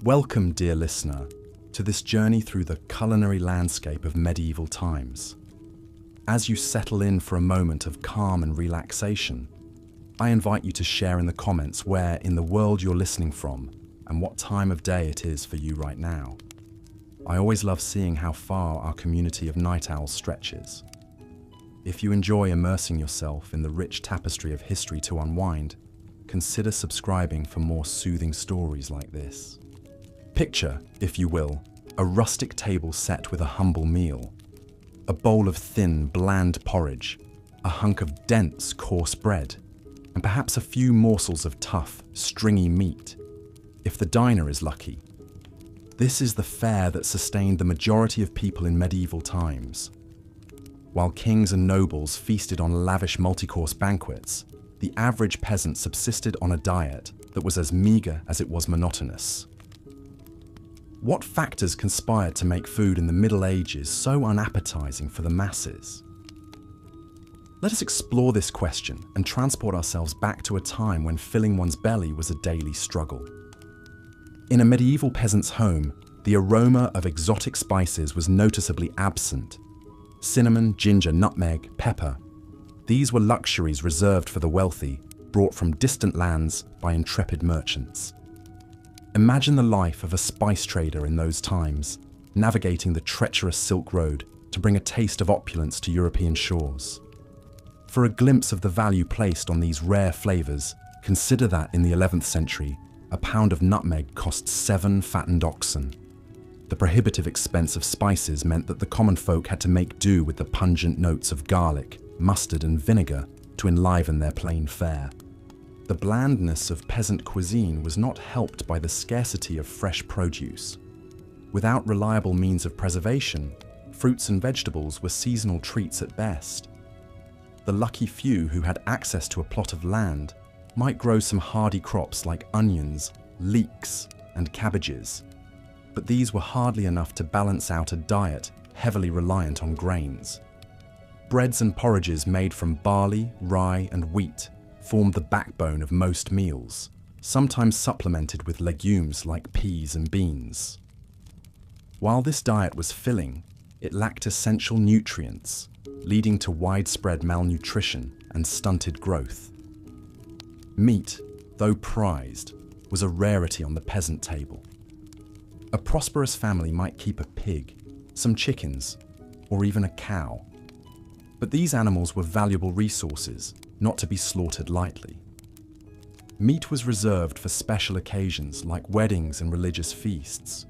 Welcome, dear listener, to this journey through the culinary landscape of medieval times. As you settle in for a moment of calm and relaxation, I invite you to share in the comments where in the world you're listening from and what time of day it is for you right now. I always love seeing how far our community of night owls stretches. If you enjoy immersing yourself in the rich tapestry of history to unwind, consider subscribing for more soothing stories like this. Picture, if you will, a rustic table set with a humble meal. A bowl of thin, bland porridge, a hunk of dense, coarse bread, and perhaps a few morsels of tough, stringy meat, if the diner is lucky. This is the fare that sustained the majority of people in medieval times. While kings and nobles feasted on lavish multi-course banquets, the average peasant subsisted on a diet that was as meagre as it was monotonous. What factors conspired to make food in the Middle Ages so unappetizing for the masses? Let us explore this question and transport ourselves back to a time when filling one's belly was a daily struggle. In a medieval peasant's home, the aroma of exotic spices was noticeably absent. Cinnamon, ginger, nutmeg, pepper. These were luxuries reserved for the wealthy, brought from distant lands by intrepid merchants. Imagine the life of a spice trader in those times, navigating the treacherous Silk Road to bring a taste of opulence to European shores. For a glimpse of the value placed on these rare flavors, consider that in the 11th century, a pound of nutmeg cost 7 fattened oxen. The prohibitive expense of spices meant that the common folk had to make do with the pungent notes of garlic, mustard, and vinegar to enliven their plain fare. The blandness of peasant cuisine was not helped by the scarcity of fresh produce. Without reliable means of preservation, fruits and vegetables were seasonal treats at best. The lucky few who had access to a plot of land might grow some hardy crops like onions, leeks, and cabbages, but these were hardly enough to balance out a diet heavily reliant on grains. Breads and porridges made from barley, rye, and wheat formed the backbone of most meals, sometimes supplemented with legumes like peas and beans. While this diet was filling, it lacked essential nutrients, leading to widespread malnutrition and stunted growth. Meat, though prized, was a rarity on the peasant table. A prosperous family might keep a pig, some chickens, or even a cow. But these animals were valuable resources, not to be slaughtered lightly. Meat was reserved for special occasions like weddings and religious feasts,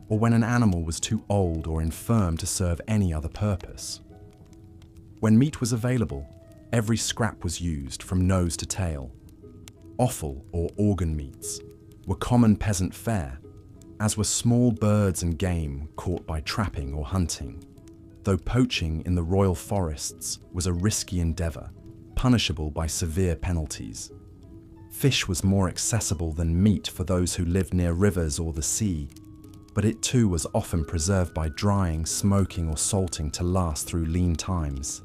or when an animal was too old or infirm to serve any other purpose. When meat was available, every scrap was used from nose to tail. Offal, or organ meats, were common peasant fare, as were small birds and game caught by trapping or hunting, though poaching in the royal forests was a risky endeavour, punishable by severe penalties. Fish was more accessible than meat for those who lived near rivers or the sea, but it too was often preserved by drying, smoking, or salting to last through lean times.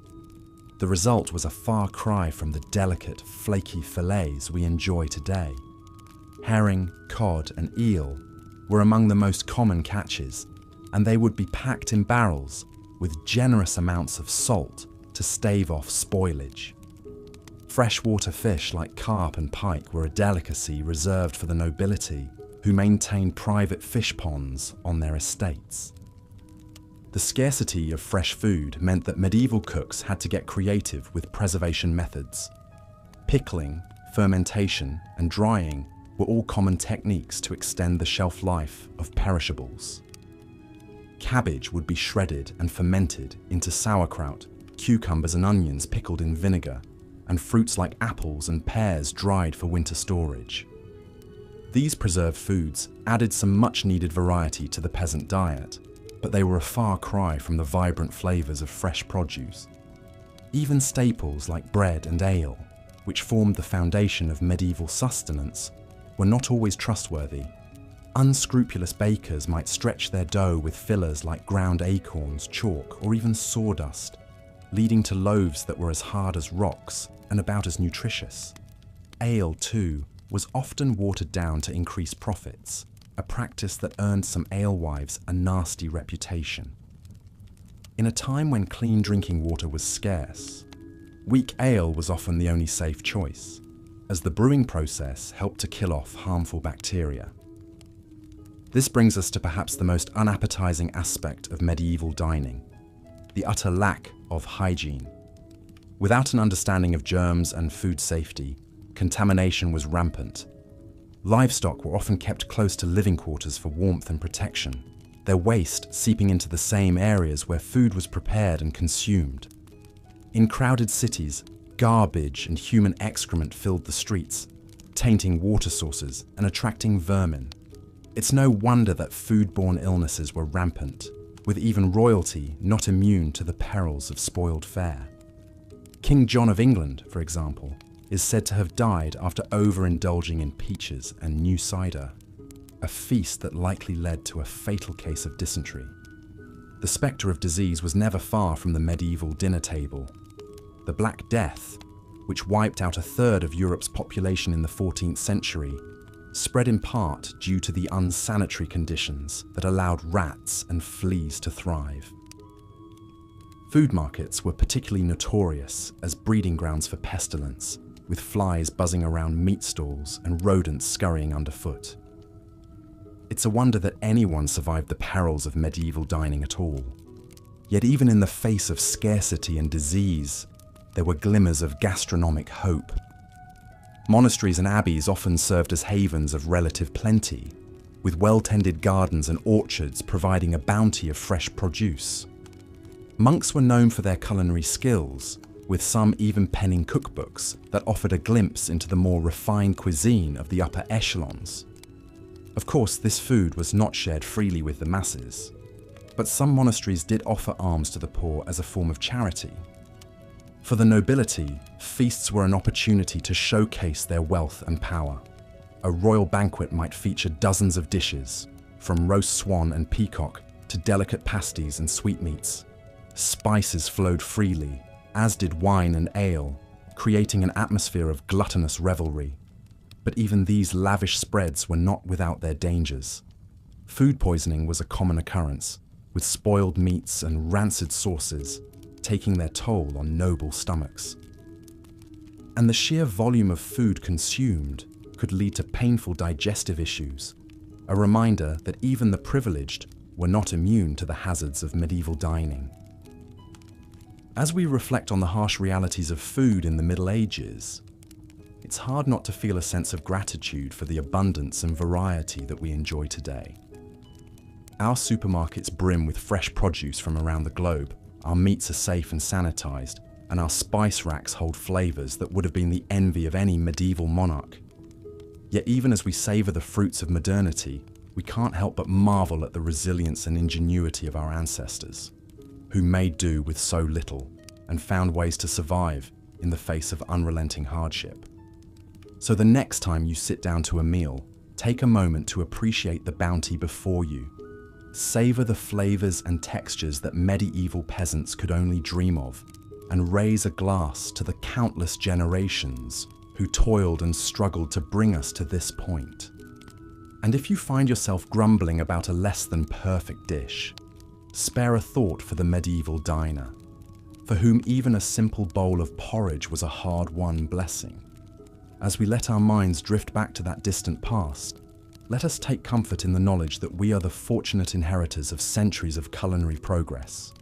The result was a far cry from the delicate, flaky fillets we enjoy today. Herring, cod, and eel were among the most common catches, and they would be packed in barrels with generous amounts of salt to stave off spoilage. Freshwater fish like carp and pike were a delicacy reserved for the nobility, who maintained private fish ponds on their estates. The scarcity of fresh food meant that medieval cooks had to get creative with preservation methods. Pickling, fermentation, and drying were all common techniques to extend the shelf life of perishables. Cabbage would be shredded and fermented into sauerkraut, cucumbers and onions pickled in vinegar, and fruits like apples and pears dried for winter storage. These preserved foods added some much-needed variety to the peasant diet, but they were a far cry from the vibrant flavours of fresh produce. Even staples like bread and ale, which formed the foundation of medieval sustenance, were not always trustworthy. Unscrupulous bakers might stretch their dough with fillers like ground acorns, chalk, or even sawdust, leading to loaves that were as hard as rocks and about as nutritious. Ale, too, was often watered down to increase profits, a practice that earned some alewives a nasty reputation. In a time when clean drinking water was scarce, weak ale was often the only safe choice, as the brewing process helped to kill off harmful bacteria. This brings us to perhaps the most unappetizing aspect of medieval dining: the utter lack of hygiene. Without an understanding of germs and food safety, contamination was rampant. Livestock were often kept close to living quarters for warmth and protection, their waste seeping into the same areas where food was prepared and consumed. In crowded cities, garbage and human excrement filled the streets, tainting water sources and attracting vermin. It's no wonder that foodborne illnesses were rampant, with even royalty not immune to the perils of spoiled fare. King John of England, for example, is said to have died after overindulging in peaches and new cider, a feast that likely led to a fatal case of dysentery. The spectre of disease was never far from the medieval dinner table. The Black Death, which wiped out a third of Europe's population in the 14th century, spread in part due to the unsanitary conditions that allowed rats and fleas to thrive. Food markets were particularly notorious as breeding grounds for pestilence, with flies buzzing around meat stalls and rodents scurrying underfoot. It's a wonder that anyone survived the perils of medieval dining at all. Yet even in the face of scarcity and disease, there were glimmers of gastronomic hope. Monasteries and abbeys often served as havens of relative plenty, with well-tended gardens and orchards providing a bounty of fresh produce. Monks were known for their culinary skills, with some even penning cookbooks that offered a glimpse into the more refined cuisine of the upper echelons. Of course, this food was not shared freely with the masses, but some monasteries did offer alms to the poor as a form of charity. For the nobility, feasts were an opportunity to showcase their wealth and power. A royal banquet might feature dozens of dishes, from roast swan and peacock to delicate pasties and sweetmeats. Spices flowed freely, as did wine and ale, creating an atmosphere of gluttonous revelry. But even these lavish spreads were not without their dangers. Food poisoning was a common occurrence, with spoiled meats and rancid sauces taking their toll on noble stomachs. And the sheer volume of food consumed could lead to painful digestive issues, a reminder that even the privileged were not immune to the hazards of medieval dining. As we reflect on the harsh realities of food in the Middle Ages, it's hard not to feel a sense of gratitude for the abundance and variety that we enjoy today. Our supermarkets brim with fresh produce from around the globe, our meats are safe and sanitized, and our spice racks hold flavors that would have been the envy of any medieval monarch. Yet even as we savor the fruits of modernity, we can't help but marvel at the resilience and ingenuity of our ancestors, who made do with so little and found ways to survive in the face of unrelenting hardship. So the next time you sit down to a meal, take a moment to appreciate the bounty before you. Savor the flavors and textures that medieval peasants could only dream of, and raise a glass to the countless generations who toiled and struggled to bring us to this point. And if you find yourself grumbling about a less than perfect dish, spare a thought for the medieval diner, for whom even a simple bowl of porridge was a hard-won blessing. As we let our minds drift back to that distant past, let us take comfort in the knowledge that we are the fortunate inheritors of centuries of culinary progress.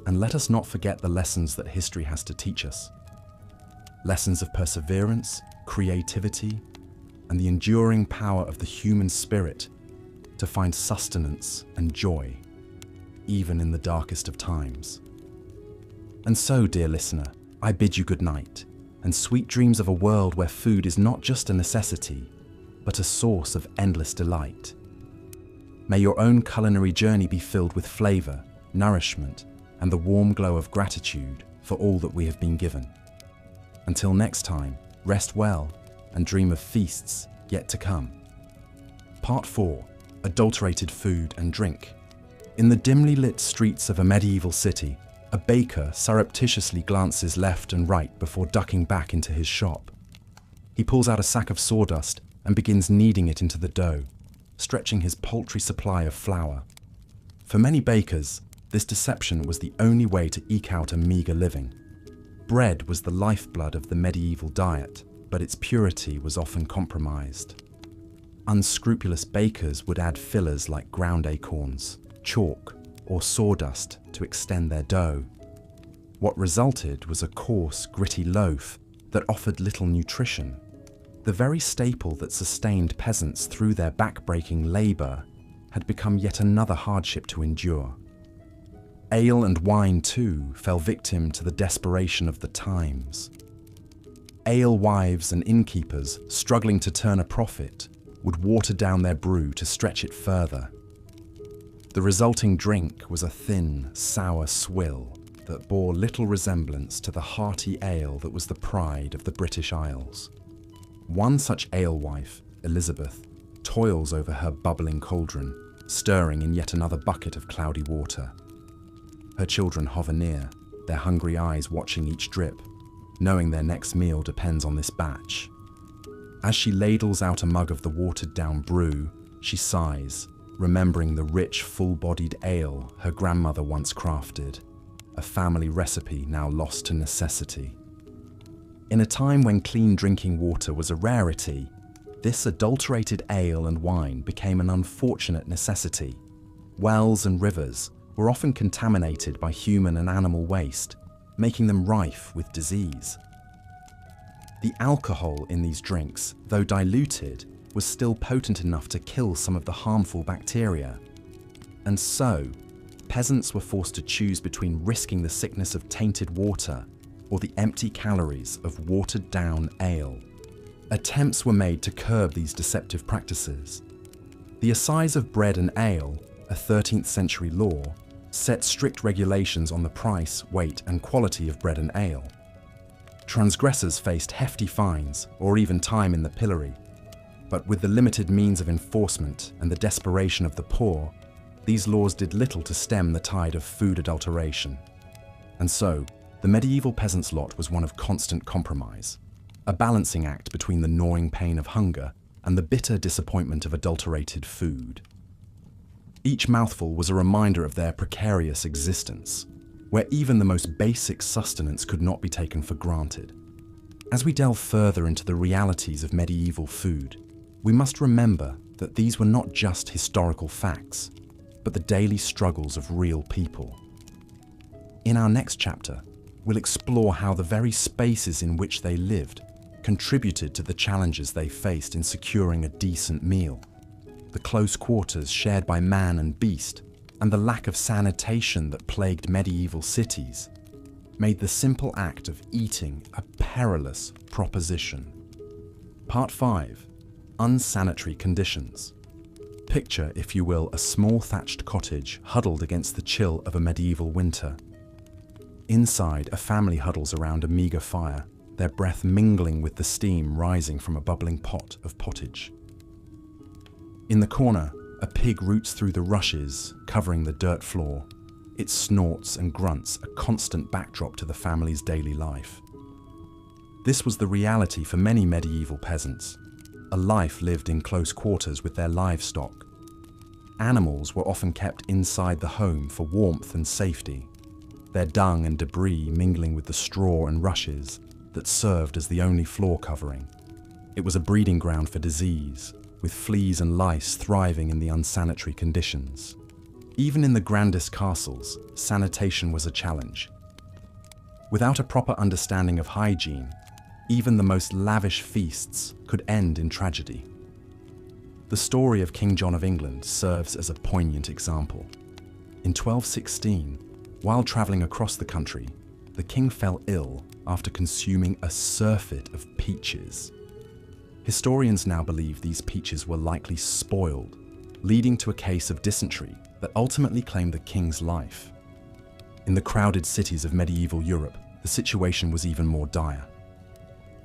And let us not forget the lessons that history has to teach us. Lessons of perseverance, creativity, and the enduring power of the human spirit to find sustenance and joy, even in the darkest of times. And so, dear listener, I bid you good night, and sweet dreams of a world where food is not just a necessity, but a source of endless delight. May your own culinary journey be filled with flavor, nourishment, and the warm glow of gratitude for all that we have been given. Until next time, rest well and dream of feasts yet to come. Part 4. Adulterated food and drink. In the dimly lit streets of a medieval city, a baker surreptitiously glances left and right before ducking back into his shop. He pulls out a sack of sawdust and begins kneading it into the dough, stretching his paltry supply of flour. For many bakers, this deception was the only way to eke out a meagre living. Bread was the lifeblood of the medieval diet, but its purity was often compromised. Unscrupulous bakers would add fillers like ground acorns, chalk, or sawdust to extend their dough. What resulted was a coarse, gritty loaf that offered little nutrition. The very staple that sustained peasants through their back-breaking labour had become yet another hardship to endure. Ale and wine, too, fell victim to the desperation of the times. Alewives and innkeepers, struggling to turn a profit, would water down their brew to stretch it further. The resulting drink was a thin, sour swill that bore little resemblance to the hearty ale that was the pride of the British Isles. One such alewife, Elizabeth, toils over her bubbling cauldron, stirring in yet another bucket of cloudy water. Her children hover near, their hungry eyes watching each drip, knowing their next meal depends on this batch. As she ladles out a mug of the watered-down brew, she sighs, remembering the rich, full-bodied ale her grandmother once crafted, a family recipe now lost to necessity. In a time when clean drinking water was a rarity, this adulterated ale and wine became an unfortunate necessity. Wells and rivers were often contaminated by human and animal waste, making them rife with disease. The alcohol in these drinks, though diluted, was still potent enough to kill some of the harmful bacteria. And so, peasants were forced to choose between risking the sickness of tainted water or the empty calories of watered-down ale. Attempts were made to curb these deceptive practices. The Assize of Bread and Ale, a 13th century law, set strict regulations on the price, weight, and quality of bread and ale. Transgressors faced hefty fines or even time in the pillory. But with the limited means of enforcement and the desperation of the poor, these laws did little to stem the tide of food adulteration. And so, the medieval peasant's lot was one of constant compromise, a balancing act between the gnawing pain of hunger and the bitter disappointment of adulterated food. Each mouthful was a reminder of their precarious existence, where even the most basic sustenance could not be taken for granted. As we delve further into the realities of medieval food, we must remember that these were not just historical facts, but the daily struggles of real people. In our next chapter, we'll explore how the very spaces in which they lived contributed to the challenges they faced in securing a decent meal. The close quarters shared by man and beast, and the lack of sanitation that plagued medieval cities, made the simple act of eating a perilous proposition. Part 5. Unsanitary conditions. Picture, if you will, a small thatched cottage huddled against the chill of a medieval winter. Inside, a family huddles around a meagre fire, their breath mingling with the steam rising from a bubbling pot of pottage. In the corner, a pig roots through the rushes, covering the dirt floor. It snorts and grunts, a constant backdrop to the family's daily life. This was the reality for many medieval peasants, a life lived in close quarters with their livestock. Animals were often kept inside the home for warmth and safety, their dung and debris mingling with the straw and rushes that served as the only floor covering. It was a breeding ground for disease, with fleas and lice thriving in the unsanitary conditions. Even in the grandest castles, sanitation was a challenge. Without a proper understanding of hygiene, even the most lavish feasts could end in tragedy. The story of King John of England serves as a poignant example. In 1216, while travelling across the country, the king fell ill after consuming a surfeit of peaches. Historians now believe these peaches were likely spoiled, leading to a case of dysentery that ultimately claimed the king's life. In the crowded cities of medieval Europe, the situation was even more dire.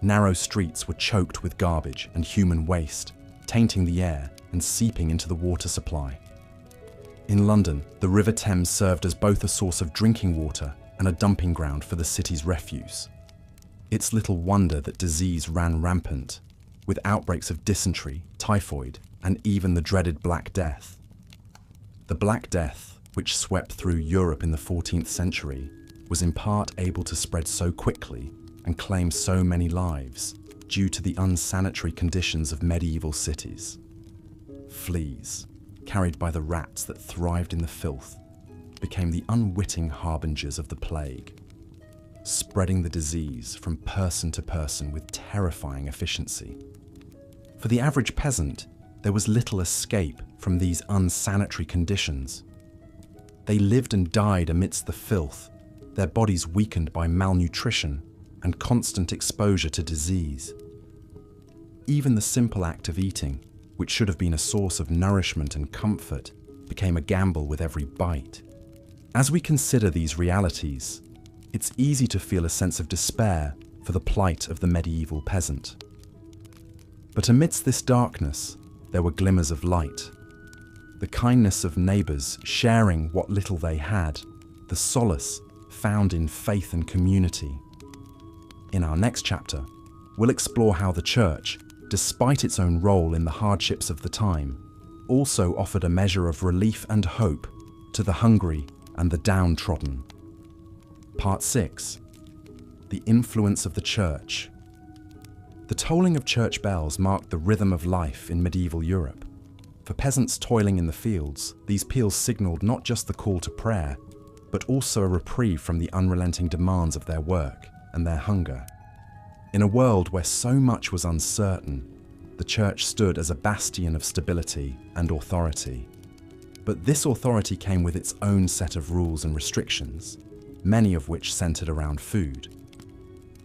Narrow streets were choked with garbage and human waste, tainting the air and seeping into the water supply. In London, the River Thames served as both a source of drinking water and a dumping ground for the city's refuse. It's little wonder that disease ran rampant, with outbreaks of dysentery, typhoid, and even the dreaded Black Death. The Black Death, which swept through Europe in the 14th century, was in part able to spread so quickly and claim so many lives due to the unsanitary conditions of medieval cities. Fleas, carried by the rats that thrived in the filth, became the unwitting harbingers of the plague, spreading the disease from person to person with terrifying efficiency. For the average peasant, there was little escape from these unsanitary conditions. They lived and died amidst the filth, their bodies weakened by malnutrition and constant exposure to disease. Even the simple act of eating, which should have been a source of nourishment and comfort, became a gamble with every bite. As we consider these realities, it's easy to feel a sense of despair for the plight of the medieval peasant. But amidst this darkness, there were glimmers of light. The kindness of neighbours sharing what little they had, the solace found in faith and community. In our next chapter, we'll explore how the Church, despite its own role in the hardships of the time, also offered a measure of relief and hope to the hungry and the downtrodden. Part 6. The influence of the Church. The tolling of church bells marked the rhythm of life in medieval Europe. For peasants toiling in the fields, these peals signalled not just the call to prayer, but also a reprieve from the unrelenting demands of their work and their hunger. In a world where so much was uncertain, the Church stood as a bastion of stability and authority. But this authority came with its own set of rules and restrictions, many of which centered around food.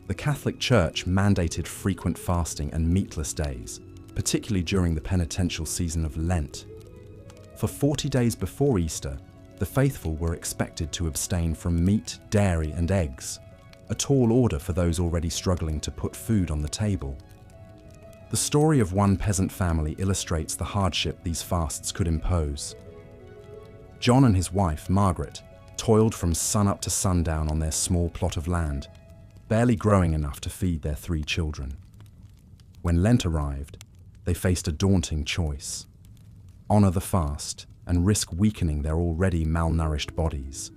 The Catholic Church mandated frequent fasting and meatless days, particularly during the penitential season of Lent. For 40 days before Easter, the faithful were expected to abstain from meat, dairy, and eggs, a tall order for those already struggling to put food on the table. The story of one peasant family illustrates the hardship these fasts could impose. John and his wife, Margaret, toiled from sunup to sundown on their small plot of land, barely growing enough to feed their 3 children. When Lent arrived, they faced a daunting choice: honour the fast and risk weakening their already malnourished bodies,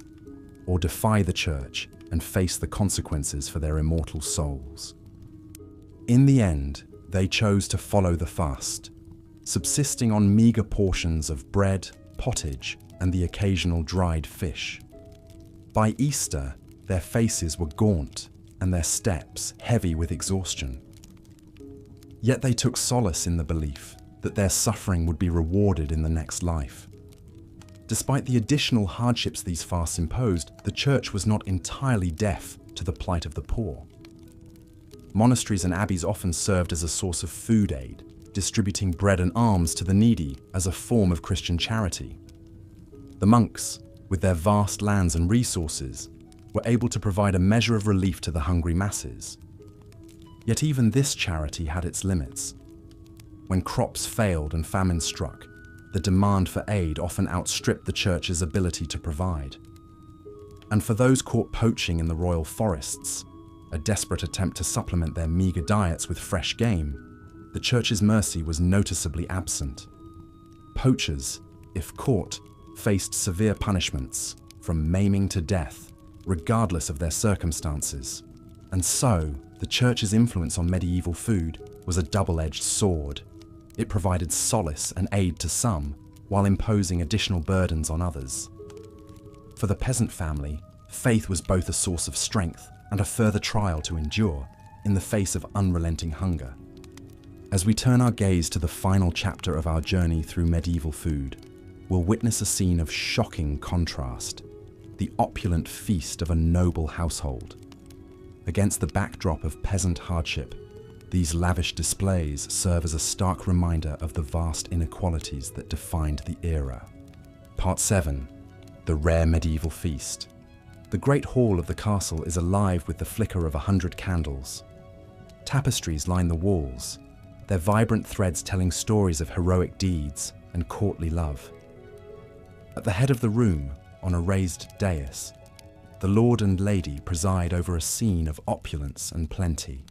or defy the Church and face the consequences for their immortal souls. In the end, they chose to follow the fast, subsisting on meagre portions of bread, pottage, and the occasional dried fish. By Easter, their faces were gaunt and their steps heavy with exhaustion. Yet they took solace in the belief that their suffering would be rewarded in the next life. Despite the additional hardships these fasts imposed, the Church was not entirely deaf to the plight of the poor. Monasteries and abbeys often served as a source of food aid, distributing bread and alms to the needy as a form of Christian charity. The monks, with their vast lands and resources, were able to provide a measure of relief to the hungry masses. Yet even this charity had its limits. When crops failed and famine struck, the demand for aid often outstripped the Church's ability to provide. And for those caught poaching in the royal forests, a desperate attempt to supplement their meagre diets with fresh game, the Church's mercy was noticeably absent. Poachers, if caught, faced severe punishments, from maiming to death, regardless of their circumstances. And so, the Church's influence on medieval food was a double-edged sword. It provided solace and aid to some, while imposing additional burdens on others. For the peasant family, faith was both a source of strength and a further trial to endure in the face of unrelenting hunger. As we turn our gaze to the final chapter of our journey through medieval food, we'll witness a scene of shocking contrast: the opulent feast of a noble household. Against the backdrop of peasant hardship, these lavish displays serve as a stark reminder of the vast inequalities that defined the era. Part 7. The rare medieval feast. The great hall of the castle is alive with the flicker of 100 candles. Tapestries line the walls, their vibrant threads telling stories of heroic deeds and courtly love. At the head of the room, on a raised dais, the lord and lady preside over a scene of opulence and plenty.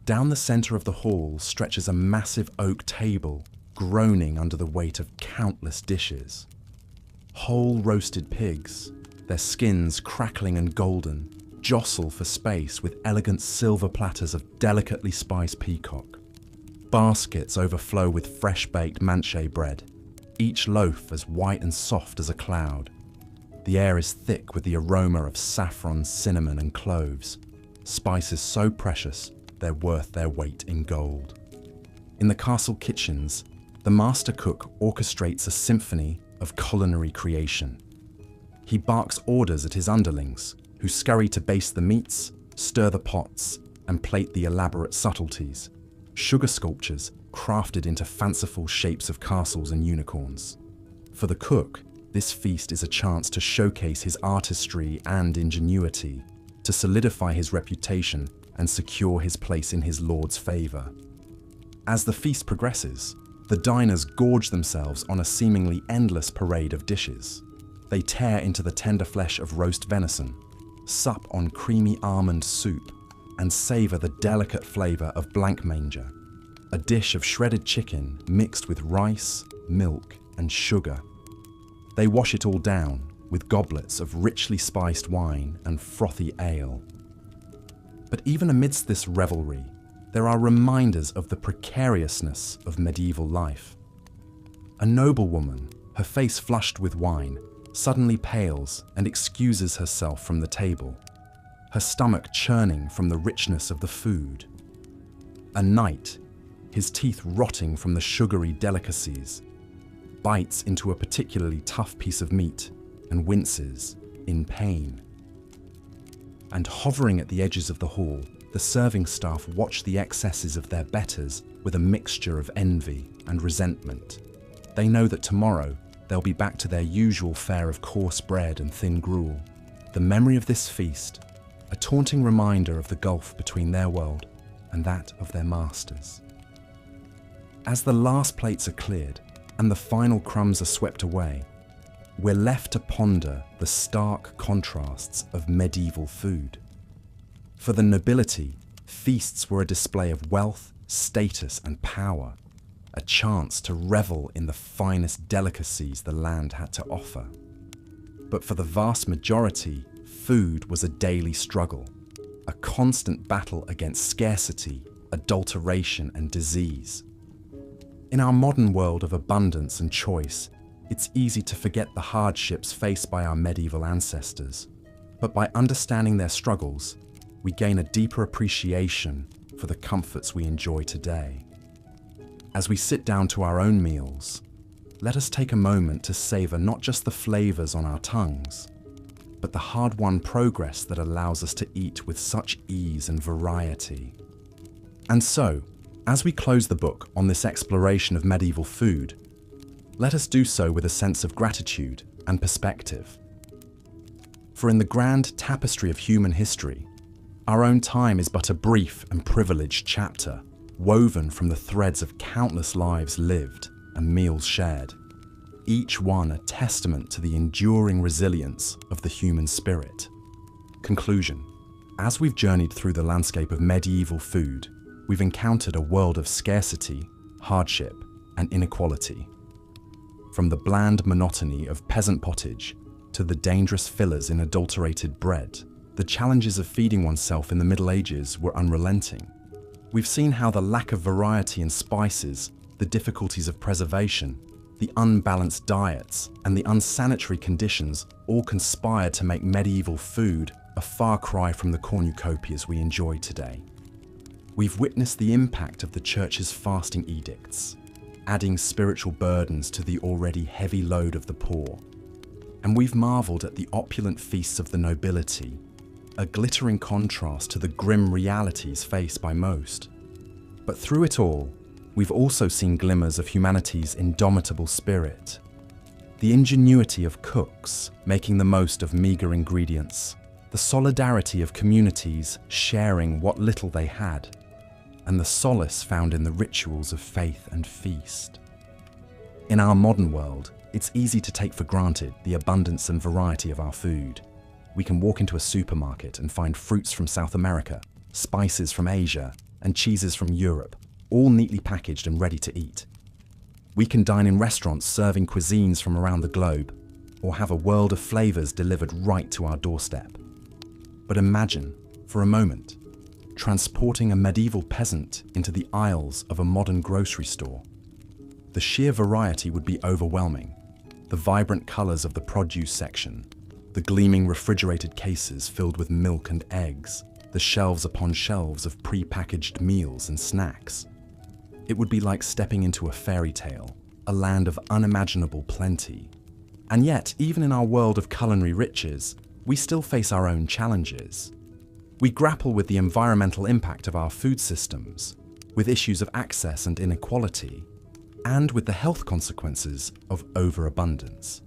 Down the center of the hall stretches a massive oak table groaning under the weight of countless dishes. Whole roasted pigs, their skins crackling and golden, jostle for space with elegant silver platters of delicately spiced peacock. Baskets overflow with fresh-baked manche bread, each loaf as white and soft as a cloud. The air is thick with the aroma of saffron, cinnamon, and cloves, spices so precious they're worth their weight in gold. In the castle kitchens, the master cook orchestrates a symphony of culinary creation. He barks orders at his underlings, who scurry to baste the meats, stir the pots, and plate the elaborate subtleties, sugar sculptures crafted into fanciful shapes of castles and unicorns. For the cook, this feast is a chance to showcase his artistry and ingenuity, to solidify his reputation and secure his place in his lord's favor. As the feast progresses, the diners gorge themselves on a seemingly endless parade of dishes. They tear into the tender flesh of roast venison, sup on creamy almond soup, and savor the delicate flavor of blanc manger, a dish of shredded chicken mixed with rice, milk, and sugar. They wash it all down with goblets of richly spiced wine and frothy ale. But even amidst this revelry, there are reminders of the precariousness of medieval life. A noblewoman, her face flushed with wine, suddenly pales and excuses herself from the table, her stomach churning from the richness of the food. A knight, his teeth rotting from the sugary delicacies, bites into a particularly tough piece of meat and winces in pain. And hovering at the edges of the hall, the serving staff watch the excesses of their betters with a mixture of envy and resentment. They know that tomorrow they'll be back to their usual fare of coarse bread and thin gruel. The memory of this feast, a taunting reminder of the gulf between their world and that of their masters. As the last plates are cleared and the final crumbs are swept away, we're left to ponder the stark contrasts of medieval food. For the nobility, feasts were a display of wealth, status, and power, a chance to revel in the finest delicacies the land had to offer. But for the vast majority, food was a daily struggle, a constant battle against scarcity, adulteration, and disease. In our modern world of abundance and choice, it's easy to forget the hardships faced by our medieval ancestors, but by understanding their struggles, we gain a deeper appreciation for the comforts we enjoy today. As we sit down to our own meals, let us take a moment to savor not just the flavors on our tongues, but the hard-won progress that allows us to eat with such ease and variety. And so, as we close the book on this exploration of medieval food, let us do so with a sense of gratitude and perspective. For in the grand tapestry of human history, our own time is but a brief and privileged chapter, woven from the threads of countless lives lived and meals shared, each one a testament to the enduring resilience of the human spirit. Conclusion: as we've journeyed through the landscape of medieval food, we've encountered a world of scarcity, hardship, and inequality. From the bland monotony of peasant pottage to the dangerous fillers in adulterated bread, the challenges of feeding oneself in the Middle Ages were unrelenting. We've seen how the lack of variety in spices, the difficulties of preservation, the unbalanced diets, and the unsanitary conditions all conspired to make medieval food a far cry from the cornucopias we enjoy today. We've witnessed the impact of the Church's fasting edicts, adding spiritual burdens to the already heavy load of the poor. And we've marveled at the opulent feasts of the nobility, a glittering contrast to the grim realities faced by most. But through it all, we've also seen glimmers of humanity's indomitable spirit. The ingenuity of cooks making the most of meager ingredients, the solidarity of communities sharing what little they had, and the solace found in the rituals of faith and feast. In our modern world, it's easy to take for granted the abundance and variety of our food. We can walk into a supermarket and find fruits from South America, spices from Asia, and cheeses from Europe, all neatly packaged and ready to eat. We can dine in restaurants serving cuisines from around the globe, or have a world of flavors delivered right to our doorstep. But imagine, for a moment, transporting a medieval peasant into the aisles of a modern grocery store. The sheer variety would be overwhelming. The vibrant colors of the produce section, the gleaming refrigerated cases filled with milk and eggs, the shelves upon shelves of pre-packaged meals and snacks. It would be like stepping into a fairy tale, a land of unimaginable plenty. And yet, even in our world of culinary riches, we still face our own challenges. We grapple with the environmental impact of our food systems, with issues of access and inequality, and with the health consequences of overabundance.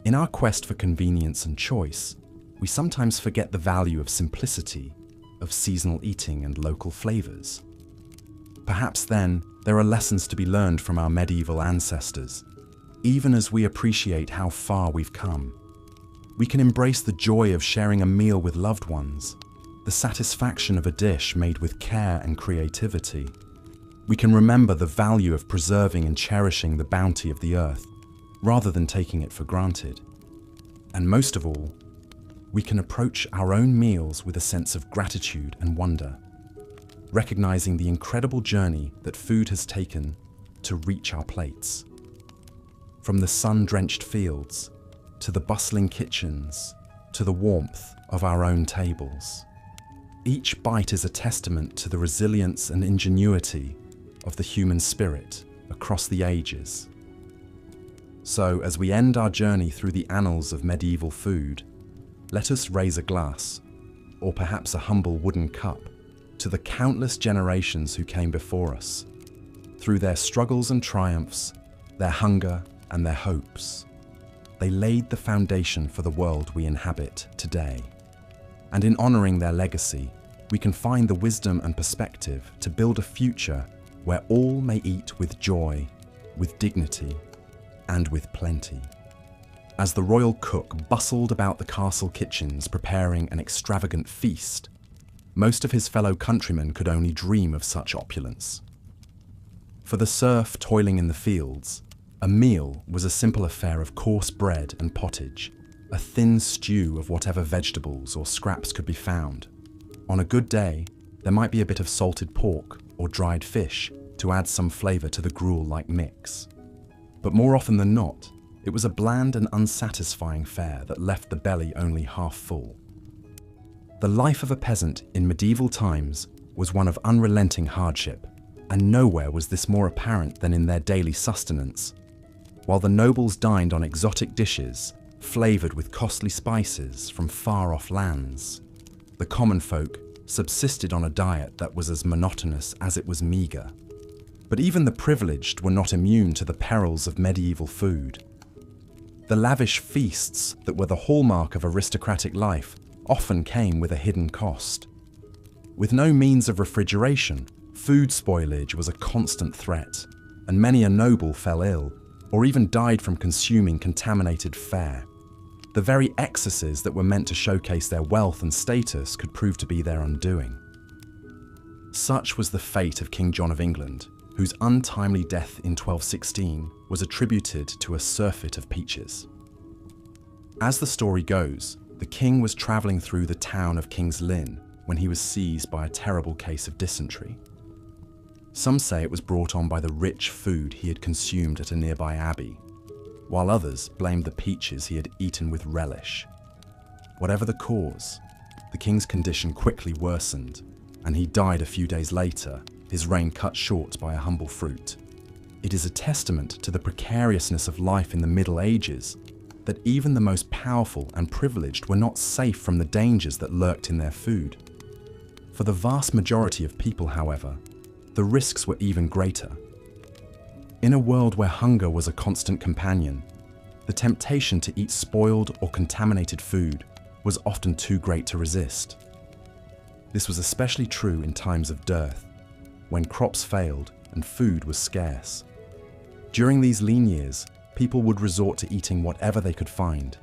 In our quest for convenience and choice, we sometimes forget the value of simplicity, of seasonal eating and local flavors. Perhaps then, there are lessons to be learned from our medieval ancestors, even as we appreciate how far we've come. We can embrace the joy of sharing a meal with loved ones, the satisfaction of a dish made with care and creativity. We can remember the value of preserving and cherishing the bounty of the earth, rather than taking it for granted. And most of all, we can approach our own meals with a sense of gratitude and wonder, recognizing the incredible journey that food has taken to reach our plates. From the sun-drenched fields, to the bustling kitchens, to the warmth of our own tables. Each bite is a testament to the resilience and ingenuity of the human spirit across the ages. So, as we end our journey through the annals of medieval food, let us raise a glass, or perhaps a humble wooden cup, to the countless generations who came before us. Through their struggles and triumphs, their hunger and their hopes, they laid the foundation for the world we inhabit today. And in honoring their legacy, we can find the wisdom and perspective to build a future where all may eat with joy, with dignity, and with plenty. As the royal cook bustled about the castle kitchens preparing an extravagant feast, most of his fellow countrymen could only dream of such opulence. For the serf toiling in the fields, a meal was a simple affair of coarse bread and pottage, a thin stew of whatever vegetables or scraps could be found. On a good day, there might be a bit of salted pork or dried fish to add some flavor to the gruel-like mix. But more often than not, it was a bland and unsatisfying fare that left the belly only half full. The life of a peasant in medieval times was one of unrelenting hardship, and nowhere was this more apparent than in their daily sustenance. While the nobles dined on exotic dishes, flavored with costly spices from far-off lands, the common folk subsisted on a diet that was as monotonous as it was meager. But even the privileged were not immune to the perils of medieval food. The lavish feasts that were the hallmark of aristocratic life often came with a hidden cost. With no means of refrigeration, food spoilage was a constant threat, and many a noble fell ill, or even died from consuming contaminated fare. The very excesses that were meant to showcase their wealth and status could prove to be their undoing. Such was the fate of King John of England, whose untimely death in 1216 was attributed to a surfeit of peaches. As the story goes, the king was travelling through the town of King's Lynn when he was seized by a terrible case of dysentery. Some say it was brought on by the rich food he had consumed at a nearby abbey, while others blamed the peaches he had eaten with relish. Whatever the cause, the king's condition quickly worsened, and he died a few days later, his reign cut short by a humble fruit. It is a testament to the precariousness of life in the Middle Ages that even the most powerful and privileged were not safe from the dangers that lurked in their food. For the vast majority of people, however, the risks were even greater. In a world where hunger was a constant companion, the temptation to eat spoiled or contaminated food was often too great to resist. This was especially true in times of dearth, when crops failed and food was scarce. During these lean years, people would resort to eating whatever they could find,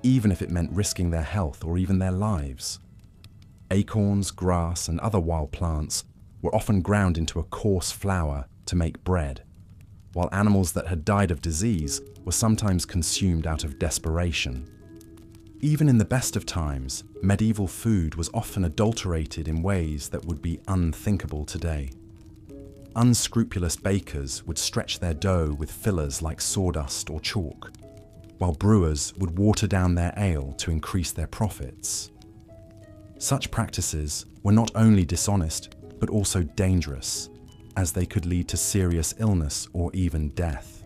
even if it meant risking their health or even their lives. Acorns, grass, and other wild plants were often ground into a coarse flour to make bread. while animals that had died of disease were sometimes consumed out of desperation. Even in the best of times, medieval food was often adulterated in ways that would be unthinkable today. Unscrupulous bakers would stretch their dough with fillers like sawdust or chalk, while brewers would water down their ale to increase their profits. Such practices were not only dishonest, but also dangerous, as they could lead to serious illness or even death.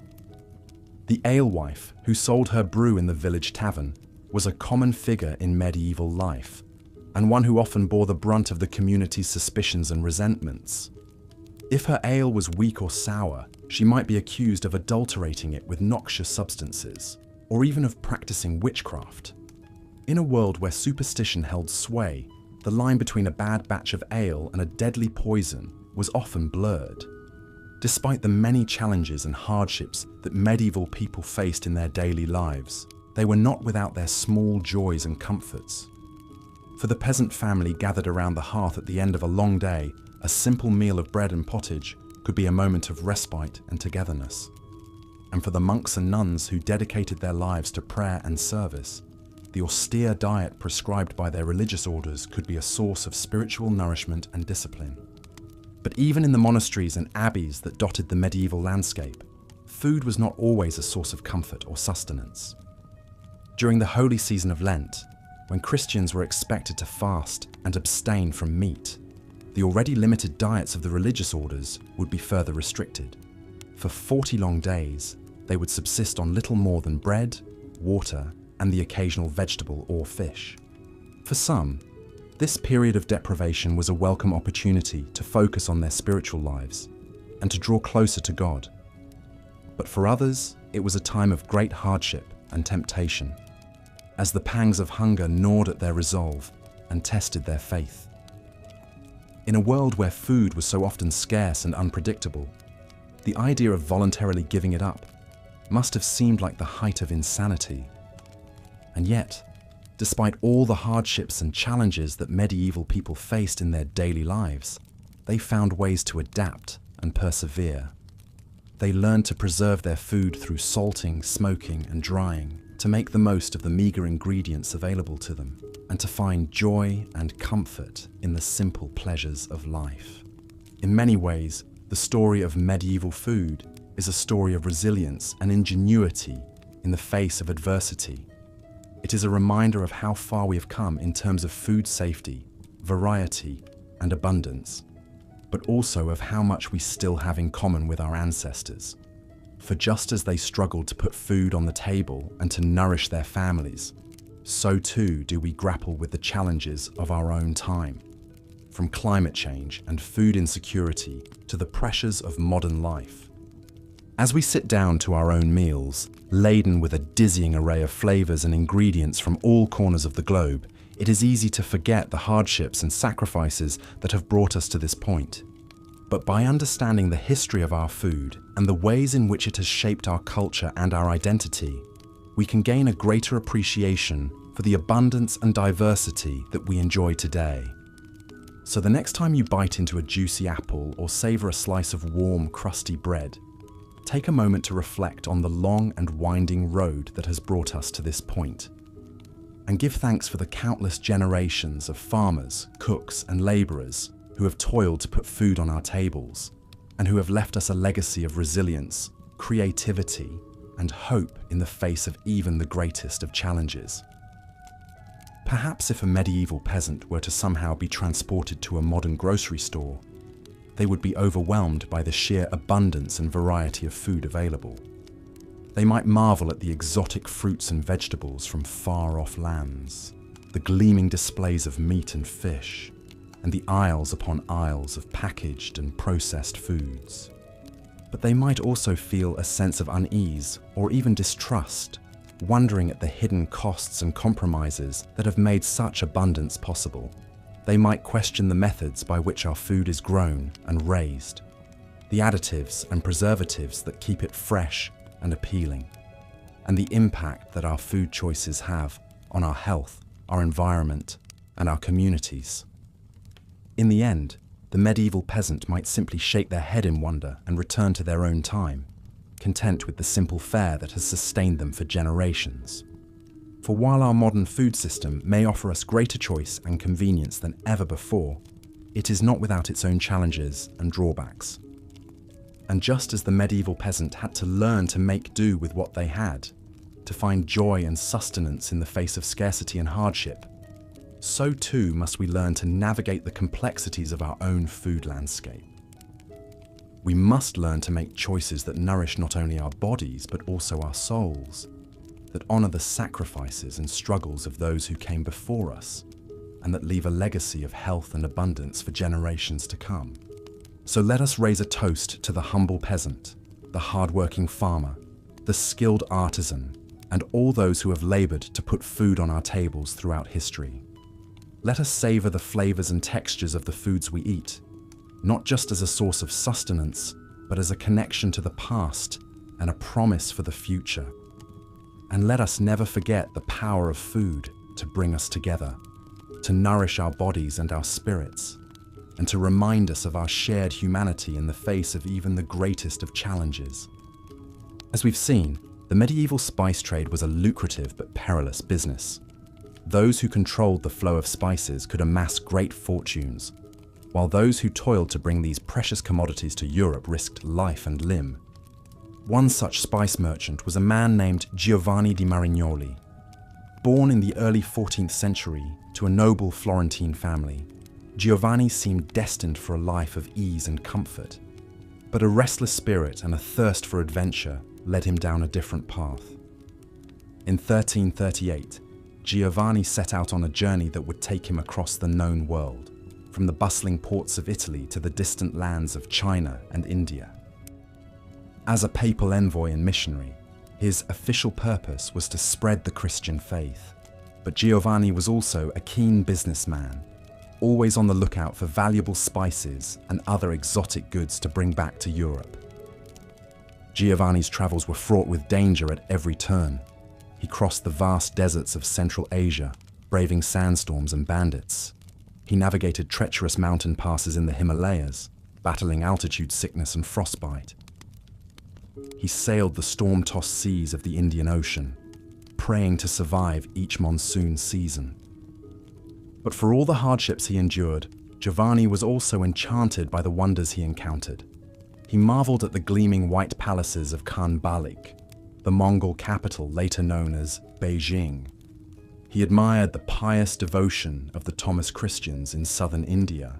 The alewife who sold her brew in the village tavern was a common figure in medieval life, and one who often bore the brunt of the community's suspicions and resentments. If her ale was weak or sour, she might be accused of adulterating it with noxious substances, or even of practicing witchcraft. In a world where superstition held sway, the line between a bad batch of ale and a deadly poison was often blurred. Despite the many challenges and hardships that medieval people faced in their daily lives, they were not without their small joys and comforts. For the peasant family gathered around the hearth at the end of a long day, a simple meal of bread and pottage could be a moment of respite and togetherness. And for the monks and nuns who dedicated their lives to prayer and service, the austere diet prescribed by their religious orders could be a source of spiritual nourishment and discipline. But even in the monasteries and abbeys that dotted the medieval landscape, food was not always a source of comfort or sustenance. During the holy season of Lent, when Christians were expected to fast and abstain from meat, the already limited diets of the religious orders would be further restricted. For 40 long days, they would subsist on little more than bread, water, and the occasional vegetable or fish. For some, this period of deprivation was a welcome opportunity to focus on their spiritual lives and to draw closer to God. But for others, it was a time of great hardship and temptation, as the pangs of hunger gnawed at their resolve and tested their faith. In a world where food was so often scarce and unpredictable, the idea of voluntarily giving it up must have seemed like the height of insanity. And yet, despite all the hardships and challenges that medieval people faced in their daily lives, they found ways to adapt and persevere. They learned to preserve their food through salting, smoking, and drying, to make the most of the meager ingredients available to them, and to find joy and comfort in the simple pleasures of life. In many ways, the story of medieval food is a story of resilience and ingenuity in the face of adversity. It is a reminder of how far we have come in terms of food safety, variety, and abundance, but also of how much we still have in common with our ancestors. For just as they struggled to put food on the table and to nourish their families, so too do we grapple with the challenges of our own time, from climate change and food insecurity to the pressures of modern life. As we sit down to our own meals, laden with a dizzying array of flavors and ingredients from all corners of the globe, it is easy to forget the hardships and sacrifices that have brought us to this point. But by understanding the history of our food and the ways in which it has shaped our culture and our identity, we can gain a greater appreciation for the abundance and diversity that we enjoy today. So the next time you bite into a juicy apple or savor a slice of warm, crusty bread, take a moment to reflect on the long and winding road that has brought us to this point, and give thanks for the countless generations of farmers, cooks, and laborers who have toiled to put food on our tables, and who have left us a legacy of resilience, creativity, and hope in the face of even the greatest of challenges. Perhaps if a medieval peasant were to somehow be transported to a modern grocery store, they would be overwhelmed by the sheer abundance and variety of food available. They might marvel at the exotic fruits and vegetables from far-off lands, the gleaming displays of meat and fish, and the aisles upon aisles of packaged and processed foods. But they might also feel a sense of unease or even distrust, wondering at the hidden costs and compromises that have made such abundance possible. They might question the methods by which our food is grown and raised, the additives and preservatives that keep it fresh and appealing, and the impact that our food choices have on our health, our environment, and our communities. In the end, the medieval peasant might simply shake their head in wonder and return to their own time, content with the simple fare that has sustained them for generations. For while our modern food system may offer us greater choice and convenience than ever before, it is not without its own challenges and drawbacks. And just as the medieval peasant had to learn to make do with what they had, to find joy and sustenance in the face of scarcity and hardship, so too must we learn to navigate the complexities of our own food landscape. We must learn to make choices that nourish not only our bodies but also our souls, that honour the sacrifices and struggles of those who came before us, and that leave a legacy of health and abundance for generations to come. So let us raise a toast to the humble peasant, the hard-working farmer, the skilled artisan, and all those who have laboured to put food on our tables throughout history. Let us savour the flavours and textures of the foods we eat, not just as a source of sustenance, but as a connection to the past and a promise for the future. And let us never forget the power of food to bring us together, to nourish our bodies and our spirits, and to remind us of our shared humanity in the face of even the greatest of challenges. As we've seen, the medieval spice trade was a lucrative but perilous business. Those who controlled the flow of spices could amass great fortunes, while those who toiled to bring these precious commodities to Europe risked life and limb. One such spice merchant was a man named Giovanni di Marignoli. Born in the early 14th century to a noble Florentine family, Giovanni seemed destined for a life of ease and comfort. But a restless spirit and a thirst for adventure led him down a different path. In 1338, Giovanni set out on a journey that would take him across the known world, from the bustling ports of Italy to the distant lands of China and India. As a papal envoy and missionary, his official purpose was to spread the Christian faith. But Giovanni was also a keen businessman, always on the lookout for valuable spices and other exotic goods to bring back to Europe. Giovanni's travels were fraught with danger at every turn. He crossed the vast deserts of Central Asia, braving sandstorms and bandits. He navigated treacherous mountain passes in the Himalayas, battling altitude sickness and frostbite. He sailed the storm-tossed seas of the Indian Ocean, praying to survive each monsoon season. But for all the hardships he endured, Giovanni was also enchanted by the wonders he encountered. He marveled at the gleaming white palaces of Khan Balik, the Mongol capital later known as Beijing. He admired the pious devotion of the Thomas Christians in southern India.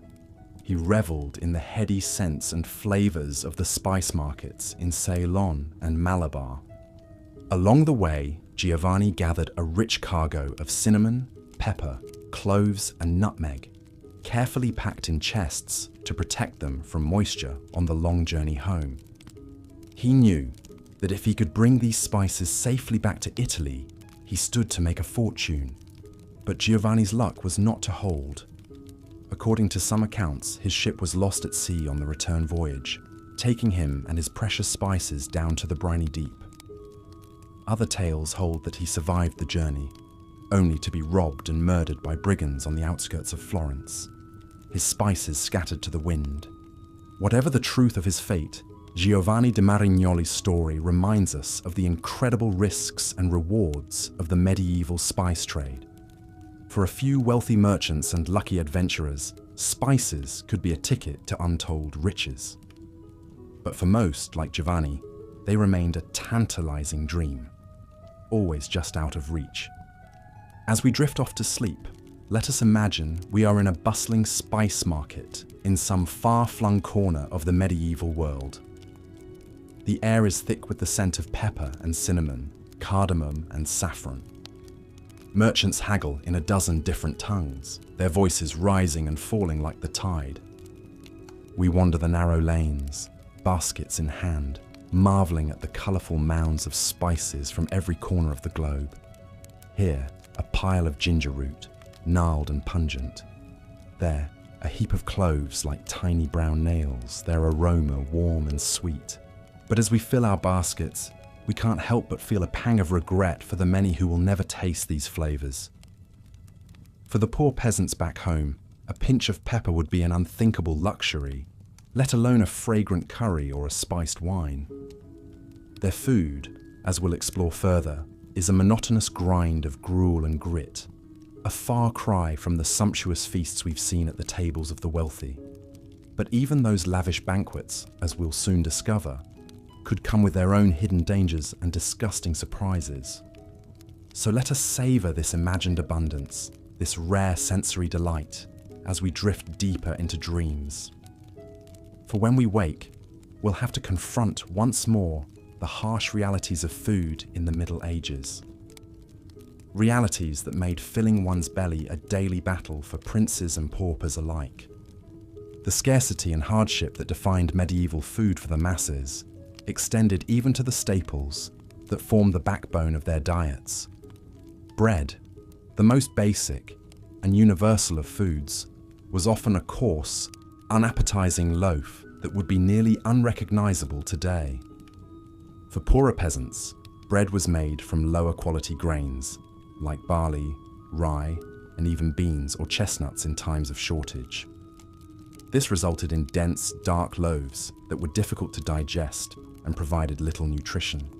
He reveled in the heady scents and flavors of the spice markets in Ceylon and Malabar. Along the way, Giovanni gathered a rich cargo of cinnamon, pepper, cloves, and nutmeg, carefully packed in chests to protect them from moisture on the long journey home. He knew that if he could bring these spices safely back to Italy, he stood to make a fortune. But Giovanni's luck was not to hold. According to some accounts, his ship was lost at sea on the return voyage, taking him and his precious spices down to the briny deep. Other tales hold that he survived the journey, only to be robbed and murdered by brigands on the outskirts of Florence, his spices scattered to the wind. Whatever the truth of his fate, Giovanni di Marignoli's story reminds us of the incredible risks and rewards of the medieval spice trade. For a few wealthy merchants and lucky adventurers, spices could be a ticket to untold riches. But for most, like Giovanni, they remained a tantalizing dream, always just out of reach. As we drift off to sleep, let us imagine we are in a bustling spice market in some far-flung corner of the medieval world. The air is thick with the scent of pepper and cinnamon, cardamom and saffron. Merchants haggle in a dozen different tongues, their voices rising and falling like the tide. We wander the narrow lanes, baskets in hand, marveling at the colourful mounds of spices from every corner of the globe. Here, a pile of ginger root, gnarled and pungent. There, a heap of cloves like tiny brown nails, their aroma warm and sweet. But as we fill our baskets, we can't help but feel a pang of regret for the many who will never taste these flavours. For the poor peasants back home, a pinch of pepper would be an unthinkable luxury, let alone a fragrant curry or a spiced wine. Their food, as we'll explore further, is a monotonous grind of gruel and grit, a far cry from the sumptuous feasts we've seen at the tables of the wealthy. But even those lavish banquets, as we'll soon discover, could come with their own hidden dangers and disgusting surprises. So let us savor this imagined abundance, this rare sensory delight, as we drift deeper into dreams. For when we wake, we'll have to confront once more the harsh realities of food in the Middle Ages. Realities that made filling one's belly a daily battle for princes and paupers alike. The scarcity and hardship that defined medieval food for the masses extended even to the staples that formed the backbone of their diets. Bread, the most basic and universal of foods, was often a coarse, unappetizing loaf that would be nearly unrecognizable today. For poorer peasants, bread was made from lower quality grains, like barley, rye, and even beans or chestnuts in times of shortage. This resulted in dense, dark loaves that were difficult to digest and provided little nutrition.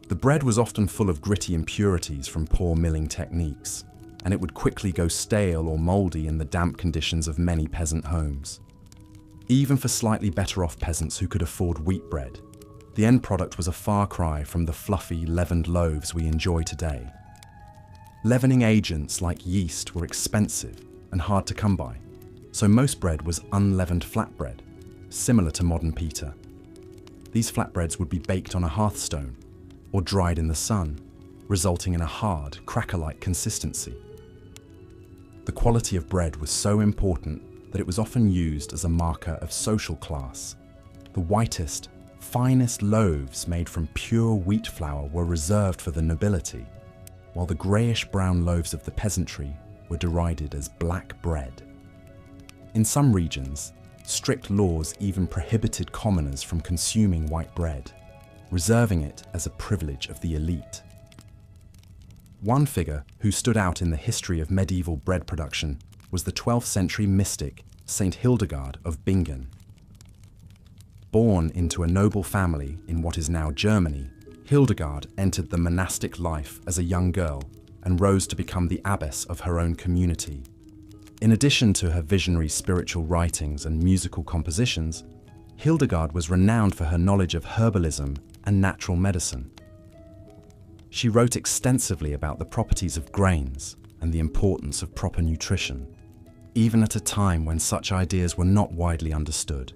The bread was often full of gritty impurities from poor milling techniques, and it would quickly go stale or mouldy in the damp conditions of many peasant homes. Even for slightly better off peasants who could afford wheat bread, the end product was a far cry from the fluffy, leavened loaves we enjoy today. Leavening agents like yeast were expensive and hard to come by, so most bread was unleavened flatbread, similar to modern pita. These flatbreads would be baked on a hearthstone or dried in the sun, resulting in a hard, cracker-like consistency. The quality of bread was so important that it was often used as a marker of social class. The whitest, finest loaves made from pure wheat flour were reserved for the nobility, while the greyish-brown loaves of the peasantry were derided as black bread. In some regions, strict laws even prohibited commoners from consuming white bread, reserving it as a privilege of the elite. One figure who stood out in the history of medieval bread production was the 12th century mystic Saint Hildegard of Bingen. Born into a noble family in what is now Germany, Hildegard entered the monastic life as a young girl and rose to become the abbess of her own community. In addition to her visionary spiritual writings and musical compositions, Hildegard was renowned for her knowledge of herbalism and natural medicine. She wrote extensively about the properties of grains and the importance of proper nutrition, even at a time when such ideas were not widely understood.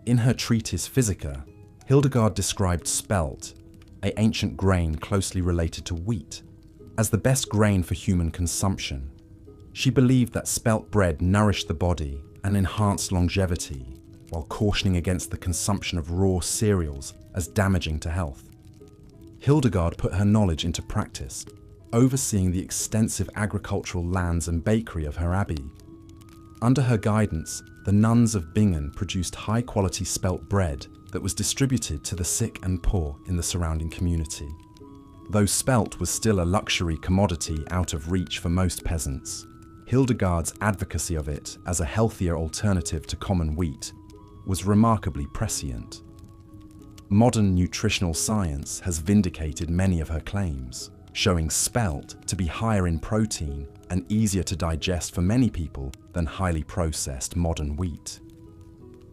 In her treatise Physica, Hildegard described spelt, an ancient grain closely related to wheat, as the best grain for human consumption. She believed that spelt bread nourished the body and enhanced longevity, while cautioning against the consumption of raw cereals as damaging to health. Hildegard put her knowledge into practice, overseeing the extensive agricultural lands and bakery of her abbey. Under her guidance, the nuns of Bingen produced high-quality spelt bread that was distributed to the sick and poor in the surrounding community. Though spelt was still a luxury commodity out of reach for most peasants, Hildegard's advocacy of it as a healthier alternative to common wheat was remarkably prescient. Modern nutritional science has vindicated many of her claims, showing spelt to be higher in protein and easier to digest for many people than highly processed modern wheat.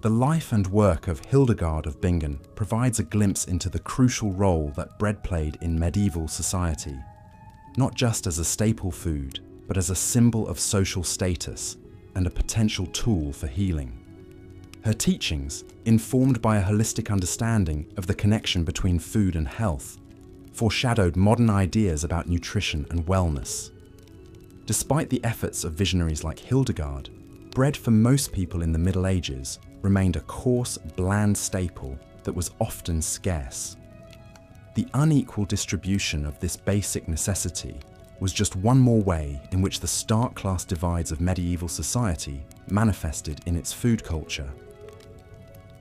The life and work of Hildegard of Bingen provides a glimpse into the crucial role that bread played in medieval society, not just as a staple food, but as a symbol of social status and a potential tool for healing. Her teachings, informed by a holistic understanding of the connection between food and health, foreshadowed modern ideas about nutrition and wellness. Despite the efforts of visionaries like Hildegard, bread for most people in the Middle Ages remained a coarse, bland staple that was often scarce. The unequal distribution of this basic necessity was just one more way in which the stark class divides of medieval society manifested in its food culture.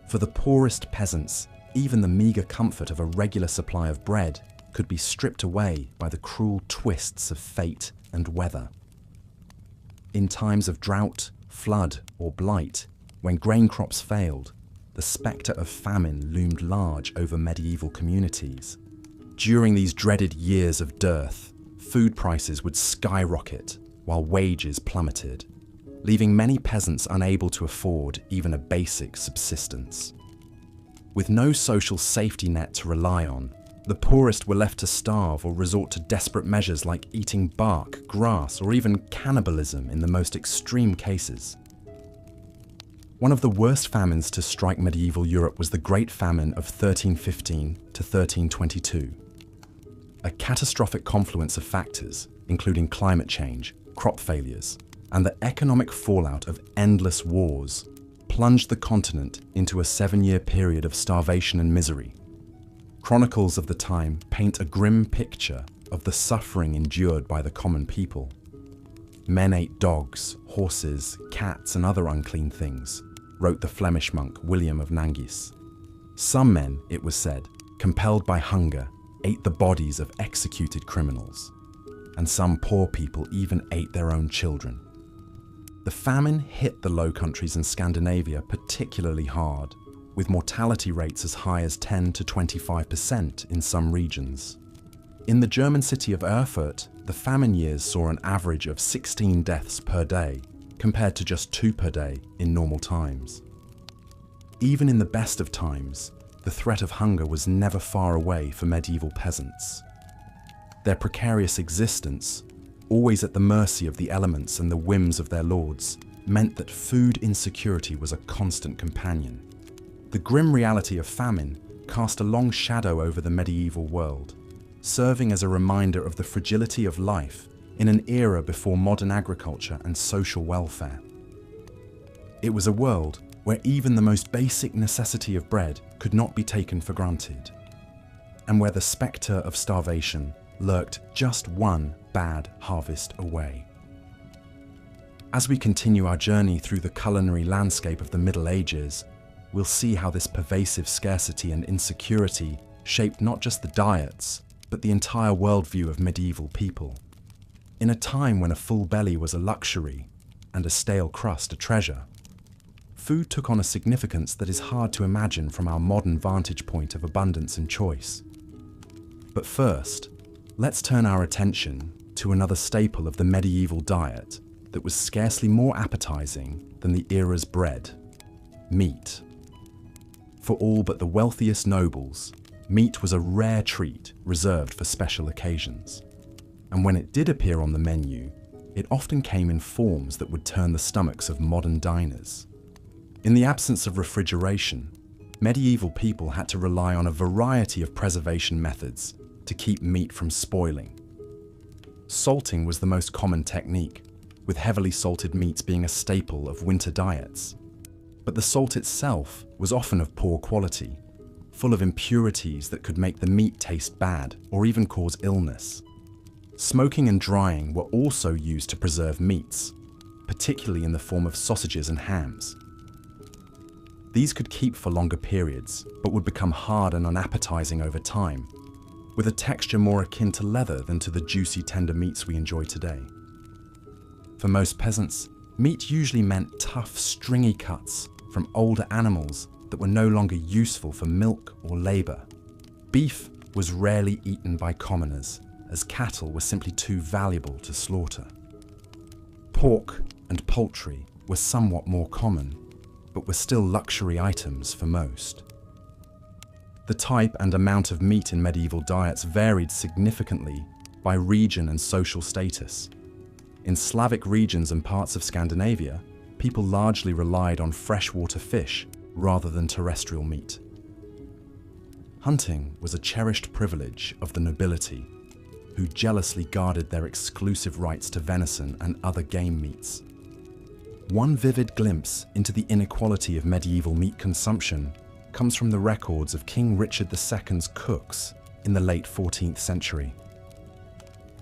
For the poorest peasants, even the meagre comfort of a regular supply of bread could be stripped away by the cruel twists of fate and weather. In times of drought, flood, or blight, when grain crops failed, the spectre of famine loomed large over medieval communities. During these dreaded years of dearth, food prices would skyrocket while wages plummeted, leaving many peasants unable to afford even a basic subsistence. With no social safety net to rely on, the poorest were left to starve or resort to desperate measures like eating bark, grass, or even cannibalism in the most extreme cases. One of the worst famines to strike medieval Europe was the Great Famine of 1315 to 1322. A catastrophic confluence of factors, including climate change, crop failures, and the economic fallout of endless wars, plunged the continent into a 7-year period of starvation and misery. Chronicles of the time paint a grim picture of the suffering endured by the common people. Men ate dogs, horses, cats, and other unclean things, wrote the Flemish monk William of Nangis. Some men, it was said, compelled by hunger, ate the bodies of executed criminals, and some poor people even ate their own children. The famine hit the Low Countries and Scandinavia particularly hard, with mortality rates as high as 10 to 25% in some regions. In the German city of Erfurt, the famine years saw an average of 16 deaths per day, compared to just 2 per day in normal times. Even in the best of times, the threat of hunger was never far away for medieval peasants. Their precarious existence, always at the mercy of the elements and the whims of their lords, meant that food insecurity was a constant companion. The grim reality of famine cast a long shadow over the medieval world, serving as a reminder of the fragility of life in an era before modern agriculture and social welfare. It was a world where even the most basic necessity of bread could not be taken for granted, and where the spectre of starvation lurked just one bad harvest away. As we continue our journey through the culinary landscape of the Middle Ages, we'll see how this pervasive scarcity and insecurity shaped not just the diets, but the entire worldview of medieval people. In a time when a full belly was a luxury and a stale crust a treasure, food took on a significance that is hard to imagine from our modern vantage point of abundance and choice. But first, let's turn our attention to another staple of the medieval diet that was scarcely more appetizing than the era's bread: meat. For all but the wealthiest nobles, meat was a rare treat reserved for special occasions. And when it did appear on the menu, it often came in forms that would turn the stomachs of modern diners. In the absence of refrigeration, medieval people had to rely on a variety of preservation methods to keep meat from spoiling. Salting was the most common technique, with heavily salted meats being a staple of winter diets. But the salt itself was often of poor quality, full of impurities that could make the meat taste bad or even cause illness. Smoking and drying were also used to preserve meats, particularly in the form of sausages and hams. These could keep for longer periods, but would become hard and unappetizing over time, with a texture more akin to leather than to the juicy, tender meats we enjoy today. For most peasants, meat usually meant tough, stringy cuts from older animals that were no longer useful for milk or labor. Beef was rarely eaten by commoners, as cattle were simply too valuable to slaughter. Pork and poultry were somewhat more common, but were still luxury items for most. The type and amount of meat in medieval diets varied significantly by region and social status. In Slavic regions and parts of Scandinavia, people largely relied on freshwater fish rather than terrestrial meat. Hunting was a cherished privilege of the nobility, who jealously guarded their exclusive rights to venison and other game meats. One vivid glimpse into the inequality of medieval meat consumption comes from the records of King Richard II's cooks in the late 14th century.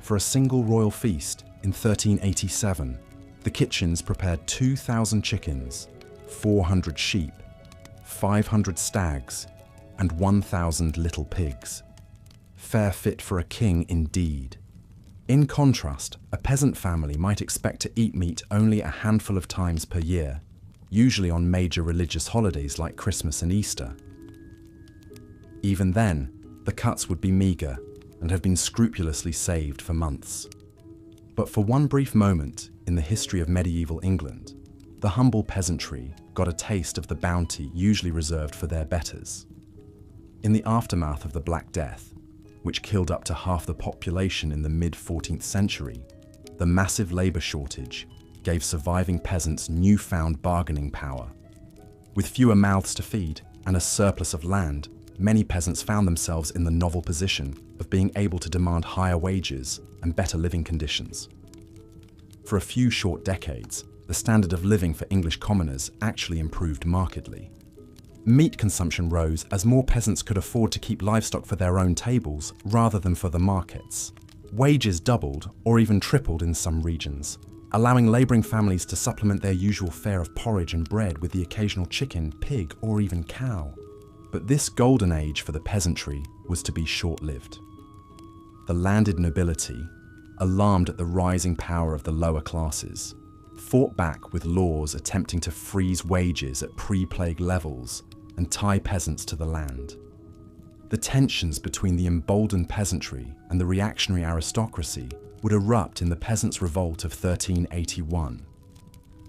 For a single royal feast in 1387, the kitchens prepared 2,000 chickens, 400 sheep, 500 stags, and 1,000 little pigs. Fare fit for a king indeed. In contrast, a peasant family might expect to eat meat only a handful of times per year, usually on major religious holidays like Christmas and Easter. Even then, the cuts would be meagre and have been scrupulously saved for months. But for one brief moment in the history of medieval England, the humble peasantry got a taste of the bounty usually reserved for their betters. In the aftermath of the Black Death, which killed up to half the population in the mid-14th century, the massive labour shortage gave surviving peasants newfound bargaining power. With fewer mouths to feed and a surplus of land, many peasants found themselves in the novel position of being able to demand higher wages and better living conditions. For a few short decades, the standard of living for English commoners actually improved markedly. Meat consumption rose as more peasants could afford to keep livestock for their own tables rather than for the markets. Wages doubled or even tripled in some regions, allowing labouring families to supplement their usual fare of porridge and bread with the occasional chicken, pig, or even cow. But this golden age for the peasantry was to be short-lived. The landed nobility, alarmed at the rising power of the lower classes, fought back with laws attempting to freeze wages at pre-plague levels and tie peasants to the land. The tensions between the emboldened peasantry and the reactionary aristocracy would erupt in the Peasants' Revolt of 1381.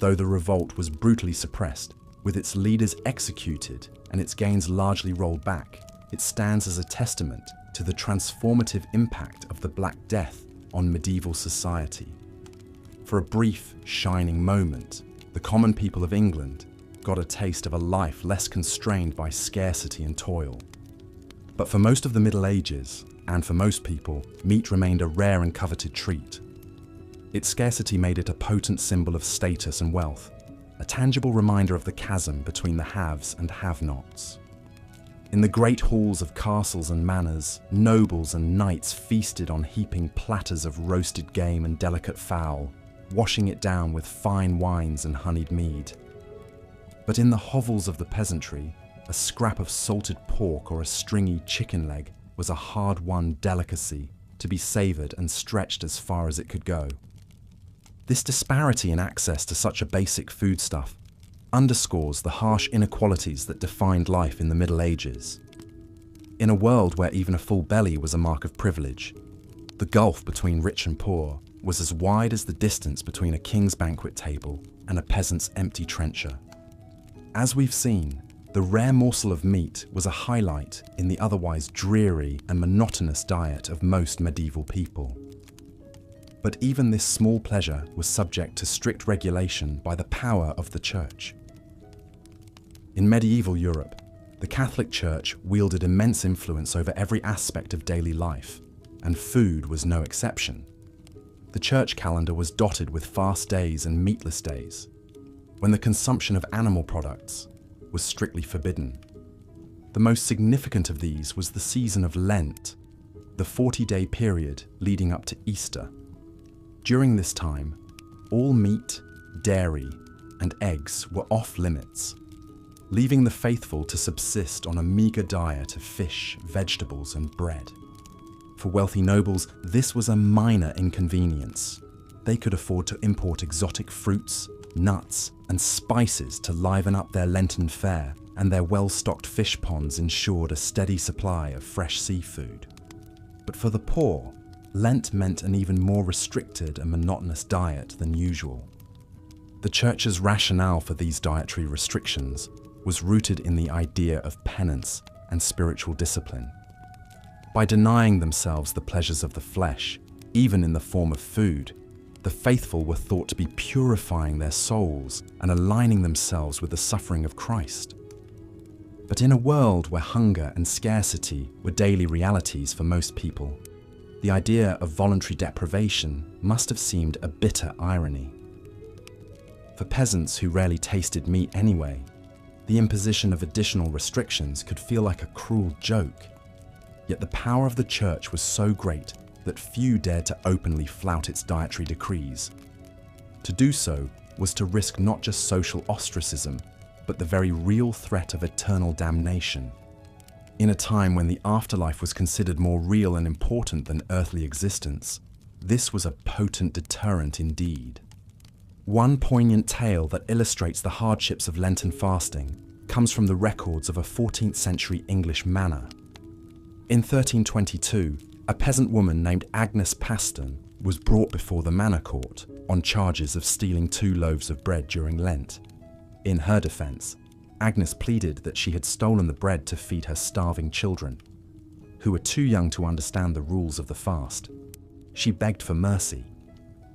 Though the revolt was brutally suppressed, with its leaders executed and its gains largely rolled back, it stands as a testament to the transformative impact of the Black Death on medieval society. For a brief, shining moment, the common people of England got a taste of a life less constrained by scarcity and toil. But for most of the Middle Ages, and for most people, meat remained a rare and coveted treat. Its scarcity made it a potent symbol of status and wealth, a tangible reminder of the chasm between the haves and have-nots. In the great halls of castles and manors, nobles and knights feasted on heaping platters of roasted game and delicate fowl, washing it down with fine wines and honeyed mead. But in the hovels of the peasantry, a scrap of salted pork or a stringy chicken leg was a hard-won delicacy to be savoured and stretched as far as it could go. This disparity in access to such a basic foodstuff underscores the harsh inequalities that defined life in the Middle Ages. In a world where even a full belly was a mark of privilege, the gulf between rich and poor was as wide as the distance between a king's banquet table and a peasant's empty trencher. As we've seen, the rare morsel of meat was a highlight in the otherwise dreary and monotonous diet of most medieval people. But even this small pleasure was subject to strict regulation by the power of the Church. In medieval Europe, the Catholic Church wielded immense influence over every aspect of daily life, and food was no exception. The church calendar was dotted with fast days and meatless days, when the consumption of animal products was strictly forbidden. The most significant of these was the season of Lent, the 40-day period leading up to Easter. During this time, all meat, dairy, and eggs were off limits, leaving the faithful to subsist on a meagre diet of fish, vegetables, and bread. For wealthy nobles, this was a minor inconvenience. They could afford to import exotic fruits, nuts, and spices to liven up their Lenten fare, and their well-stocked fish ponds ensured a steady supply of fresh seafood. But for the poor, Lent meant an even more restricted and monotonous diet than usual. The Church's rationale for these dietary restrictions was rooted in the idea of penance and spiritual discipline. By denying themselves the pleasures of the flesh, even in the form of food, the faithful were thought to be purifying their souls and aligning themselves with the suffering of Christ. But in a world where hunger and scarcity were daily realities for most people, the idea of voluntary deprivation must have seemed a bitter irony. For peasants who rarely tasted meat anyway, the imposition of additional restrictions could feel like a cruel joke. Yet the power of the Church was so great that few dared to openly flout its dietary decrees. To do so was to risk not just social ostracism, but the very real threat of eternal damnation. In a time when the afterlife was considered more real and important than earthly existence, this was a potent deterrent indeed. One poignant tale that illustrates the hardships of Lenten fasting comes from the records of a 14th century English manor. In 1322, a peasant woman named Agnes Paston was brought before the manor court on charges of stealing 2 loaves of bread during Lent. In her defence, Agnes pleaded that she had stolen the bread to feed her starving children, who were too young to understand the rules of the fast. She begged for mercy,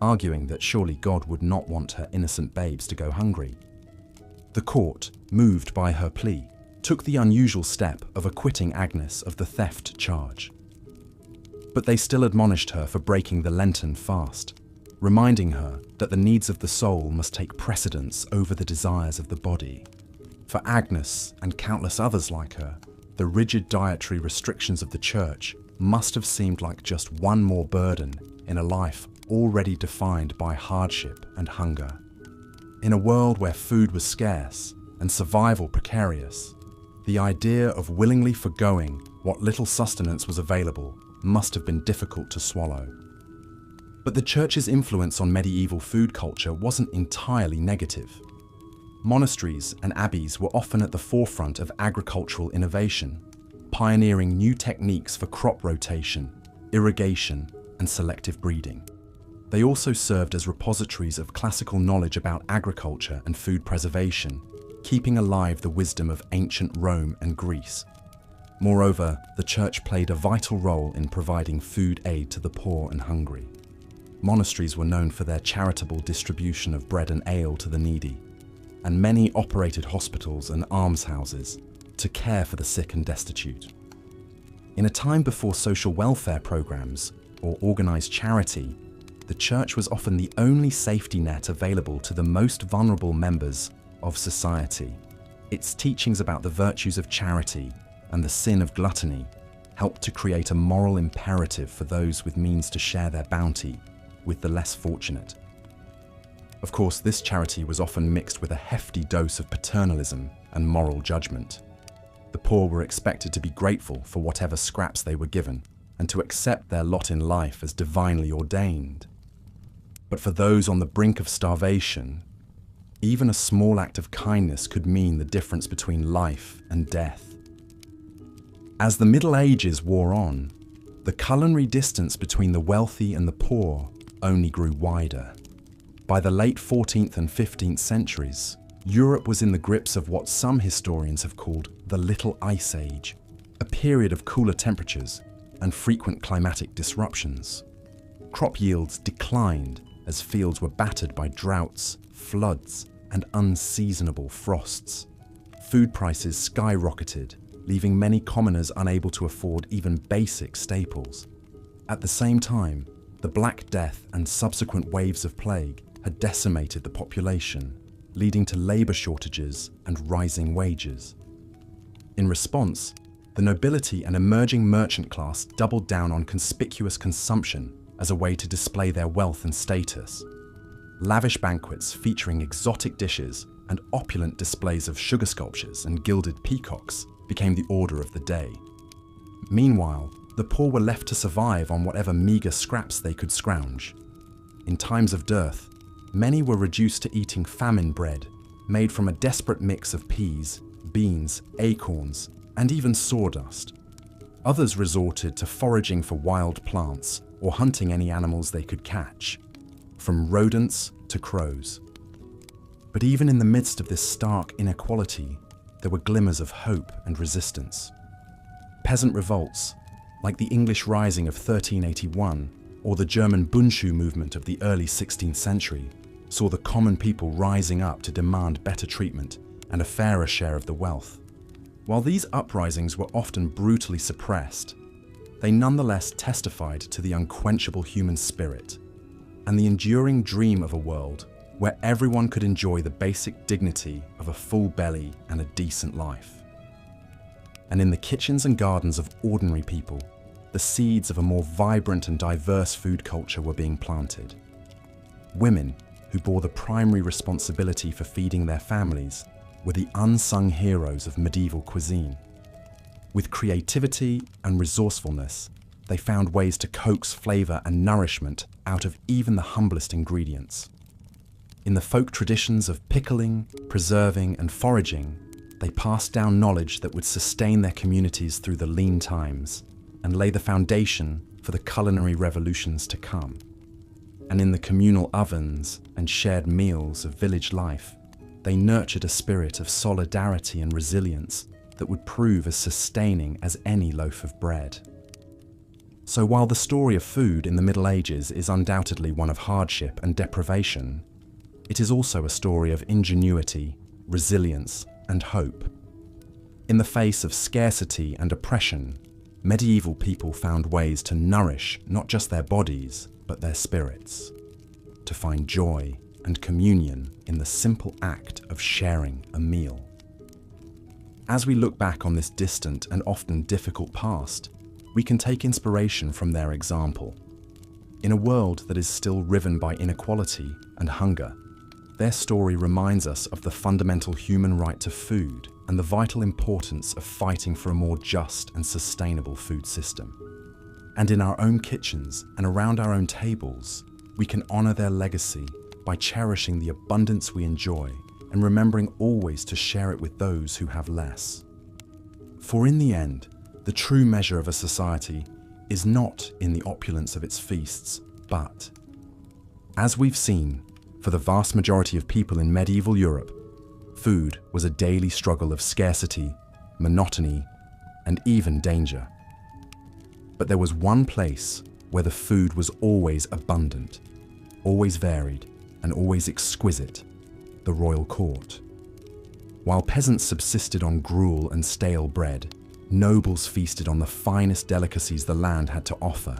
arguing that surely God would not want her innocent babes to go hungry. The court, moved by her plea, took the unusual step of acquitting Agnes of the theft charge. But they still admonished her for breaking the Lenten fast, reminding her that the needs of the soul must take precedence over the desires of the body. For Agnes and countless others like her, the rigid dietary restrictions of the church must have seemed like just one more burden in a life already defined by hardship and hunger. In a world where food was scarce and survival precarious, the idea of willingly forgoing what little sustenance was available must have been difficult to swallow. But the church's influence on medieval food culture wasn't entirely negative. Monasteries and abbeys were often at the forefront of agricultural innovation, pioneering new techniques for crop rotation, irrigation, and selective breeding. They also served as repositories of classical knowledge about agriculture and food preservation, keeping alive the wisdom of ancient Rome and Greece. Moreover, the church played a vital role in providing food aid to the poor and hungry. Monasteries were known for their charitable distribution of bread and ale to the needy, and many operated hospitals and almshouses to care for the sick and destitute. In a time before social welfare programs or organized charity, the church was often the only safety net available to the most vulnerable members of society. Its teachings about the virtues of charity and the sin of gluttony helped to create a moral imperative for those with means to share their bounty with the less fortunate. Of course, this charity was often mixed with a hefty dose of paternalism and moral judgment. The poor were expected to be grateful for whatever scraps they were given and to accept their lot in life as divinely ordained. But for those on the brink of starvation, even a small act of kindness could mean the difference between life and death. As the Middle Ages wore on, the culinary distance between the wealthy and the poor only grew wider. By the late 14th and 15th centuries, Europe was in the grips of what some historians have called the Little Ice Age, a period of cooler temperatures and frequent climatic disruptions. Crop yields declined as fields were battered by droughts, floods, and unseasonable frosts. Food prices skyrocketed, leaving many commoners unable to afford even basic staples. At the same time, the Black Death and subsequent waves of plague had decimated the population, leading to labor shortages and rising wages. In response, the nobility and emerging merchant class doubled down on conspicuous consumption as a way to display their wealth and status. Lavish banquets featuring exotic dishes and opulent displays of sugar sculptures and gilded peacocks became the order of the day. Meanwhile, the poor were left to survive on whatever meager scraps they could scrounge. In times of dearth, many were reduced to eating famine bread, made from a desperate mix of peas, beans, acorns, and even sawdust. Others resorted to foraging for wild plants or hunting any animals they could catch, from rodents to crows. But even in the midst of this stark inequality, there were glimmers of hope and resistance. Peasant revolts, like the English Rising of 1381 or the German Bundschuh movement of the early 16th century, saw the common people rising up to demand better treatment and a fairer share of the wealth. While these uprisings were often brutally suppressed, they nonetheless testified to the unquenchable human spirit and the enduring dream of a world where everyone could enjoy the basic dignity of a full belly and a decent life. And in the kitchens and gardens of ordinary people, the seeds of a more vibrant and diverse food culture were being planted. Women, who bore the primary responsibility for feeding their families, were the unsung heroes of medieval cuisine. With creativity and resourcefulness, they found ways to coax flavor and nourishment out of even the humblest ingredients. In the folk traditions of pickling, preserving, and foraging, they passed down knowledge that would sustain their communities through the lean times and lay the foundation for the culinary revolutions to come. And in the communal ovens and shared meals of village life, they nurtured a spirit of solidarity and resilience that would prove as sustaining as any loaf of bread. So while the story of food in the Middle Ages is undoubtedly one of hardship and deprivation, it is also a story of ingenuity, resilience, and hope. In the face of scarcity and oppression, medieval people found ways to nourish not just their bodies, but their spirits, to find joy and communion in the simple act of sharing a meal. As we look back on this distant and often difficult past, we can take inspiration from their example. In a world that is still riven by inequality and hunger, their story reminds us of the fundamental human right to food and the vital importance of fighting for a more just and sustainable food system. And in our own kitchens and around our own tables, we can honor their legacy by cherishing the abundance we enjoy and remembering always to share it with those who have less. For in the end, the true measure of a society is not in the opulence of its feasts, but, as we've seen, for the vast majority of people in medieval Europe, food was a daily struggle of scarcity, monotony, and even danger. But there was one place where the food was always abundant, always varied, and always exquisite: the royal court. While peasants subsisted on gruel and stale bread, nobles feasted on the finest delicacies the land had to offer.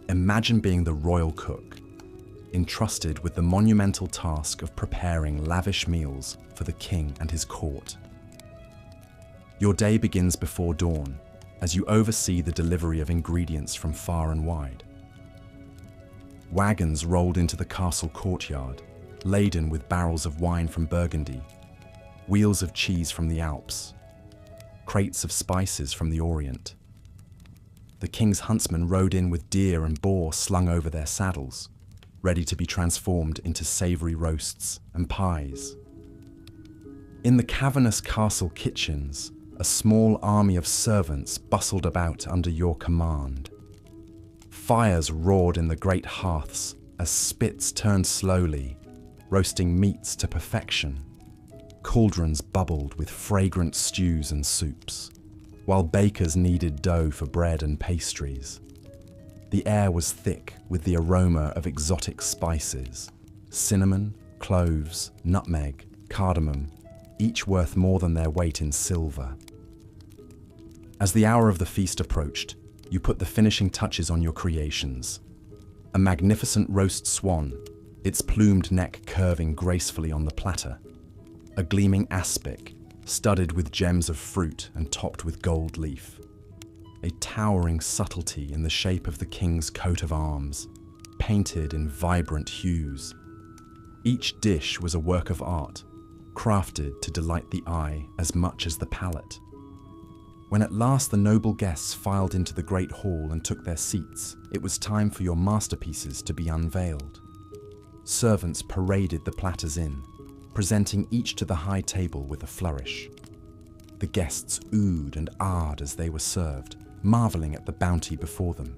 Imagine being the royal cook, entrusted with the monumental task of preparing lavish meals for the king and his court. Your day begins before dawn as you oversee the delivery of ingredients from far and wide. Wagons rolled into the castle courtyard, laden with barrels of wine from Burgundy, wheels of cheese from the Alps, crates of spices from the Orient. The king's huntsmen rode in with deer and boar slung over their saddles, ready to be transformed into savory roasts and pies. In the cavernous castle kitchens, a small army of servants bustled about under your command. Fires roared in the great hearths as spits turned slowly, roasting meats to perfection. Cauldrons bubbled with fragrant stews and soups, while bakers kneaded dough for bread and pastries. The air was thick with the aroma of exotic spices: cinnamon, cloves, nutmeg, cardamom, each worth more than their weight in silver. As the hour of the feast approached, you put the finishing touches on your creations. A magnificent roast swan, its plumed neck curving gracefully on the platter. A gleaming aspic, studded with gems of fruit and topped with gold leaf. A towering subtlety in the shape of the king's coat of arms, painted in vibrant hues. Each dish was a work of art, crafted to delight the eye as much as the palate. When at last the noble guests filed into the great hall and took their seats, it was time for your masterpieces to be unveiled. Servants paraded the platters in, presenting each to the high table with a flourish. The guests oohed and ahed as they were served, marveling at the bounty before them.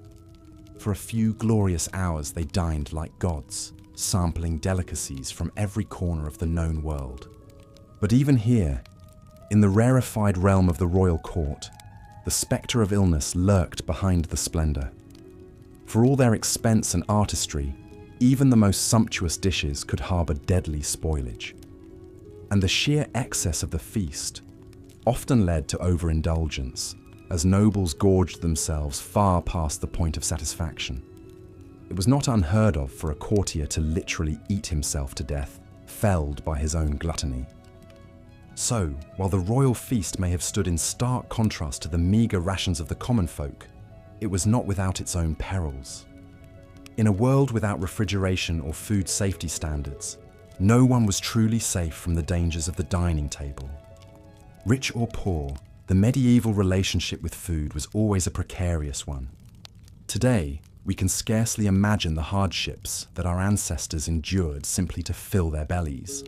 For a few glorious hours they dined like gods, sampling delicacies from every corner of the known world. But even here, in the rarefied realm of the royal court, the spectre of illness lurked behind the splendor. For all their expense and artistry, even the most sumptuous dishes could harbor deadly spoilage. And the sheer excess of the feast often led to overindulgence, as nobles gorged themselves far past the point of satisfaction. It was not unheard of for a courtier to literally eat himself to death, felled by his own gluttony. So, while the royal feast may have stood in stark contrast to the meagre rations of the common folk, it was not without its own perils. In a world without refrigeration or food safety standards, no one was truly safe from the dangers of the dining table. Rich or poor, the medieval relationship with food was always a precarious one. Today, we can scarcely imagine the hardships that our ancestors endured simply to fill their bellies.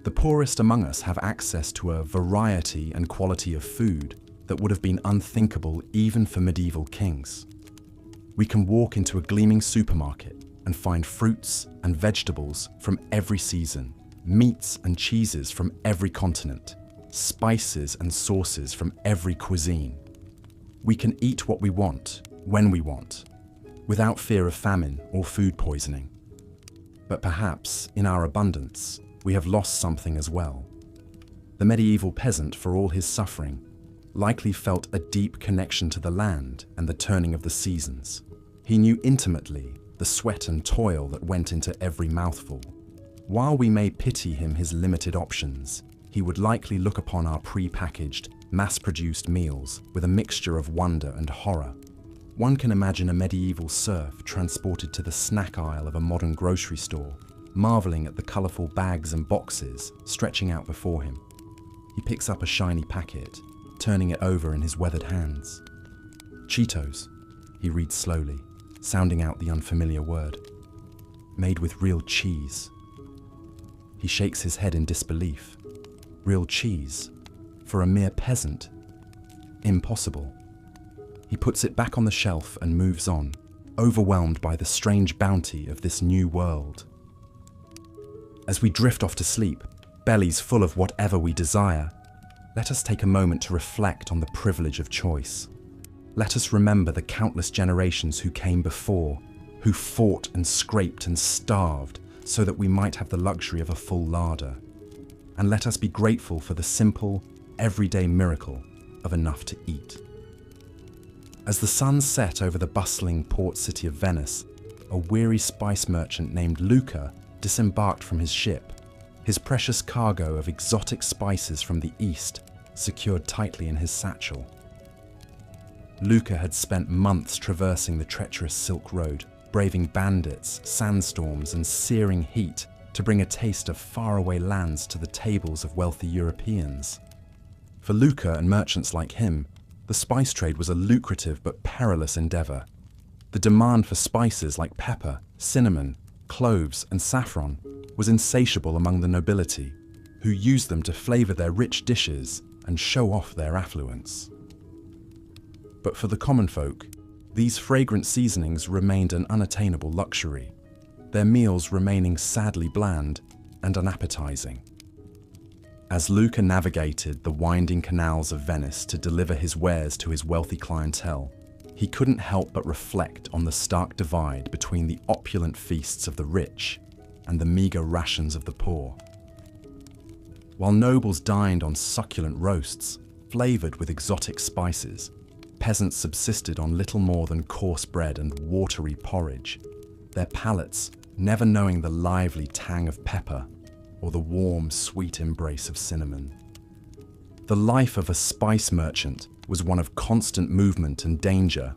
The poorest among us have access to a variety and quality of food that would have been unthinkable even for medieval kings. We can walk into a gleaming supermarket and find fruits and vegetables from every season, meats and cheeses from every continent, spices and sauces from every cuisine. We can eat what we want, when we want, without fear of famine or food poisoning. But perhaps, in our abundance, we have lost something as well. The medieval peasant, for all his suffering, likely felt a deep connection to the land and the turning of the seasons. He knew intimately the sweat and toil that went into every mouthful. While we may pity him his limited options, he would likely look upon our pre-packaged, mass-produced meals with a mixture of wonder and horror. One can imagine a medieval serf transported to the snack aisle of a modern grocery store, marveling at the colourful bags and boxes stretching out before him. He picks up a shiny packet, turning it over in his weathered hands. Cheetos, he reads slowly, sounding out the unfamiliar word. Made with real cheese. He shakes his head in disbelief. Real cheese? For a mere peasant? Impossible. He puts it back on the shelf and moves on, overwhelmed by the strange bounty of this new world. As we drift off to sleep, bellies full of whatever we desire, let us take a moment to reflect on the privilege of choice. Let us remember the countless generations who came before, who fought and scraped and starved so that we might have the luxury of a full larder. And let us be grateful for the simple, everyday miracle of enough to eat. As the sun set over the bustling port city of Venice, a weary spice merchant named Luca disembarked from his ship, his precious cargo of exotic spices from the east secured tightly in his satchel. Luca had spent months traversing the treacherous Silk Road, braving bandits, sandstorms, and searing heat to bring a taste of faraway lands to the tables of wealthy Europeans. For Luca and merchants like him, the spice trade was a lucrative but perilous endeavour. The demand for spices like pepper, cinnamon, cloves, and saffron was insatiable among the nobility, who used them to flavour their rich dishes and show off their affluence. But for the common folk, these fragrant seasonings remained an unattainable luxury, their meals remaining sadly bland and unappetising. As Luca navigated the winding canals of Venice to deliver his wares to his wealthy clientele, he couldn't help but reflect on the stark divide between the opulent feasts of the rich and the meagre rations of the poor. While nobles dined on succulent roasts, flavoured with exotic spices, peasants subsisted on little more than coarse bread and watery porridge, their palates never knowing the lively tang of pepper or the warm, sweet embrace of cinnamon. The life of a spice merchant was one of constant movement and danger,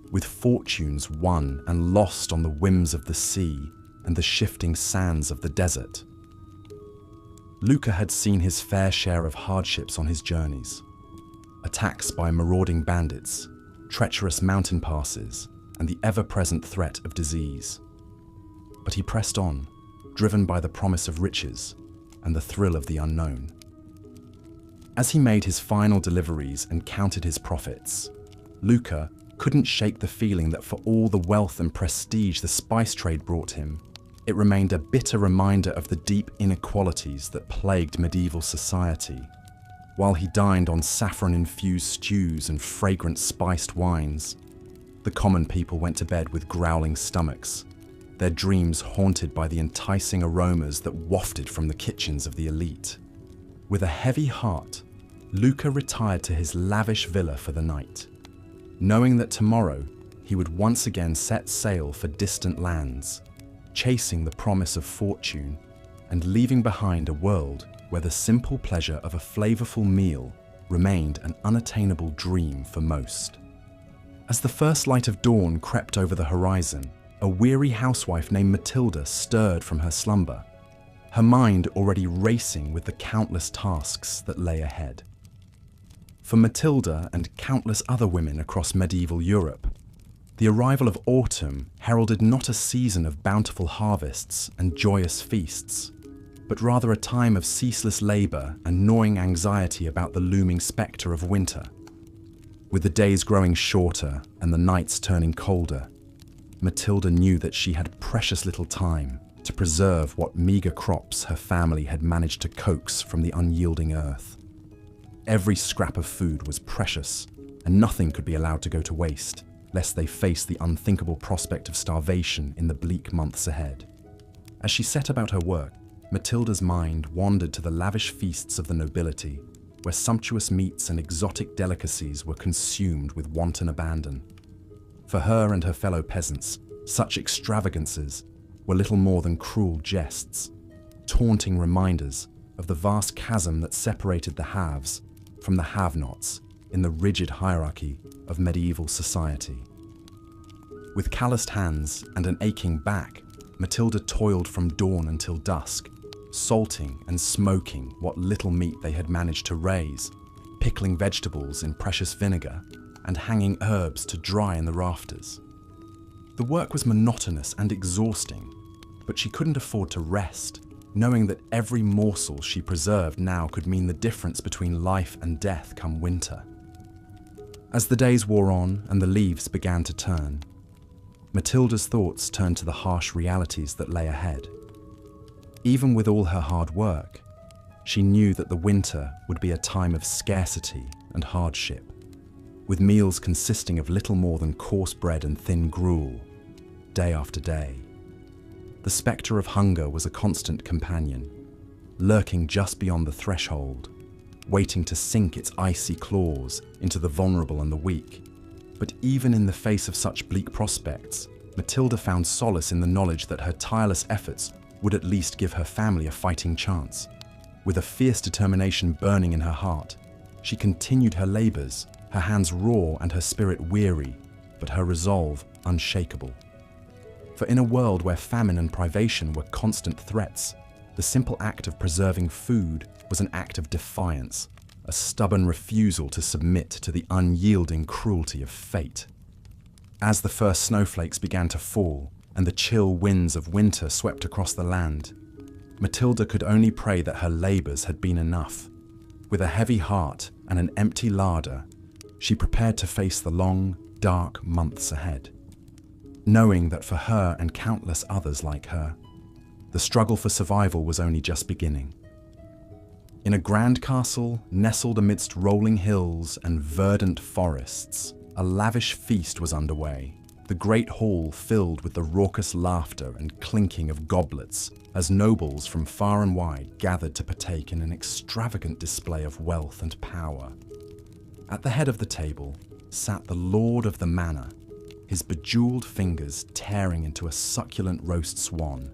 with fortunes won and lost on the whims of the sea and the shifting sands of the desert. Luca had seen his fair share of hardships on his journeys. Attacks by marauding bandits, treacherous mountain passes, and the ever-present threat of disease. But he pressed on, driven by the promise of riches and the thrill of the unknown. As he made his final deliveries and counted his profits, Luca couldn't shake the feeling that for all the wealth and prestige the spice trade brought him, it remained a bitter reminder of the deep inequalities that plagued medieval society. While he dined on saffron-infused stews and fragrant spiced wines, the common people went to bed with growling stomachs, their dreams haunted by the enticing aromas that wafted from the kitchens of the elite. With a heavy heart, Luca retired to his lavish villa for the night, knowing that tomorrow he would once again set sail for distant lands, chasing the promise of fortune and leaving behind a world where the simple pleasure of a flavorful meal remained an unattainable dream for most. As the first light of dawn crept over the horizon, a weary housewife named Matilda stirred from her slumber, her mind already racing with the countless tasks that lay ahead. For Matilda and countless other women across medieval Europe, The arrival of autumn heralded not a season of bountiful harvests and joyous feasts, but rather a time of ceaseless labour and gnawing anxiety about the looming spectre of winter. With the days growing shorter and the nights turning colder, Matilda knew that she had precious little time to preserve what meagre crops her family had managed to coax from the unyielding earth. Every scrap of food was precious, and nothing could be allowed to go to waste, lest they face the unthinkable prospect of starvation in the bleak months ahead. As she set about her work, Matilda's mind wandered to the lavish feasts of the nobility, where sumptuous meats and exotic delicacies were consumed with wanton abandon. For her and her fellow peasants, such extravagances were little more than cruel jests, taunting reminders of the vast chasm that separated the haves from the have-nots in the rigid hierarchy of medieval society. With calloused hands and an aching back, Matilda toiled from dawn until dusk, salting and smoking what little meat they had managed to raise, pickling vegetables in precious vinegar, and hanging herbs to dry in the rafters. The work was monotonous and exhausting, but she couldn't afford to rest, knowing that every morsel she preserved now could mean the difference between life and death come winter. As the days wore on and the leaves began to turn, Matilda's thoughts turned to the harsh realities that lay ahead. Even with all her hard work, she knew that the winter would be a time of scarcity and hardship, with meals consisting of little more than coarse bread and thin gruel, day after day. The spectre of hunger was a constant companion, lurking just beyond the threshold, waiting to sink its icy claws into the vulnerable and the weak. But even in the face of such bleak prospects, Matilda found solace in the knowledge that her tireless efforts would at least give her family a fighting chance. With a fierce determination burning in her heart, she continued her labours, her hands raw and her spirit weary, but her resolve unshakable. For in a world where famine and privation were constant threats, the simple act of preserving food was an act of defiance, a stubborn refusal to submit to the unyielding cruelty of fate. As the first snowflakes began to fall and the chill winds of winter swept across the land, Matilda could only pray that her labours had been enough. With a heavy heart and an empty larder, she prepared to face the long, dark months ahead, knowing that for her and countless others like her, the struggle for survival was only just beginning. In a grand castle nestled amidst rolling hills and verdant forests, a lavish feast was underway, the great hall filled with the raucous laughter and clinking of goblets as nobles from far and wide gathered to partake in an extravagant display of wealth and power. At the head of the table sat the lord of the manor, his bejeweled fingers tearing into a succulent roast swan,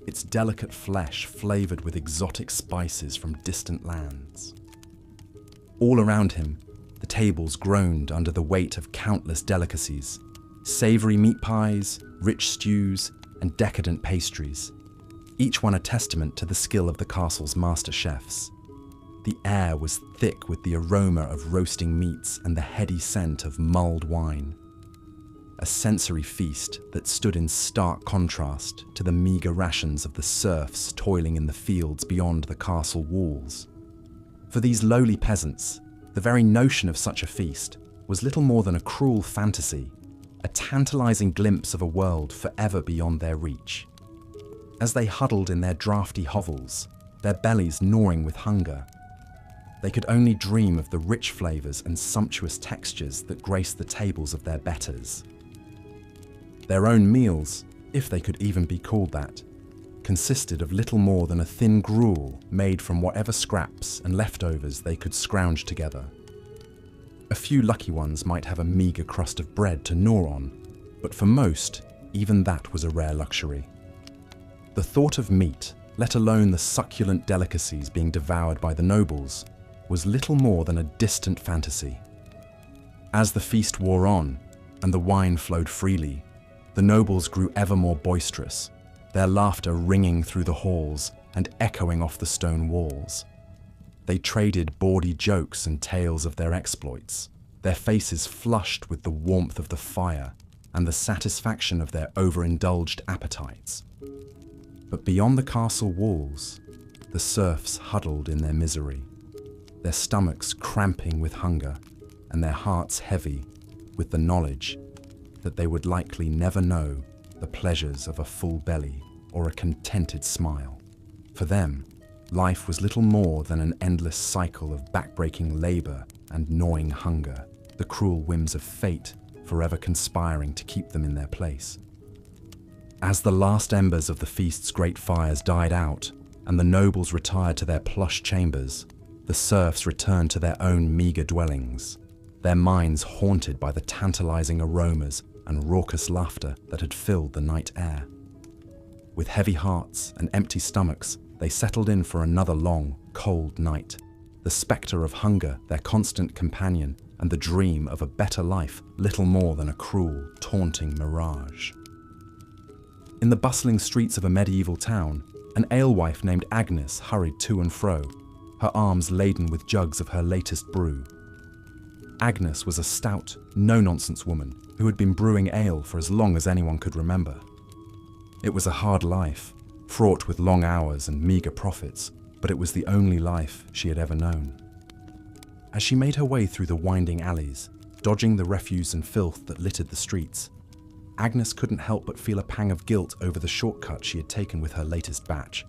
its delicate flesh flavoured with exotic spices from distant lands. All around him, the tables groaned under the weight of countless delicacies, savoury meat pies, rich stews, and decadent pastries, each one a testament to the skill of the castle's master chefs. The air was thick with the aroma of roasting meats and the heady scent of mulled wine, a sensory feast that stood in stark contrast to the meagre rations of the serfs toiling in the fields beyond the castle walls. For these lowly peasants, the very notion of such a feast was little more than a cruel fantasy, a tantalizing glimpse of a world forever beyond their reach. As they huddled in their draughty hovels, their bellies gnawing with hunger, they could only dream of the rich flavors and sumptuous textures that graced the tables of their betters. Their own meals, if they could even be called that, consisted of little more than a thin gruel made from whatever scraps and leftovers they could scrounge together. A few lucky ones might have a meagre crust of bread to gnaw on, but for most, even that was a rare luxury. The thought of meat, let alone the succulent delicacies being devoured by the nobles, was little more than a distant fantasy. As the feast wore on, and the wine flowed freely, the nobles grew ever more boisterous, their laughter ringing through the halls and echoing off the stone walls. They traded bawdy jokes and tales of their exploits, their faces flushed with the warmth of the fire, and the satisfaction of their overindulged appetites. But beyond the castle walls, the serfs huddled in their misery, their stomachs cramping with hunger and their hearts heavy with the knowledge that they would likely never know the pleasures of a full belly or a contented smile. For them, life was little more than an endless cycle of backbreaking labor and gnawing hunger, the cruel whims of fate forever conspiring to keep them in their place. As the last embers of the feast's great fires died out and the nobles retired to their plush chambers, the serfs returned to their own meager dwellings, their minds haunted by the tantalizing aromas and raucous laughter that had filled the night air. With heavy hearts and empty stomachs, they settled in for another long, cold night, the spectre of hunger their constant companion and the dream of a better life little more than a cruel, taunting mirage. In the bustling streets of a medieval town, an alewife named Agnes hurried to and fro, her arms laden with jugs of her latest brew. Agnes was a stout, no-nonsense woman who had been brewing ale for as long as anyone could remember. It was a hard life, fraught with long hours and meager profits, but it was the only life she had ever known. As she made her way through the winding alleys, dodging the refuse and filth that littered the streets, Agnes couldn't help but feel a pang of guilt over the shortcut she had taken with her latest batch.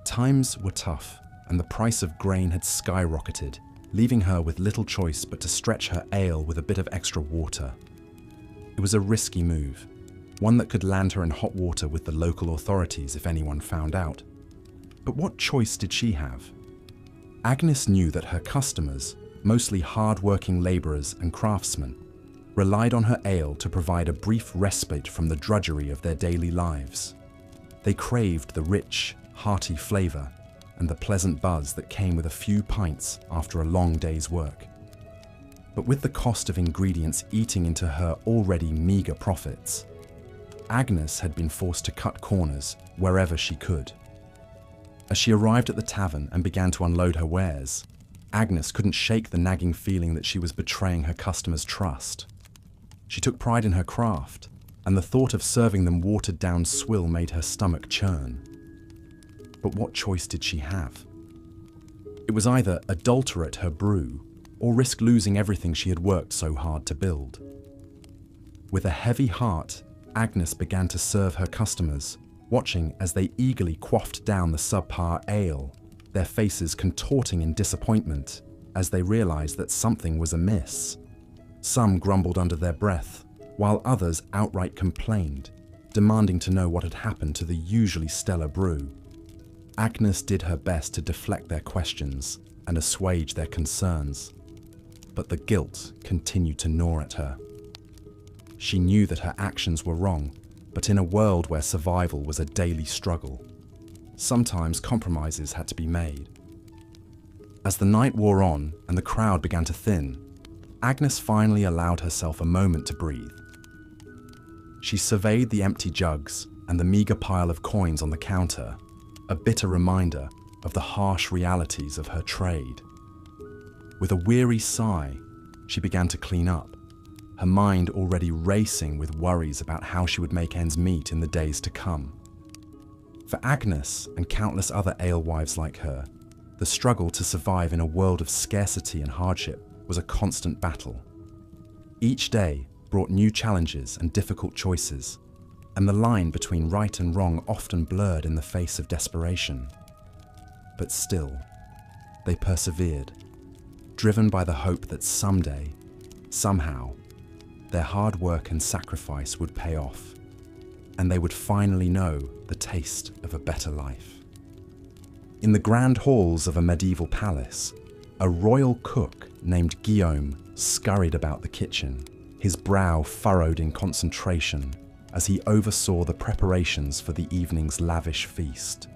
Times were tough, and the price of grain had skyrocketed, leaving her with little choice but to stretch her ale with a bit of extra water. It was a risky move, one that could land her in hot water with the local authorities if anyone found out. But what choice did she have? Agnes knew that her customers, mostly hard-working labourers and craftsmen, relied on her ale to provide a brief respite from the drudgery of their daily lives. They craved the rich, hearty flavour and the pleasant buzz that came with a few pints after a long day's work. But with the cost of ingredients eating into her already meagre profits, Agnes had been forced to cut corners wherever she could. As she arrived at the tavern and began to unload her wares, Agnes couldn't shake the nagging feeling that she was betraying her customers' trust. She took pride in her craft, and the thought of serving them watered-down swill made her stomach churn. But what choice did she have? It was either adulterate her brew or risk losing everything she had worked so hard to build. With a heavy heart, Agnes began to serve her customers, watching as they eagerly quaffed down the subpar ale, their faces contorting in disappointment as they realized that something was amiss. Some grumbled under their breath, while others outright complained, demanding to know what had happened to the usually stellar brew. Agnes did her best to deflect their questions and assuage their concerns, but the guilt continued to gnaw at her. She knew that her actions were wrong, but in a world where survival was a daily struggle, sometimes compromises had to be made. As the night wore on and the crowd began to thin, Agnes finally allowed herself a moment to breathe. She surveyed the empty jugs and the meagre pile of coins on the counter, a bitter reminder of the harsh realities of her trade. With a weary sigh, she began to clean up, her mind already racing with worries about how she would make ends meet in the days to come. For Agnes and countless other alewives like her, the struggle to survive in a world of scarcity and hardship was a constant battle. Each day brought new challenges and difficult choices, and the line between right and wrong often blurred in the face of desperation. But still, they persevered, driven by the hope that someday, somehow, their hard work and sacrifice would pay off, and they would finally know the taste of a better life. In the grand halls of a medieval palace, a royal cook named Guillaume scurried about the kitchen, his brow furrowed in concentration as he oversaw the preparations for the evening's lavish feast.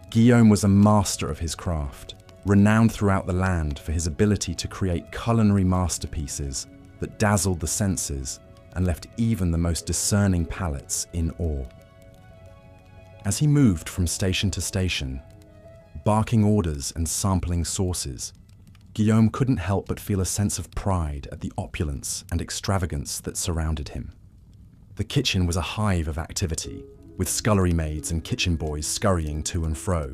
Guillaume was a master of his craft, renowned throughout the land for his ability to create culinary masterpieces that dazzled the senses and left even the most discerning palates in awe. As he moved from station to station, barking orders and sampling sauces, Guillaume couldn't help but feel a sense of pride at the opulence and extravagance that surrounded him. The kitchen was a hive of activity, with scullery maids and kitchen boys scurrying to and fro,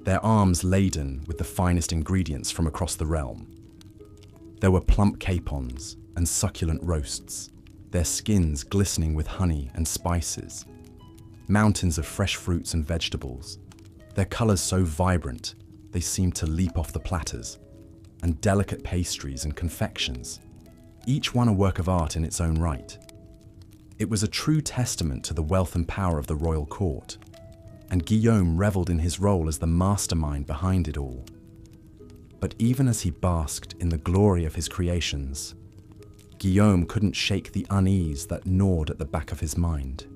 their arms laden with the finest ingredients from across the realm. There were plump capons and succulent roasts, their skins glistening with honey and spices, mountains of fresh fruits and vegetables, their colours so vibrant they seemed to leap off the platters, and delicate pastries and confections, each one a work of art in its own right. It was a true testament to the wealth and power of the royal court, and Guillaume revelled in his role as the mastermind behind it all. But even as he basked in the glory of his creations, Guillaume couldn't shake the unease that gnawed at the back of his mind.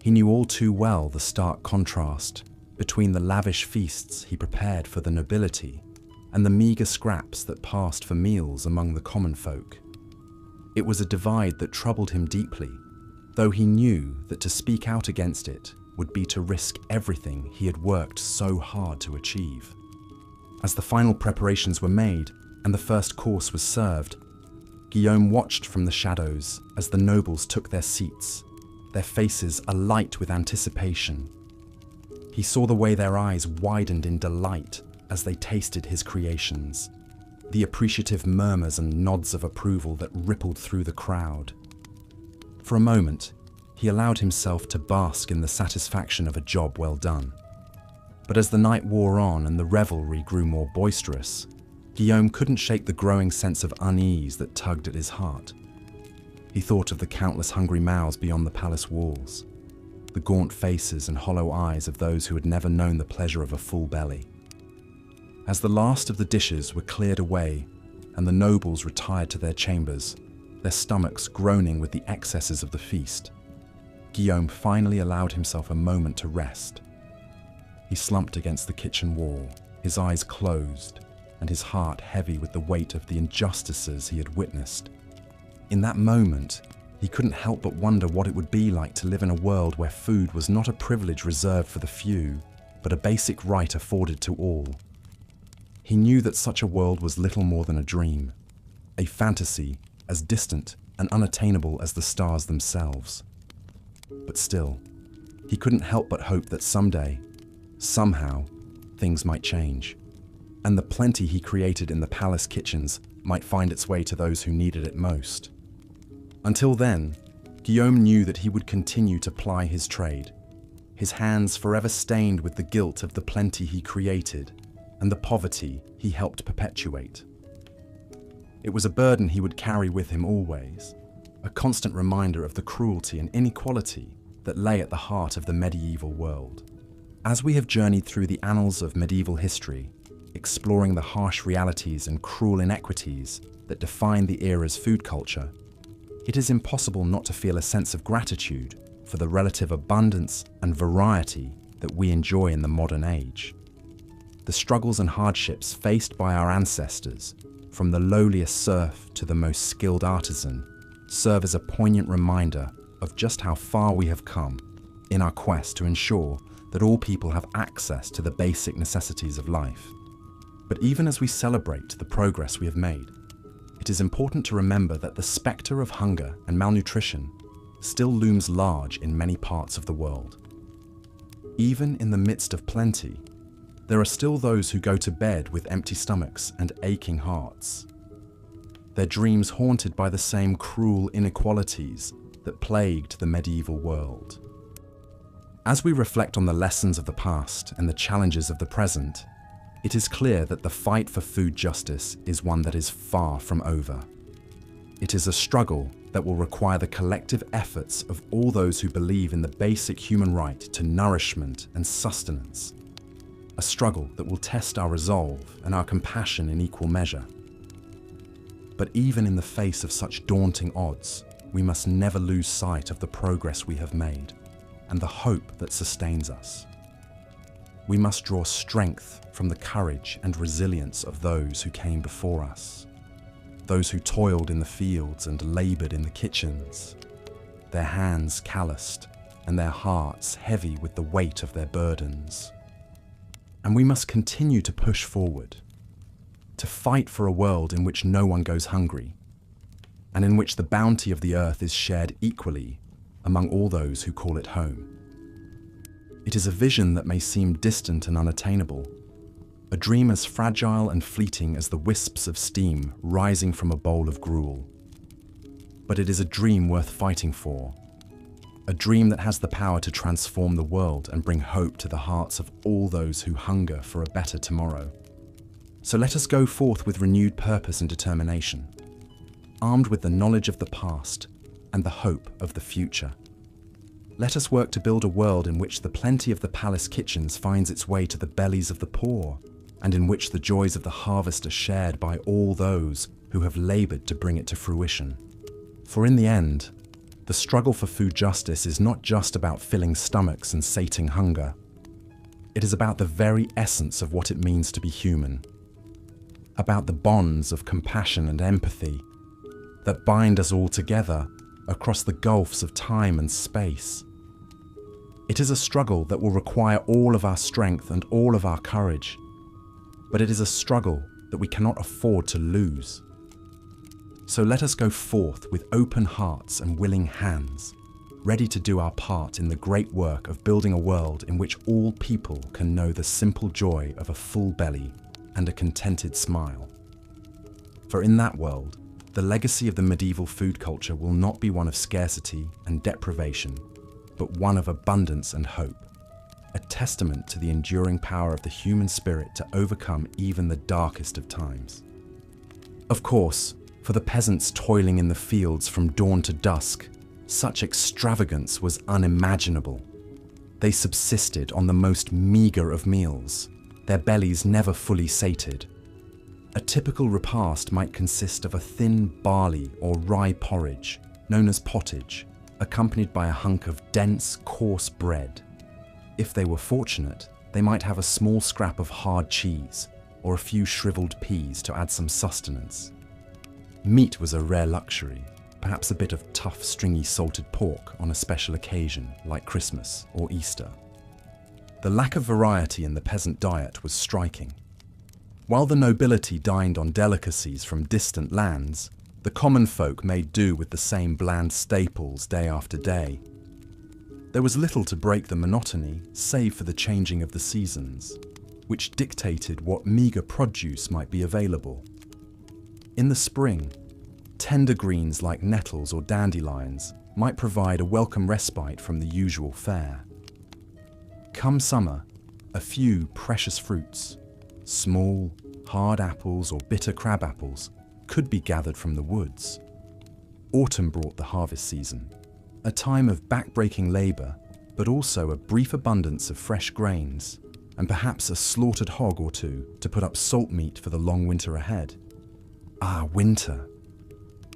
He knew all too well the stark contrast between the lavish feasts he prepared for the nobility and the meagre scraps that passed for meals among the common folk. It was a divide that troubled him deeply, though he knew that to speak out against it would be to risk everything he had worked so hard to achieve. As the final preparations were made and the first course was served, Guillaume watched from the shadows as the nobles took their seats, their faces alight with anticipation. He saw the way their eyes widened in delight as they tasted his creations, the appreciative murmurs and nods of approval that rippled through the crowd. For a moment, he allowed himself to bask in the satisfaction of a job well done. But as the night wore on and the revelry grew more boisterous, Guillaume couldn't shake the growing sense of unease that tugged at his heart. He thought of the countless hungry mouths beyond the palace walls, the gaunt faces and hollow eyes of those who had never known the pleasure of a full belly. As the last of the dishes were cleared away and the nobles retired to their chambers, their stomachs groaning with the excesses of the feast, Guillaume finally allowed himself a moment to rest. He slumped against the kitchen wall, his eyes closed, and his heart heavy with the weight of the injustices he had witnessed. In that moment, he couldn't help but wonder what it would be like to live in a world where food was not a privilege reserved for the few, but a basic right afforded to all. He knew that such a world was little more than a dream, a fantasy as distant and unattainable as the stars themselves. But still, he couldn't help but hope that someday, somehow, things might change, and the plenty he created in the palace kitchens might find its way to those who needed it most. Until then, Guillaume knew that he would continue to ply his trade, his hands forever stained with the guilt of the plenty he created and the poverty he helped perpetuate. It was a burden he would carry with him always, a constant reminder of the cruelty and inequality that lay at the heart of the medieval world. As we have journeyed through the annals of medieval history, exploring the harsh realities and cruel inequities that define the era's food culture, it is impossible not to feel a sense of gratitude for the relative abundance and variety that we enjoy in the modern age. The struggles and hardships faced by our ancestors, from the lowliest serf to the most skilled artisan, serve as a poignant reminder of just how far we have come in our quest to ensure that all people have access to the basic necessities of life. But even as we celebrate the progress we have made, it is important to remember that the spectre of hunger and malnutrition still looms large in many parts of the world. Even in the midst of plenty, there are still those who go to bed with empty stomachs and aching hearts, their dreams haunted by the same cruel inequalities that plagued the medieval world. As we reflect on the lessons of the past and the challenges of the present, it is clear that the fight for food justice is one that is far from over. It is a struggle that will require the collective efforts of all those who believe in the basic human right to nourishment and sustenance. A struggle that will test our resolve and our compassion in equal measure. But even in the face of such daunting odds, we must never lose sight of the progress we have made and the hope that sustains us. We must draw strength from the courage and resilience of those who came before us, those who toiled in the fields and labored in the kitchens, their hands calloused and their hearts heavy with the weight of their burdens. And we must continue to push forward, to fight for a world in which no one goes hungry, and in which the bounty of the earth is shared equally among all those who call it home. It is a vision that may seem distant and unattainable, a dream as fragile and fleeting as the wisps of steam rising from a bowl of gruel. But it is a dream worth fighting for, a dream that has the power to transform the world and bring hope to the hearts of all those who hunger for a better tomorrow. So let us go forth with renewed purpose and determination, armed with the knowledge of the past and the hope of the future. Let us work to build a world in which the plenty of the palace kitchens finds its way to the bellies of the poor, and in which the joys of the harvest are shared by all those who have labored to bring it to fruition. For in the end, the struggle for food justice is not just about filling stomachs and sating hunger. It is about the very essence of what it means to be human, about the bonds of compassion and empathy that bind us all together across the gulfs of time and space. It is a struggle that will require all of our strength and all of our courage, but it is a struggle that we cannot afford to lose. So let us go forth with open hearts and willing hands, ready to do our part in the great work of building a world in which all people can know the simple joy of a full belly and a contented smile. For in that world, the legacy of the medieval food culture will not be one of scarcity and deprivation, but one of abundance and hope, a testament to the enduring power of the human spirit to overcome even the darkest of times. Of course, for the peasants toiling in the fields from dawn to dusk, such extravagance was unimaginable. They subsisted on the most meagre of meals, their bellies never fully sated. A typical repast might consist of a thin barley or rye porridge, known as pottage, accompanied by a hunk of dense, coarse bread. If they were fortunate, they might have a small scrap of hard cheese or a few shriveled peas to add some sustenance. Meat was a rare luxury, perhaps a bit of tough, stringy salted pork on a special occasion like Christmas or Easter. The lack of variety in the peasant diet was striking. While the nobility dined on delicacies from distant lands, the common folk made do with the same bland staples day after day. There was little to break the monotony, save for the changing of the seasons, which dictated what meagre produce might be available. In the spring, tender greens like nettles or dandelions might provide a welcome respite from the usual fare. Come summer, a few precious fruits, small, hard apples or bitter crab apples, could be gathered from the woods. Autumn brought the harvest season, a time of back-breaking labour, but also a brief abundance of fresh grains, and perhaps a slaughtered hog or two to put up salt meat for the long winter ahead. Ah, winter,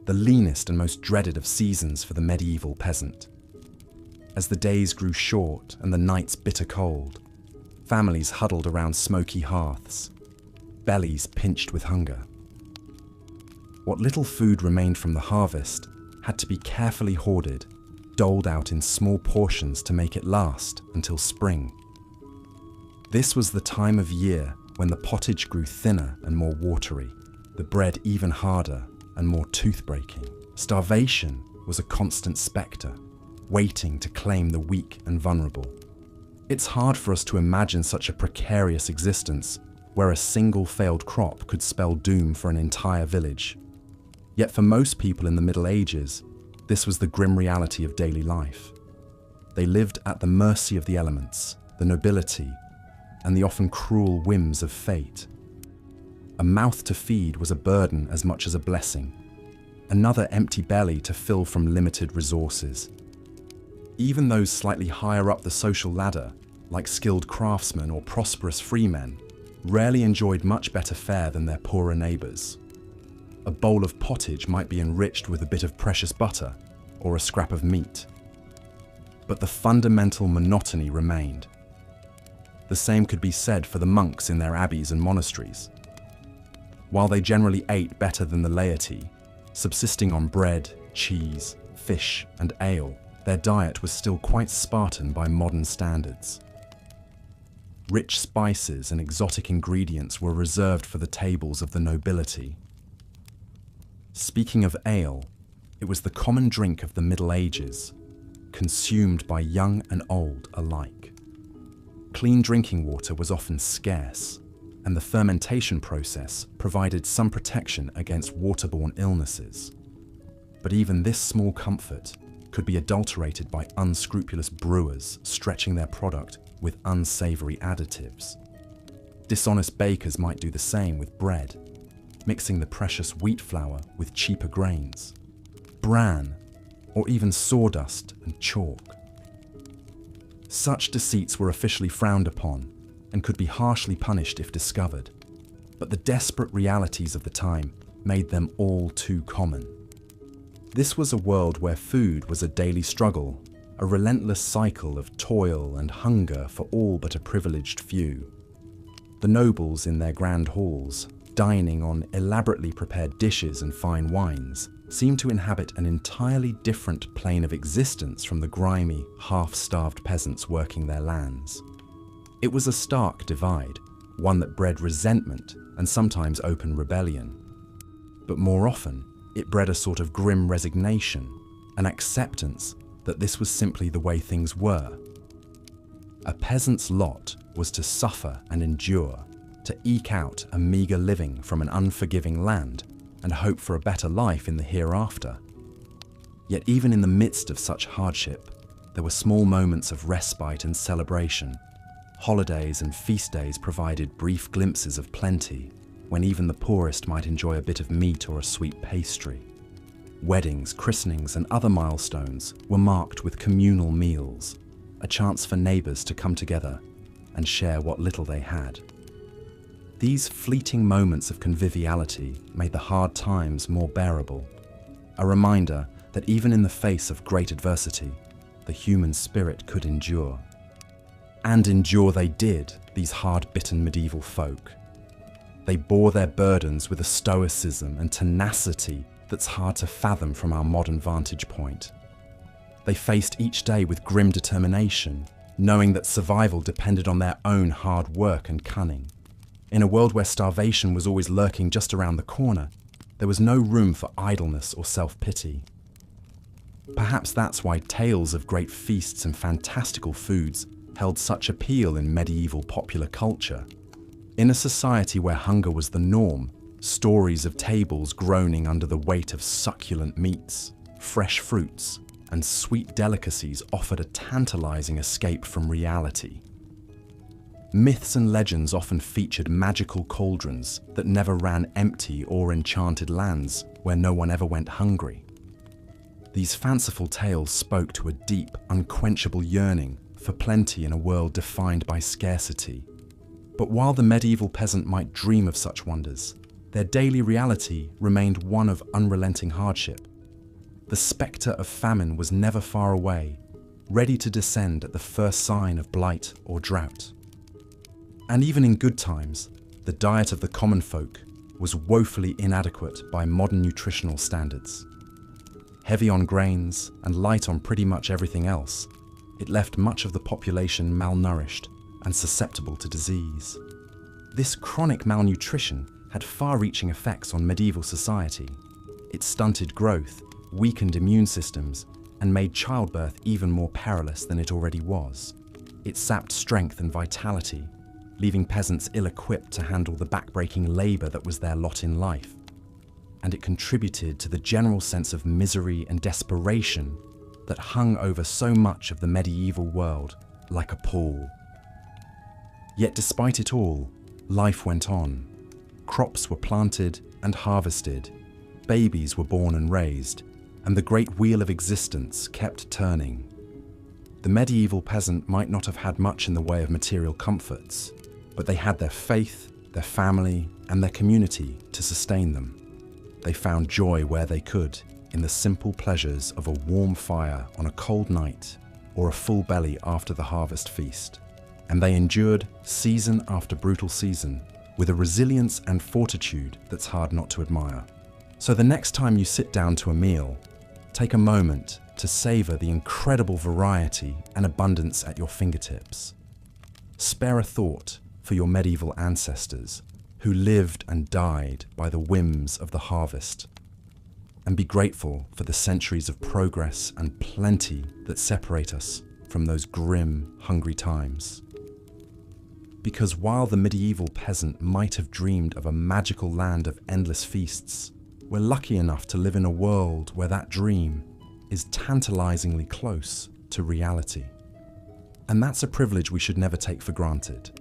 the leanest and most dreaded of seasons for the medieval peasant. As the days grew short and the nights bitter cold, families huddled around smoky hearths, bellies pinched with hunger. What little food remained from the harvest had to be carefully hoarded, doled out in small portions to make it last until spring. This was the time of year when the pottage grew thinner and more watery, the bread even harder and more tooth-breaking. Starvation was a constant spectre, waiting to claim the weak and vulnerable. It's hard for us to imagine such a precarious existence where a single failed crop could spell doom for an entire village. Yet for most people in the Middle Ages, this was the grim reality of daily life. They lived at the mercy of the elements, the nobility, and the often cruel whims of fate. A mouth to feed was a burden as much as a blessing, another empty belly to fill from limited resources. Even those slightly higher up the social ladder, like skilled craftsmen or prosperous freemen, rarely enjoyed much better fare than their poorer neighbours. A bowl of pottage might be enriched with a bit of precious butter or a scrap of meat. But the fundamental monotony remained. The same could be said for the monks in their abbeys and monasteries. While they generally ate better than the laity, subsisting on bread, cheese, fish, and ale, their diet was still quite Spartan by modern standards. Rich spices and exotic ingredients were reserved for the tables of the nobility. Speaking of ale, it was the common drink of the Middle Ages, consumed by young and old alike. Clean drinking water was often scarce, and the fermentation process provided some protection against waterborne illnesses. But even this small comfort could be adulterated by unscrupulous brewers stretching their product with unsavory additives. Dishonest bakers might do the same with bread, mixing the precious wheat flour with cheaper grains, bran, or even sawdust and chalk. Such deceits were officially frowned upon and could be harshly punished if discovered, but the desperate realities of the time made them all too common. This was a world where food was a daily struggle, a relentless cycle of toil and hunger for all but a privileged few. The nobles in their grand halls, dining on elaborately prepared dishes and fine wines, seemed to inhabit an entirely different plane of existence from the grimy, half-starved peasants working their lands. It was a stark divide, one that bred resentment and sometimes open rebellion. But more often, it bred a sort of grim resignation, an acceptance that this was simply the way things were. A peasant's lot was to suffer and endure, to eke out a meagre living from an unforgiving land and hope for a better life in the hereafter. Yet even in the midst of such hardship, there were small moments of respite and celebration. Holidays and feast days provided brief glimpses of plenty, when even the poorest might enjoy a bit of meat or a sweet pastry. Weddings, christenings, and other milestones were marked with communal meals, a chance for neighbours to come together and share what little they had. These fleeting moments of conviviality made the hard times more bearable, a reminder that even in the face of great adversity, the human spirit could endure. And endure they did, these hard-bitten medieval folk. They bore their burdens with a stoicism and tenacity that's hard to fathom from our modern vantage point. They faced each day with grim determination, knowing that survival depended on their own hard work and cunning. In a world where starvation was always lurking just around the corner, there was no room for idleness or self-pity. Perhaps that's why tales of great feasts and fantastical foods held such appeal in medieval popular culture. In a society where hunger was the norm, stories of tables groaning under the weight of succulent meats, fresh fruits, and sweet delicacies offered a tantalizing escape from reality. Myths and legends often featured magical cauldrons that never ran empty or enchanted lands where no one ever went hungry. These fanciful tales spoke to a deep, unquenchable yearning for plenty in a world defined by scarcity. But while the medieval peasant might dream of such wonders, their daily reality remained one of unrelenting hardship. The spectre of famine was never far away, ready to descend at the first sign of blight or drought. And even in good times, the diet of the common folk was woefully inadequate by modern nutritional standards. Heavy on grains and light on pretty much everything else, it left much of the population malnourished and susceptible to disease. This chronic malnutrition had far-reaching effects on medieval society. It stunted growth, weakened immune systems, and made childbirth even more perilous than it already was. It sapped strength and vitality, leaving peasants ill-equipped to handle the backbreaking labour that was their lot in life. And it contributed to the general sense of misery and desperation that hung over so much of the medieval world like a pall. Yet despite it all, life went on. Crops were planted and harvested, babies were born and raised, and the great wheel of existence kept turning. The medieval peasant might not have had much in the way of material comforts, but they had their faith, their family, and their community to sustain them. They found joy where they could, in the simple pleasures of a warm fire on a cold night or a full belly after the harvest feast. And they endured season after brutal season with a resilience and fortitude that's hard not to admire. So the next time you sit down to a meal, take a moment to savor the incredible variety and abundance at your fingertips. Spare a thought for your medieval ancestors who lived and died by the whims of the harvest. and be grateful for the centuries of progress and plenty that separate us from those grim, hungry times. Because while the medieval peasant might have dreamed of a magical land of endless feasts, we're lucky enough to live in a world where that dream is tantalizingly close to reality. And that's a privilege we should never take for granted.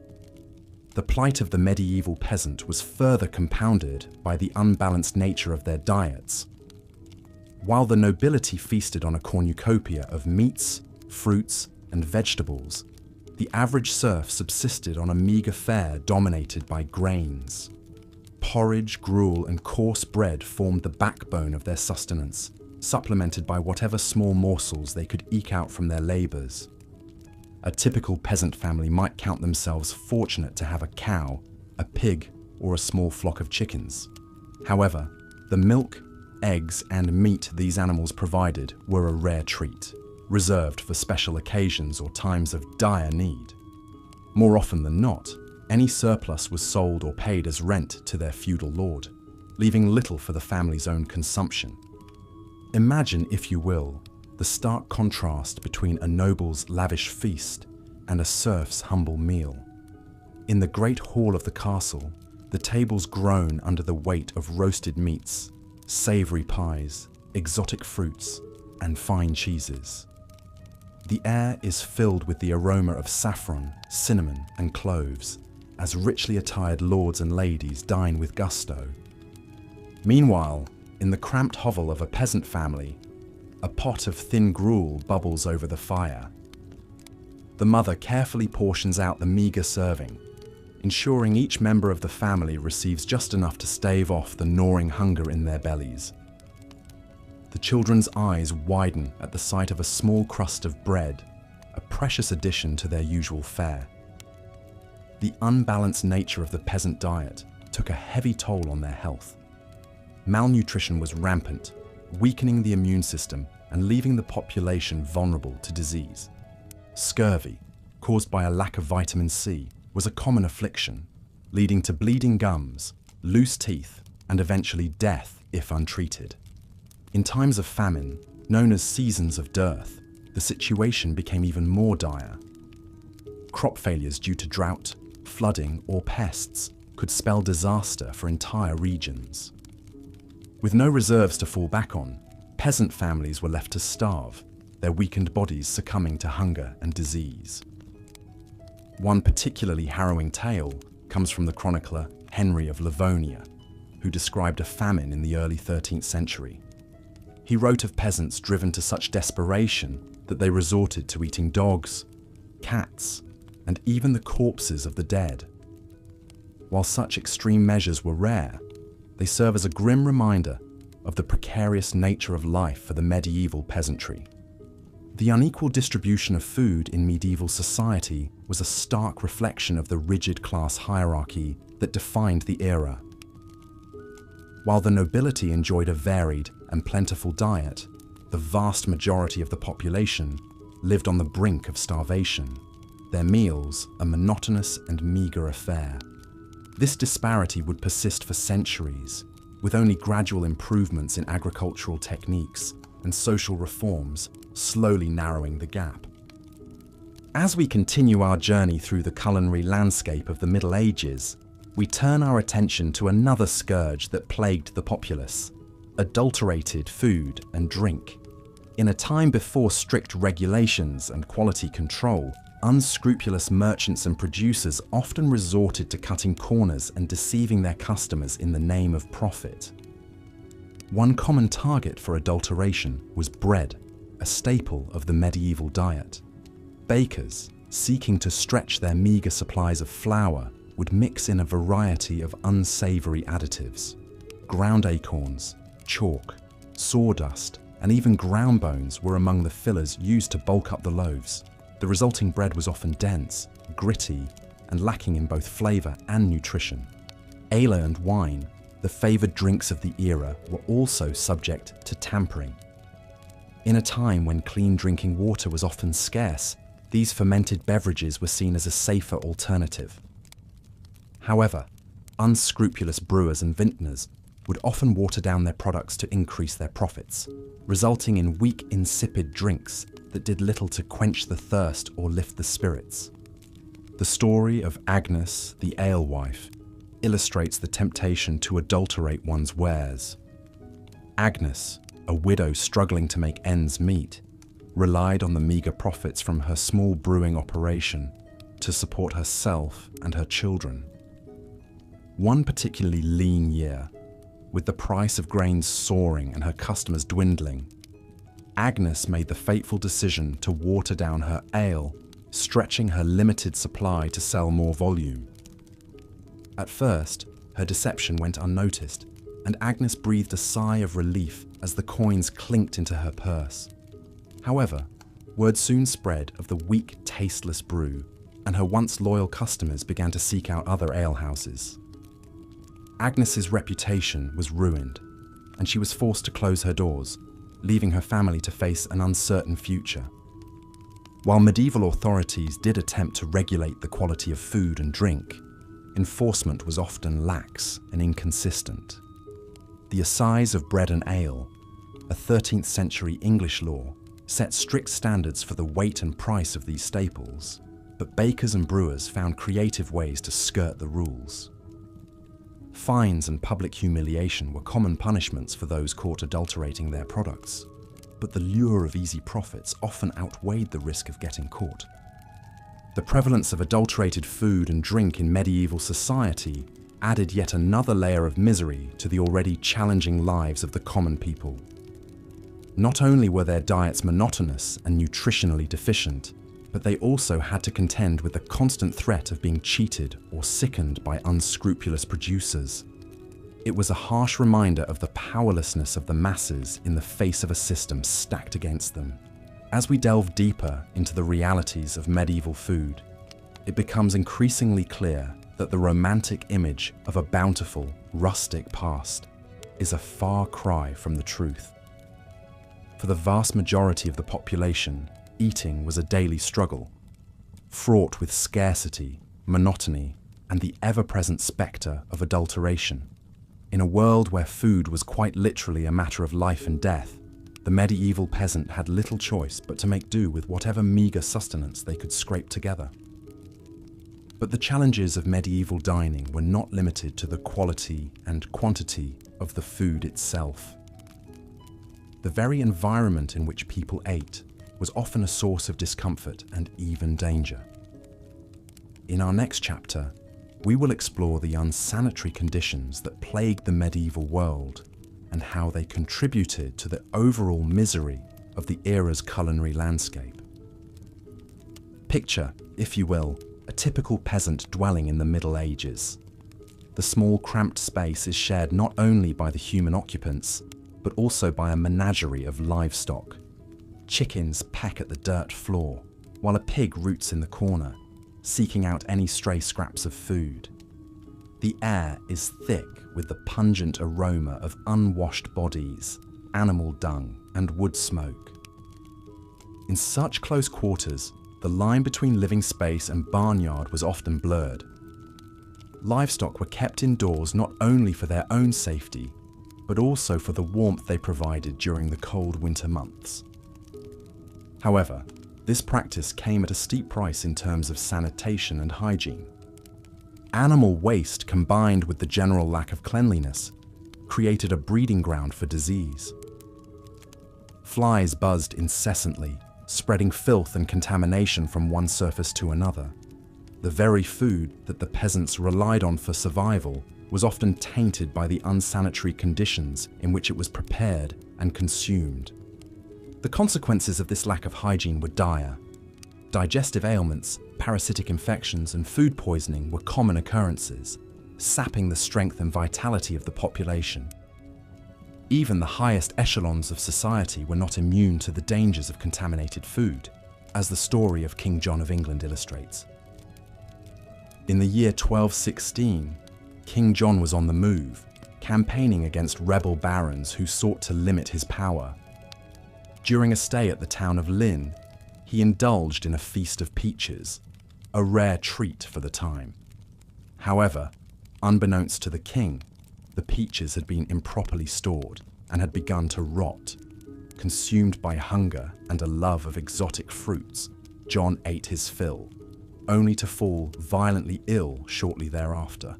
The plight of the medieval peasant was further compounded by the unbalanced nature of their diets. While the nobility feasted on a cornucopia of meats, fruits, and vegetables, the average serf subsisted on a meagre fare dominated by grains. Porridge, gruel, and coarse bread formed the backbone of their sustenance, supplemented by whatever small morsels they could eke out from their labours. A typical peasant family might count themselves fortunate to have a cow, a pig, or a small flock of chickens. However, the milk, eggs, and meat these animals provided were a rare treat, reserved for special occasions or times of dire need. More often than not, any surplus was sold or paid as rent to their feudal lord, leaving little for the family's own consumption. Imagine, if you will, the stark contrast between a noble's lavish feast and a serf's humble meal. In the great hall of the castle, the tables groan under the weight of roasted meats, savoury pies, exotic fruits, and fine cheeses. The air is filled with the aroma of saffron, cinnamon, and cloves, as richly attired lords and ladies dine with gusto. Meanwhile, in the cramped hovel of a peasant family, a pot of thin gruel bubbles over the fire. The mother carefully portions out the meagre serving, ensuring each member of the family receives just enough to stave off the gnawing hunger in their bellies. The children's eyes widen at the sight of a small crust of bread, a precious addition to their usual fare. The unbalanced nature of the peasant diet took a heavy toll on their health. Malnutrition was rampant, weakening the immune system and leaving the population vulnerable to disease. Scurvy, caused by a lack of vitamin C, was a common affliction, leading to bleeding gums, loose teeth, and eventually death if untreated. In times of famine, known as seasons of dearth, the situation became even more dire. Crop failures due to drought, flooding, or pests could spell disaster for entire regions. With no reserves to fall back on, peasant families were left to starve, their weakened bodies succumbing to hunger and disease. One particularly harrowing tale comes from the chronicler Henry of Livonia, who described a famine in the early 13th century. He wrote of peasants driven to such desperation that they resorted to eating dogs, cats, and even the corpses of the dead. While such extreme measures were rare, they serve as a grim reminder of the precarious nature of life for the medieval peasantry. The unequal distribution of food in medieval society was a stark reflection of the rigid class hierarchy that defined the era. While the nobility enjoyed a varied and plentiful diet, the vast majority of the population lived on the brink of starvation, their meals a monotonous and meagre affair. This disparity would persist for centuries, with only gradual improvements in agricultural techniques and social reforms slowly narrowing the gap. As we continue our journey through the culinary landscape of the Middle Ages, we turn our attention to another scourge that plagued the populace: adulterated food and drink. In a time before strict regulations and quality control, unscrupulous merchants and producers often resorted to cutting corners and deceiving their customers in the name of profit. One common target for adulteration was bread, a staple of the medieval diet. Bakers, seeking to stretch their meagre supplies of flour, would mix in a variety of unsavory additives. Ground acorns, chalk, sawdust, and even ground bones were among the fillers used to bulk up the loaves. The resulting bread was often dense, gritty, and lacking in both flavour and nutrition. Ale and wine, the favoured drinks of the era, were also subject to tampering. In a time when clean drinking water was often scarce, these fermented beverages were seen as a safer alternative. However, unscrupulous brewers and vintners would often water down their products to increase their profits, resulting in weak, insipid drinks that did little to quench the thirst or lift the spirits. The story of Agnes, the alewife, illustrates the temptation to adulterate one's wares. Agnes, a widow struggling to make ends meet, relied on the meagre profits from her small brewing operation to support herself and her children. One particularly lean year, with the price of grains soaring and her customers dwindling, Agnes made the fateful decision to water down her ale, stretching her limited supply to sell more volume. At first, her deception went unnoticed, and Agnes breathed a sigh of relief as the coins clinked into her purse. However, word soon spread of the weak, tasteless brew, and her once loyal customers began to seek out other alehouses. Agnes's reputation was ruined, and she was forced to close her doors, leaving her family to face an uncertain future. While medieval authorities did attempt to regulate the quality of food and drink, enforcement was often lax and inconsistent. The Assize of Bread and Ale, a 13th century English law, set strict standards for the weight and price of these staples, but bakers and brewers found creative ways to skirt the rules. Fines and public humiliation were common punishments for those caught adulterating their products, but the lure of easy profits often outweighed the risk of getting caught. The prevalence of adulterated food and drink in medieval society added yet another layer of misery to the already challenging lives of the common people. Not only were their diets monotonous and nutritionally deficient, but they also had to contend with the constant threat of being cheated or sickened by unscrupulous producers. It was a harsh reminder of the powerlessness of the masses in the face of a system stacked against them. As we delve deeper into the realities of medieval food, it becomes increasingly clear that the romantic image of a bountiful, rustic past is a far cry from the truth. For the vast majority of the population, eating was a daily struggle, fraught with scarcity, monotony, and the ever-present spectre of adulteration. In a world where food was quite literally a matter of life and death, the medieval peasant had little choice but to make do with whatever meagre sustenance they could scrape together. But the challenges of medieval dining were not limited to the quality and quantity of the food itself. The very environment in which people ate was often a source of discomfort and even danger. In our next chapter, we will explore the unsanitary conditions that plagued the medieval world and how they contributed to the overall misery of the era's culinary landscape. Picture, if you will, a typical peasant dwelling in the Middle Ages. The small, cramped space is shared not only by the human occupants, but also by a menagerie of livestock. Chickens peck at the dirt floor, while a pig roots in the corner, seeking out any stray scraps of food. The air is thick with the pungent aroma of unwashed bodies, animal dung, and wood smoke. In such close quarters, the line between living space and barnyard was often blurred. Livestock were kept indoors not only for their own safety, but also for the warmth they provided during the cold winter months. However, this practice came at a steep price in terms of sanitation and hygiene. Animal waste combined with the general lack of cleanliness created a breeding ground for disease. Flies buzzed incessantly, spreading filth and contamination from one surface to another. The very food that the peasants relied on for survival was often tainted by the unsanitary conditions in which it was prepared and consumed. The consequences of this lack of hygiene were dire. Digestive ailments, parasitic infections, and food poisoning were common occurrences, sapping the strength and vitality of the population. Even the highest echelons of society were not immune to the dangers of contaminated food, as the story of King John of England illustrates. In the year 1216, King John was on the move, campaigning against rebel barons who sought to limit his power. During a stay at the town of Lynn, he indulged in a feast of peaches, a rare treat for the time. However, unbeknownst to the king, The peaches had been improperly stored and had begun to rot. Consumed by hunger and a love of exotic fruits, John ate his fill, only to fall violently ill shortly thereafter.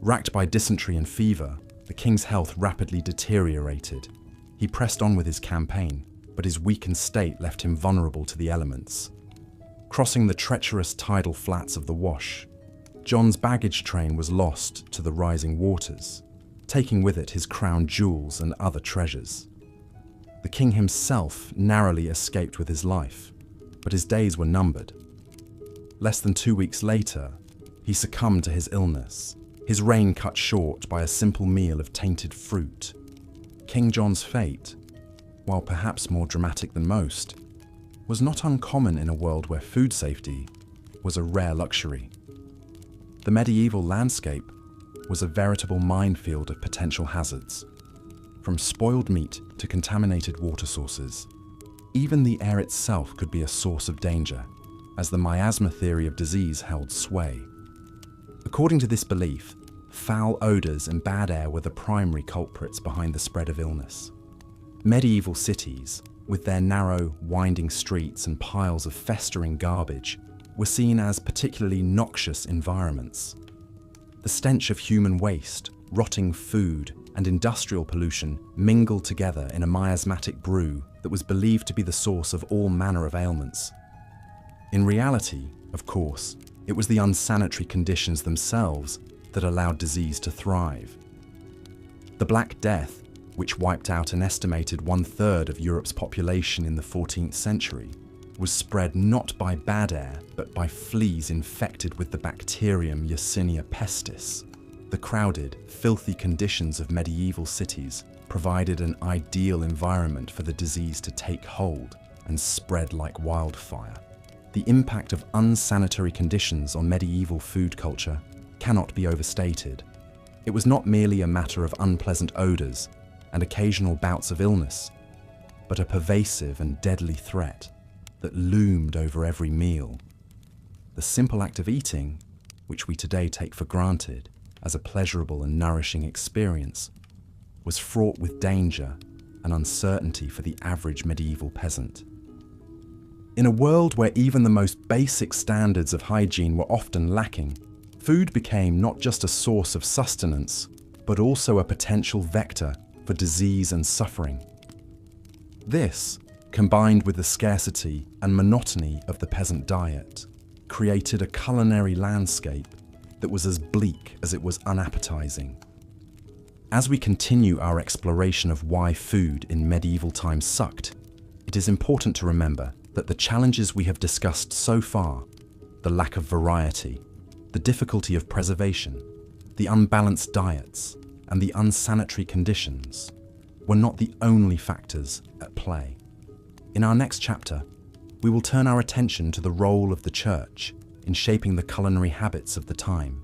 Racked by dysentery and fever, the king's health rapidly deteriorated. He pressed on with his campaign, but his weakened state left him vulnerable to the elements. Crossing the treacherous tidal flats of the Wash, John's baggage train was lost to the rising waters, taking with it his crown jewels and other treasures. The king himself narrowly escaped with his life, but his days were numbered. Less than 2 weeks later, he succumbed to his illness, his reign cut short by a simple meal of tainted fruit. King John's fate, while perhaps more dramatic than most, was not uncommon in a world where food safety was a rare luxury. The medieval landscape was a veritable minefield of potential hazards, from spoiled meat to contaminated water sources. Even the air itself could be a source of danger, as the miasma theory of disease held sway. According to this belief, foul odours and bad air were the primary culprits behind the spread of illness. Medieval cities, with their narrow, winding streets and piles of festering garbage, were seen as particularly noxious environments. The stench of human waste, rotting food, and industrial pollution mingled together in a miasmatic brew that was believed to be the source of all manner of ailments. In reality, of course, it was the unsanitary conditions themselves that allowed disease to thrive. The Black Death, which wiped out an estimated 1/3 of Europe's population in the 14th century, was spread not by bad air, but by fleas infected with the bacterium Yersinia pestis. The crowded, filthy conditions of medieval cities provided an ideal environment for the disease to take hold and spread like wildfire. The impact of unsanitary conditions on medieval food culture cannot be overstated. It was not merely a matter of unpleasant odours and occasional bouts of illness, but a pervasive and deadly threat that loomed over every meal. The simple act of eating, which we today take for granted as a pleasurable and nourishing experience, was fraught with danger and uncertainty for the average medieval peasant. In a world where even the most basic standards of hygiene were often lacking, food became not just a source of sustenance, but also a potential vector for disease and suffering. This, combined with the scarcity and monotony of the peasant diet, created a culinary landscape that was as bleak as it was unappetizing. As we continue our exploration of why food in medieval times sucked, it is important to remember that the challenges we have discussed so far, the lack of variety, the difficulty of preservation, the unbalanced diets, and the unsanitary conditions, were not the only factors at play. In our next chapter, we will turn our attention to the role of the Church in shaping the culinary habits of the time,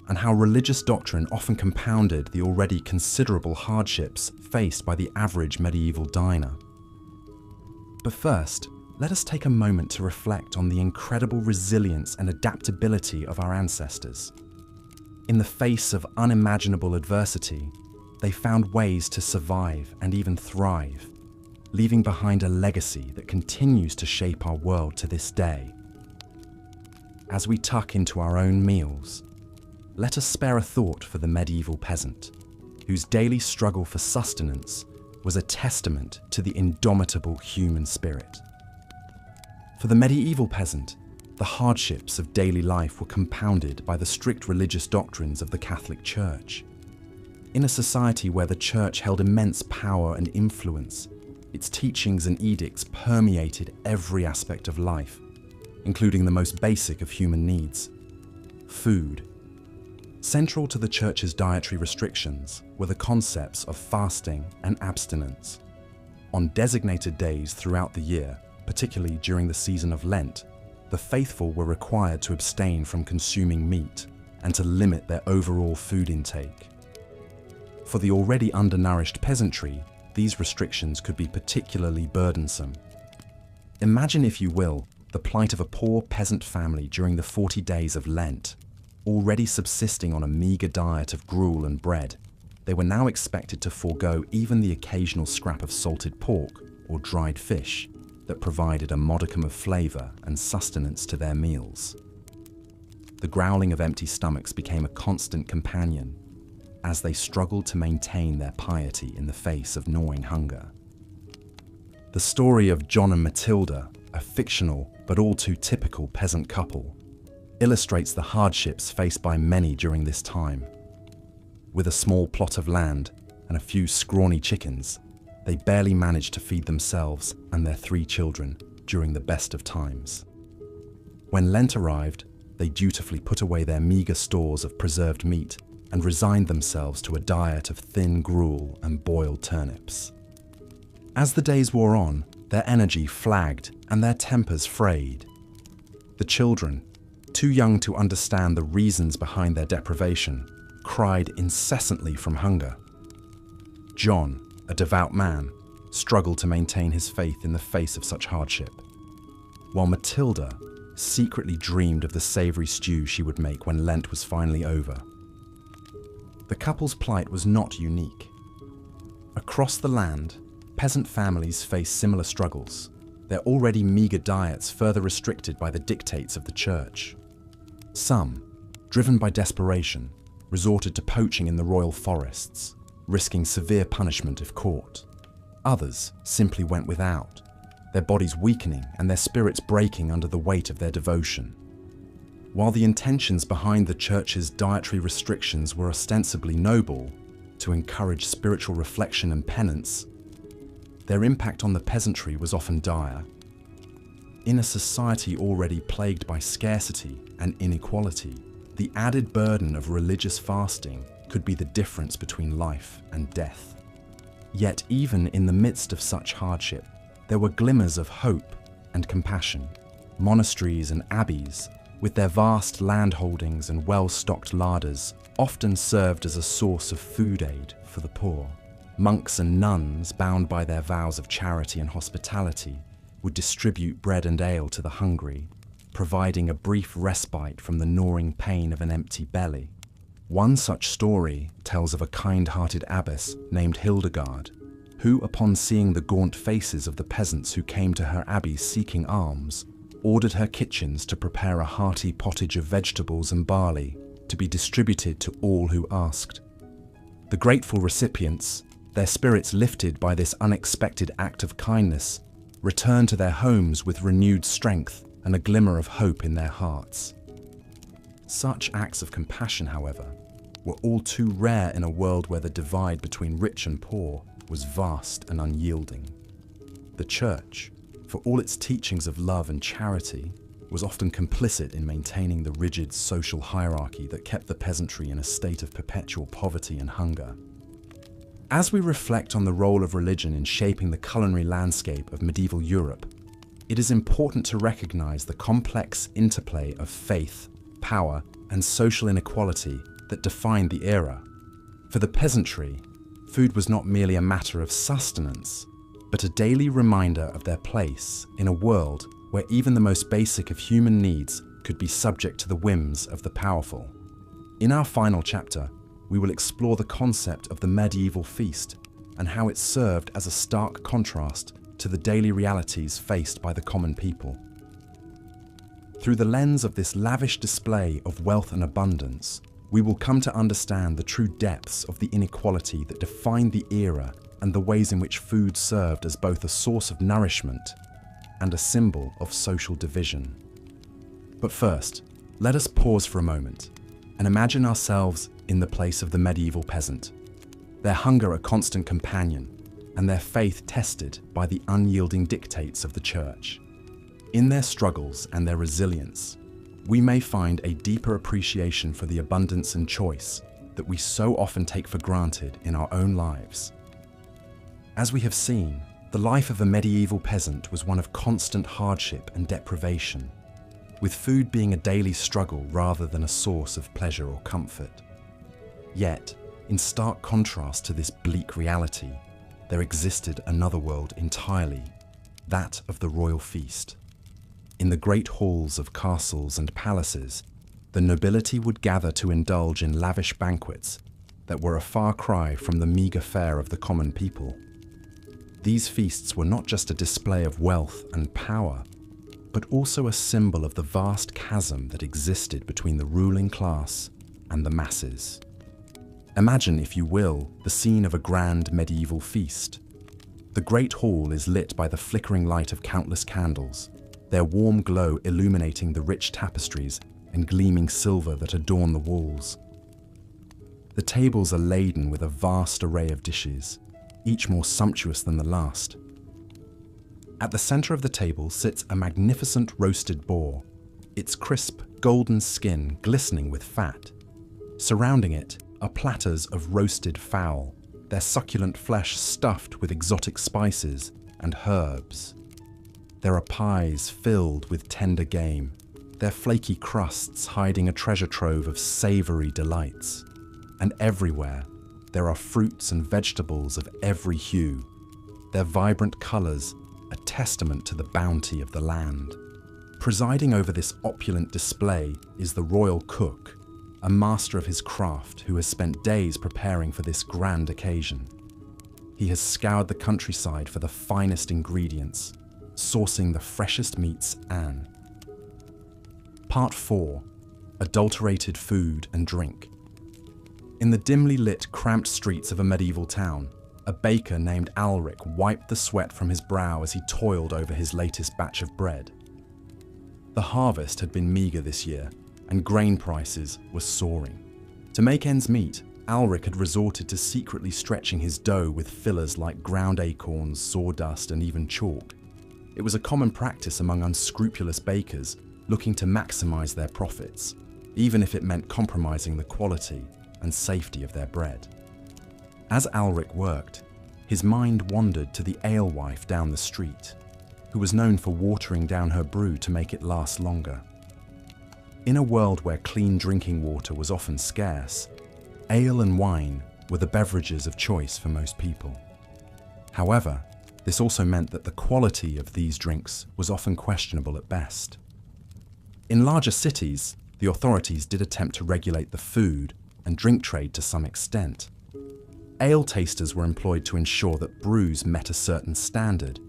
and how religious doctrine often compounded the already considerable hardships faced by the average medieval diner. But first, let us take a moment to reflect on the incredible resilience and adaptability of our ancestors. In the face of unimaginable adversity, they found ways to survive and even thrive, leaving behind a legacy that continues to shape our world to this day. As we tuck into our own meals, let us spare a thought for the medieval peasant, whose daily struggle for sustenance was a testament to the indomitable human spirit. For the medieval peasant, the hardships of daily life were compounded by the strict religious doctrines of the Catholic Church. In a society where the Church held immense power and influence, its teachings and edicts permeated every aspect of life, including the most basic of human needs: food. Central to the Church's dietary restrictions were the concepts of fasting and abstinence. On designated days throughout the year, particularly during the season of Lent, the faithful were required to abstain from consuming meat and to limit their overall food intake. For the already undernourished peasantry, these restrictions could be particularly burdensome. Imagine, if you will, the plight of a poor peasant family during the 40 days of Lent, already subsisting on a meagre diet of gruel and bread. they were now expected to forego even the occasional scrap of salted pork or dried fish that provided a modicum of flavor and sustenance to their meals. The growling of empty stomachs became a constant companion as they struggled to maintain their piety in the face of gnawing hunger. The story of John and Matilda, a fictional but all too typical peasant couple, illustrates the hardships faced by many during this time. With a small plot of land and a few scrawny chickens, they barely managed to feed themselves and their 3 children during the best of times. When Lent arrived, they dutifully put away their meagre stores of preserved meat and resigned themselves to a diet of thin gruel and boiled turnips. As the days wore on, their energy flagged and their tempers frayed. The children, too young to understand the reasons behind their deprivation, cried incessantly from hunger. John, a devout man, struggled to maintain his faith in the face of such hardship, while Matilda secretly dreamed of the savoury stew she would make when Lent was finally over. The couple's plight was not unique. Across the land, peasant families face similar struggles, their already meagre diets further restricted by the dictates of the church. Some, driven by desperation, resorted to poaching in the royal forests, risking severe punishment if caught. Others simply went without, their bodies weakening and their spirits breaking under the weight of their devotion. While the intentions behind the church's dietary restrictions were ostensibly noble, to encourage spiritual reflection and penance, their impact on the peasantry was often dire. In a society already plagued by scarcity and inequality, the added burden of religious fasting could be the difference between life and death. Yet even in the midst of such hardship, there were glimmers of hope and compassion. Monasteries and abbeys, with their vast landholdings and well-stocked larders, often served as a source of food aid for the poor. Monks and nuns, bound by their vows of charity and hospitality, would distribute bread and ale to the hungry, providing a brief respite from the gnawing pain of an empty belly. One such story tells of a kind-hearted abbess named Hildegard, who, upon seeing the gaunt faces of the peasants who came to her abbey seeking alms, ordered her kitchens to prepare a hearty pottage of vegetables and barley to be distributed to all who asked. The grateful recipients, their spirits lifted by this unexpected act of kindness, returned to their homes with renewed strength and a glimmer of hope in their hearts. Such acts of compassion, however, were all too rare in a world where the divide between rich and poor was vast and unyielding. The Church, for all its teachings of love and charity, was often complicit in maintaining the rigid social hierarchy that kept the peasantry in a state of perpetual poverty and hunger. As we reflect on the role of religion in shaping the culinary landscape of medieval Europe, it is important to recognize the complex interplay of faith, power, and social inequality that defined the era. For the peasantry, food was not merely a matter of sustenance, but a daily reminder of their place in a world where even the most basic of human needs could be subject to the whims of the powerful. In our final chapter, we will explore the concept of the medieval feast and how it served as a stark contrast to the daily realities faced by the common people. Through the lens of this lavish display of wealth and abundance, we will come to understand the true depths of the inequality that defined the era and the ways in which food served as both a source of nourishment and a symbol of social division. But first, let us pause for a moment and imagine ourselves in the place of the medieval peasant, their hunger a constant companion, and their faith tested by the unyielding dictates of the Church. In their struggles and their resilience, we may find a deeper appreciation for the abundance and choice that we so often take for granted in our own lives. As we have seen, the life of a medieval peasant was one of constant hardship and deprivation, with food being a daily struggle rather than a source of pleasure or comfort. Yet, in stark contrast to this bleak reality, there existed another world entirely, that of the royal feast. In the great halls of castles and palaces, the nobility would gather to indulge in lavish banquets, that were a far cry from the meagre fare of the common people. These feasts were not just a display of wealth and power, but also a symbol of the vast chasm that existed between the ruling class and the masses. Imagine, if you will, the scene of a grand medieval feast. The great hall is lit by the flickering light of countless candles, their warm glow illuminating the rich tapestries and gleaming silver that adorn the walls. The tables are laden with a vast array of dishes, each more sumptuous than the last. At the center of the table sits a magnificent roasted boar, its crisp, golden skin glistening with fat. Surrounding it are platters of roasted fowl, their succulent flesh stuffed with exotic spices and herbs. There are pies filled with tender game, their flaky crusts hiding a treasure trove of savory delights. And everywhere, there are fruits and vegetables of every hue, their vibrant colors a testament to the bounty of the land. Presiding over this opulent display is the royal cook, a master of his craft who has spent days preparing for this grand occasion. He has scoured the countryside for the finest ingredients, sourcing the freshest meats and... Part 4. Adulterated food and drink. In the dimly lit, cramped streets of a medieval town, a baker named Alric wiped the sweat from his brow as he toiled over his latest batch of bread. The harvest had been meagre this year, and grain prices were soaring. To make ends meet, Alric had resorted to secretly stretching his dough with fillers like ground acorns, sawdust, and even chalk. It was a common practice among unscrupulous bakers looking to maximize their profits, even if it meant compromising the quality and safety of their bread. As Alric worked, his mind wandered to the alewife down the street, who was known for watering down her brew to make it last longer. In a world where clean drinking water was often scarce, ale and wine were the beverages of choice for most people. However, this also meant that the quality of these drinks was often questionable at best. In larger cities, the authorities did attempt to regulate the food and drink trade to some extent. Ale tasters were employed to ensure that brews met a certain standard,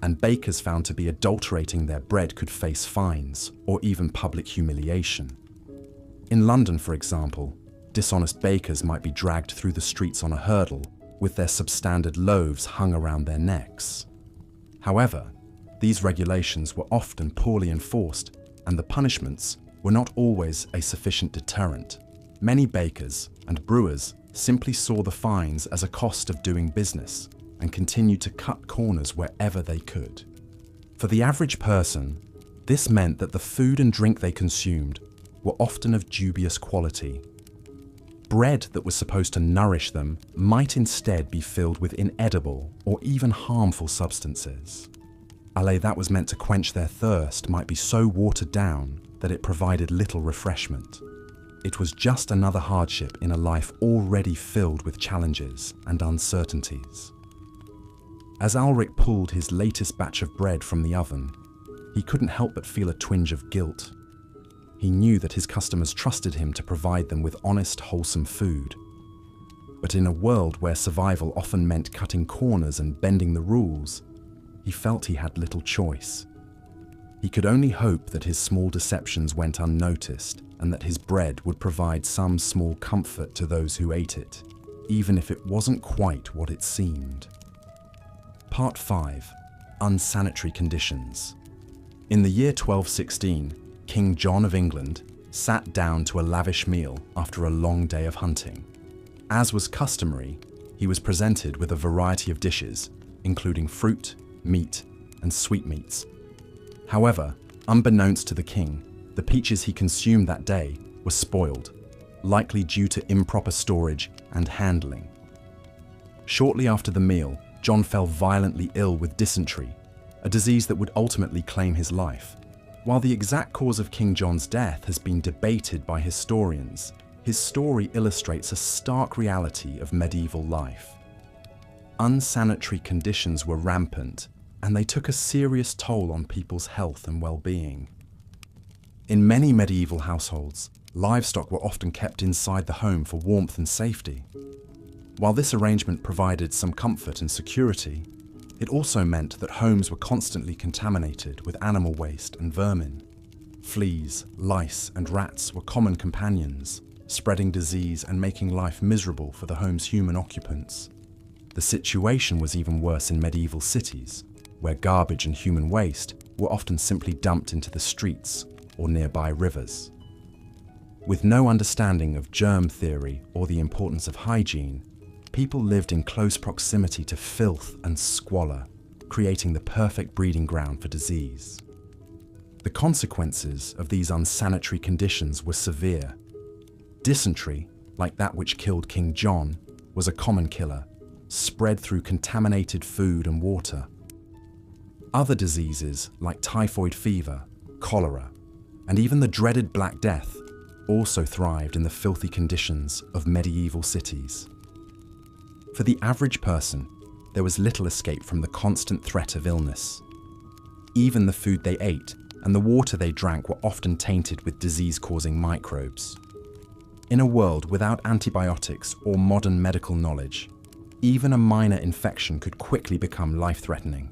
and bakers found to be adulterating their bread could face fines or even public humiliation. In London, for example, dishonest bakers might be dragged through the streets on a hurdle with their substandard loaves hung around their necks. However, these regulations were often poorly enforced, and the punishments were not always a sufficient deterrent. Many bakers and brewers simply saw the fines as a cost of doing business and continued to cut corners wherever they could. For the average person, this meant that the food and drink they consumed were often of dubious quality. Bread that was supposed to nourish them might instead be filled with inedible or even harmful substances. Ale that was meant to quench their thirst might be so watered down that it provided little refreshment. It was just another hardship in a life already filled with challenges and uncertainties. As Alric pulled his latest batch of bread from the oven, he couldn't help but feel a twinge of guilt. He knew that his customers trusted him to provide them with honest, wholesome food. But in a world where survival often meant cutting corners and bending the rules, he felt he had little choice. He could only hope that his small deceptions went unnoticed and that his bread would provide some small comfort to those who ate it, even if it wasn't quite what it seemed. Part 5. Unsanitary conditions. In the year 1216, King John of England sat down to a lavish meal after a long day of hunting. As was customary, he was presented with a variety of dishes, including fruit, meat, and sweetmeats. However, unbeknownst to the king, the peaches he consumed that day were spoiled, likely due to improper storage and handling. Shortly after the meal, John fell violently ill with dysentery, a disease that would ultimately claim his life. While the exact cause of King John's death has been debated by historians, his story illustrates a stark reality of medieval life. Unsanitary conditions were rampant, and they took a serious toll on people's health and well-being. In many medieval households, livestock were often kept inside the home for warmth and safety. While this arrangement provided some comfort and security, it also meant that homes were constantly contaminated with animal waste and vermin. Fleas, lice, and rats were common companions, spreading disease and making life miserable for the home's human occupants. The situation was even worse in medieval cities, where garbage and human waste were often simply dumped into the streets or nearby rivers. With no understanding of germ theory or the importance of hygiene, people lived in close proximity to filth and squalor, creating the perfect breeding ground for disease. The consequences of these unsanitary conditions were severe. Dysentery, like that which killed King John, was a common killer, spread through contaminated food and water. Other diseases like typhoid fever, cholera, and even the dreaded Black Death also thrived in the filthy conditions of medieval cities. For the average person, there was little escape from the constant threat of illness. Even the food they ate and the water they drank were often tainted with disease-causing microbes. In a world without antibiotics or modern medical knowledge, even a minor infection could quickly become life-threatening.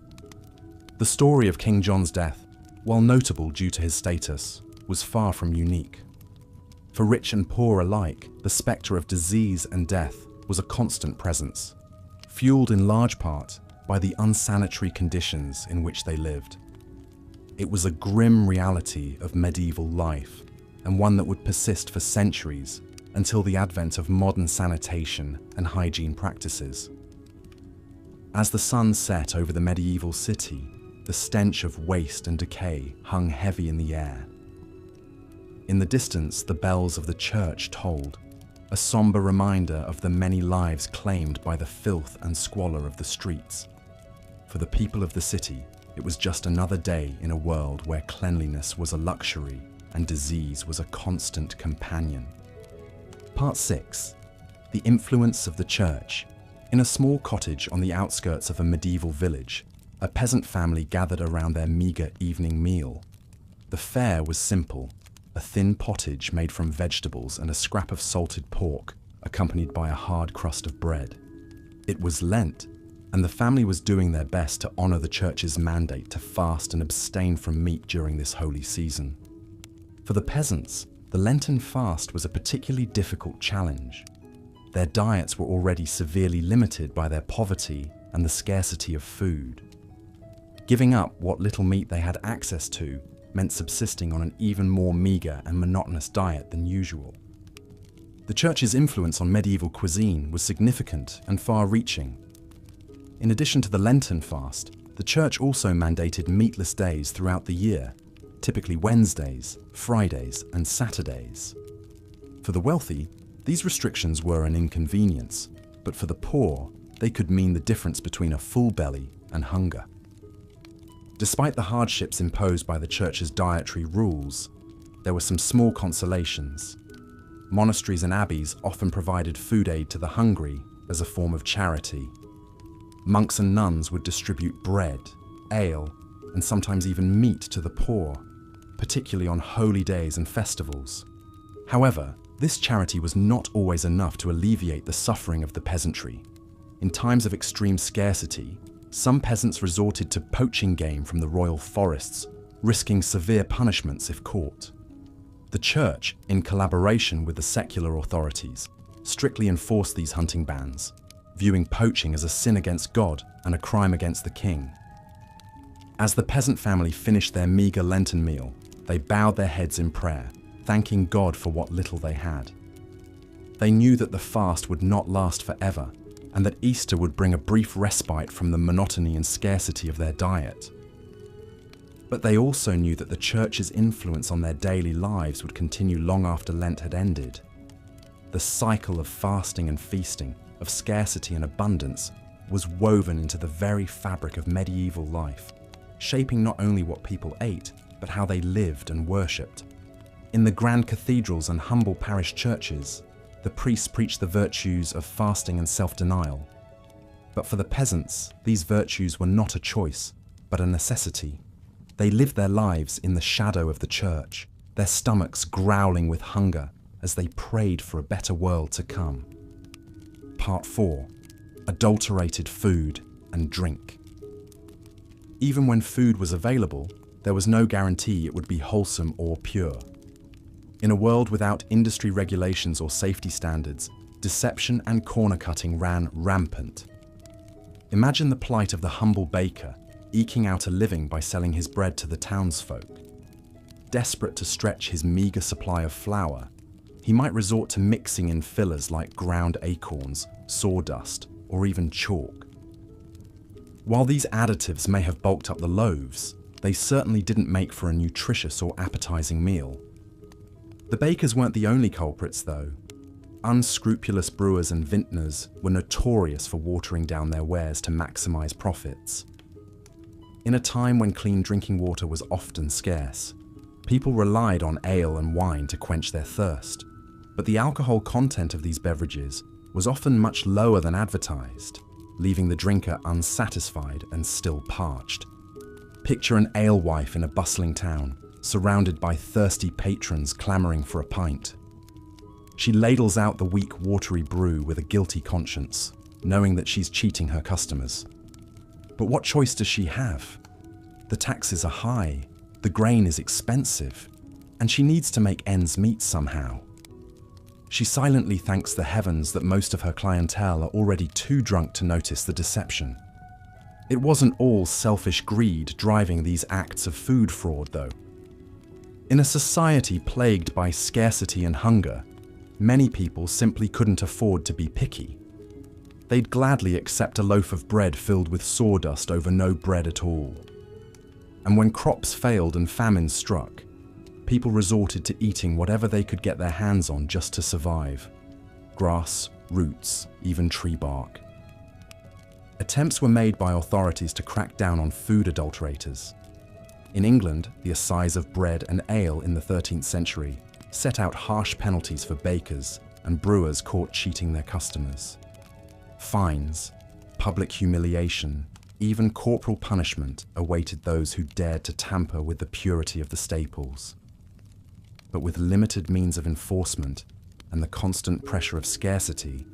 The story of King John's death, while notable due to his status, was far from unique. For rich and poor alike, the spectre of disease and death was a constant presence, fueled in large part by the unsanitary conditions in which they lived. It was a grim reality of medieval life, and one that would persist for centuries until the advent of modern sanitation and hygiene practices. As the sun set over the medieval city, the stench of waste and decay hung heavy in the air. In the distance, the bells of the church tolled, a somber reminder of the many lives claimed by the filth and squalor of the streets. For the people of the city, it was just another day in a world where cleanliness was a luxury and disease was a constant companion. Part 6. The influence of the church. In a small cottage on the outskirts of a medieval village, a peasant family gathered around their meager evening meal. The fare was simple, a thin pottage made from vegetables and a scrap of salted pork, accompanied by a hard crust of bread. It was Lent, and the family was doing their best to honor the church's mandate to fast and abstain from meat during this holy season. For the peasants, the Lenten fast was a particularly difficult challenge. Their diets were already severely limited by their poverty and the scarcity of food. Giving up what little meat they had access to meant subsisting on an even more meager and monotonous diet than usual. The church's influence on medieval cuisine was significant and far-reaching. In addition to the Lenten fast, the church also mandated meatless days throughout the year, typically Wednesdays, Fridays, and Saturdays. For the wealthy, these restrictions were an inconvenience, but for the poor, they could mean the difference between a full belly and hunger. Despite the hardships imposed by the church's dietary rules, there were some small consolations. Monasteries and abbeys often provided food aid to the hungry as a form of charity. Monks and nuns would distribute bread, ale, and sometimes even meat to the poor, particularly on holy days and festivals. However, this charity was not always enough to alleviate the suffering of the peasantry. In times of extreme scarcity, some peasants resorted to poaching game from the royal forests, risking severe punishments if caught. The church, in collaboration with the secular authorities, strictly enforced these hunting bans, viewing poaching as a sin against God and a crime against the king. As the peasant family finished their meager Lenten meal, they bowed their heads in prayer, thanking God for what little they had. They knew that the fast would not last forever, and that Easter would bring a brief respite from the monotony and scarcity of their diet. But they also knew that the church's influence on their daily lives would continue long after Lent had ended. The cycle of fasting and feasting, of scarcity and abundance, was woven into the very fabric of medieval life, shaping not only what people ate, but how they lived and worshipped. In the grand cathedrals and humble parish churches, the priests preached the virtues of fasting and self-denial. But for the peasants, these virtues were not a choice, but a necessity. They lived their lives in the shadow of the church, their stomachs growling with hunger as they prayed for a better world to come. Part 4. Adulterated food and drink. Even when food was available, there was no guarantee it would be wholesome or pure. In a world without industry regulations or safety standards, deception and corner cutting ran rampant. Imagine the plight of the humble baker, eking out a living by selling his bread to the townsfolk. Desperate to stretch his meager supply of flour, he might resort to mixing in fillers like ground acorns, sawdust, or even chalk. While these additives may have bulked up the loaves, they certainly didn't make for a nutritious or appetizing meal. The bakers weren't the only culprits, though. Unscrupulous brewers and vintners were notorious for watering down their wares to maximize profits. In a time when clean drinking water was often scarce, people relied on ale and wine to quench their thirst, but the alcohol content of these beverages was often much lower than advertised, leaving the drinker unsatisfied and still parched. Picture an alewife in a bustling town, surrounded by thirsty patrons clamoring for a pint. She ladles out the weak, watery brew with a guilty conscience, knowing that she's cheating her customers. But what choice does she have? The taxes are high, the grain is expensive, and she needs to make ends meet somehow. She silently thanks the heavens that most of her clientele are already too drunk to notice the deception. It wasn't all selfish greed driving these acts of food fraud, though. In a society plagued by scarcity and hunger, many people simply couldn't afford to be picky. They'd gladly accept a loaf of bread filled with sawdust over no bread at all. And when crops failed and famine struck, people resorted to eating whatever they could get their hands on just to survive. Grass, roots, even tree bark. Attempts were made by authorities to crack down on food adulterators. In England, the Assize of Bread and Ale in the 13th century set out harsh penalties for bakers and brewers caught cheating their customers. Fines, public humiliation, even corporal punishment awaited those who dared to tamper with the purity of the staples. But with limited means of enforcement and the constant pressure of scarcity,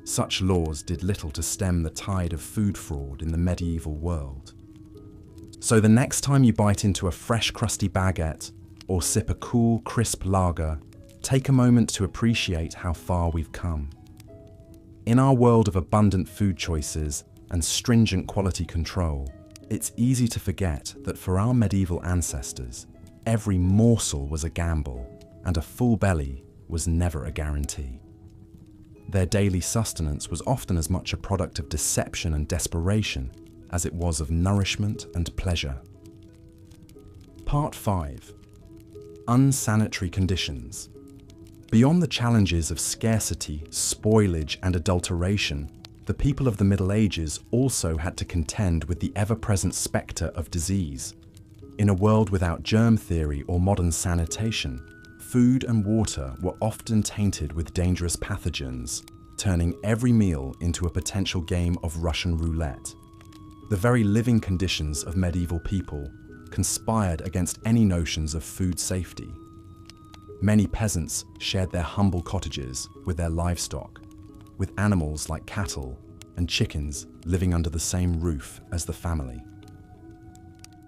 such laws did little to stem the tide of food fraud in the medieval world. So the next time you bite into a fresh, crusty baguette or sip a cool, crisp lager, take a moment to appreciate how far we've come. In our world of abundant food choices and stringent quality control, it's easy to forget that for our medieval ancestors, every morsel was a gamble, and a full belly was never a guarantee. Their daily sustenance was often as much a product of deception and desperation as it was of nourishment and pleasure. Part 5. Unsanitary conditions. Beyond the challenges of scarcity, spoilage, and adulteration, the people of the Middle Ages also had to contend with the ever-present spectre of disease. In a world without germ theory or modern sanitation, food and water were often tainted with dangerous pathogens, turning every meal into a potential game of Russian roulette. The very living conditions of medieval people conspired against any notions of food safety. Many peasants shared their humble cottages with their livestock, with animals like cattle and chickens living under the same roof as the family.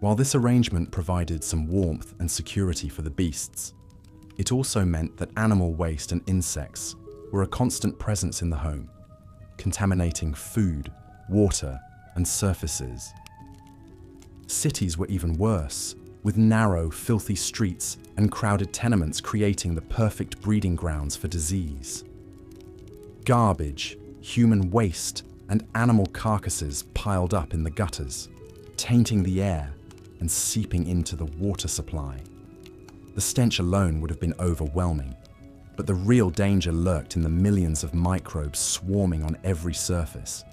While this arrangement provided some warmth and security for the beasts, it also meant that animal waste and insects were a constant presence in the home, contaminating food, water, and surfaces. Cities were even worse, with narrow, filthy streets and crowded tenements creating the perfect breeding grounds for disease. Garbage, human waste, and animal carcasses piled up in the gutters, tainting the air and seeping into the water supply. The stench alone would have been overwhelming, but the real danger lurked in the millions of microbes swarming on every surface.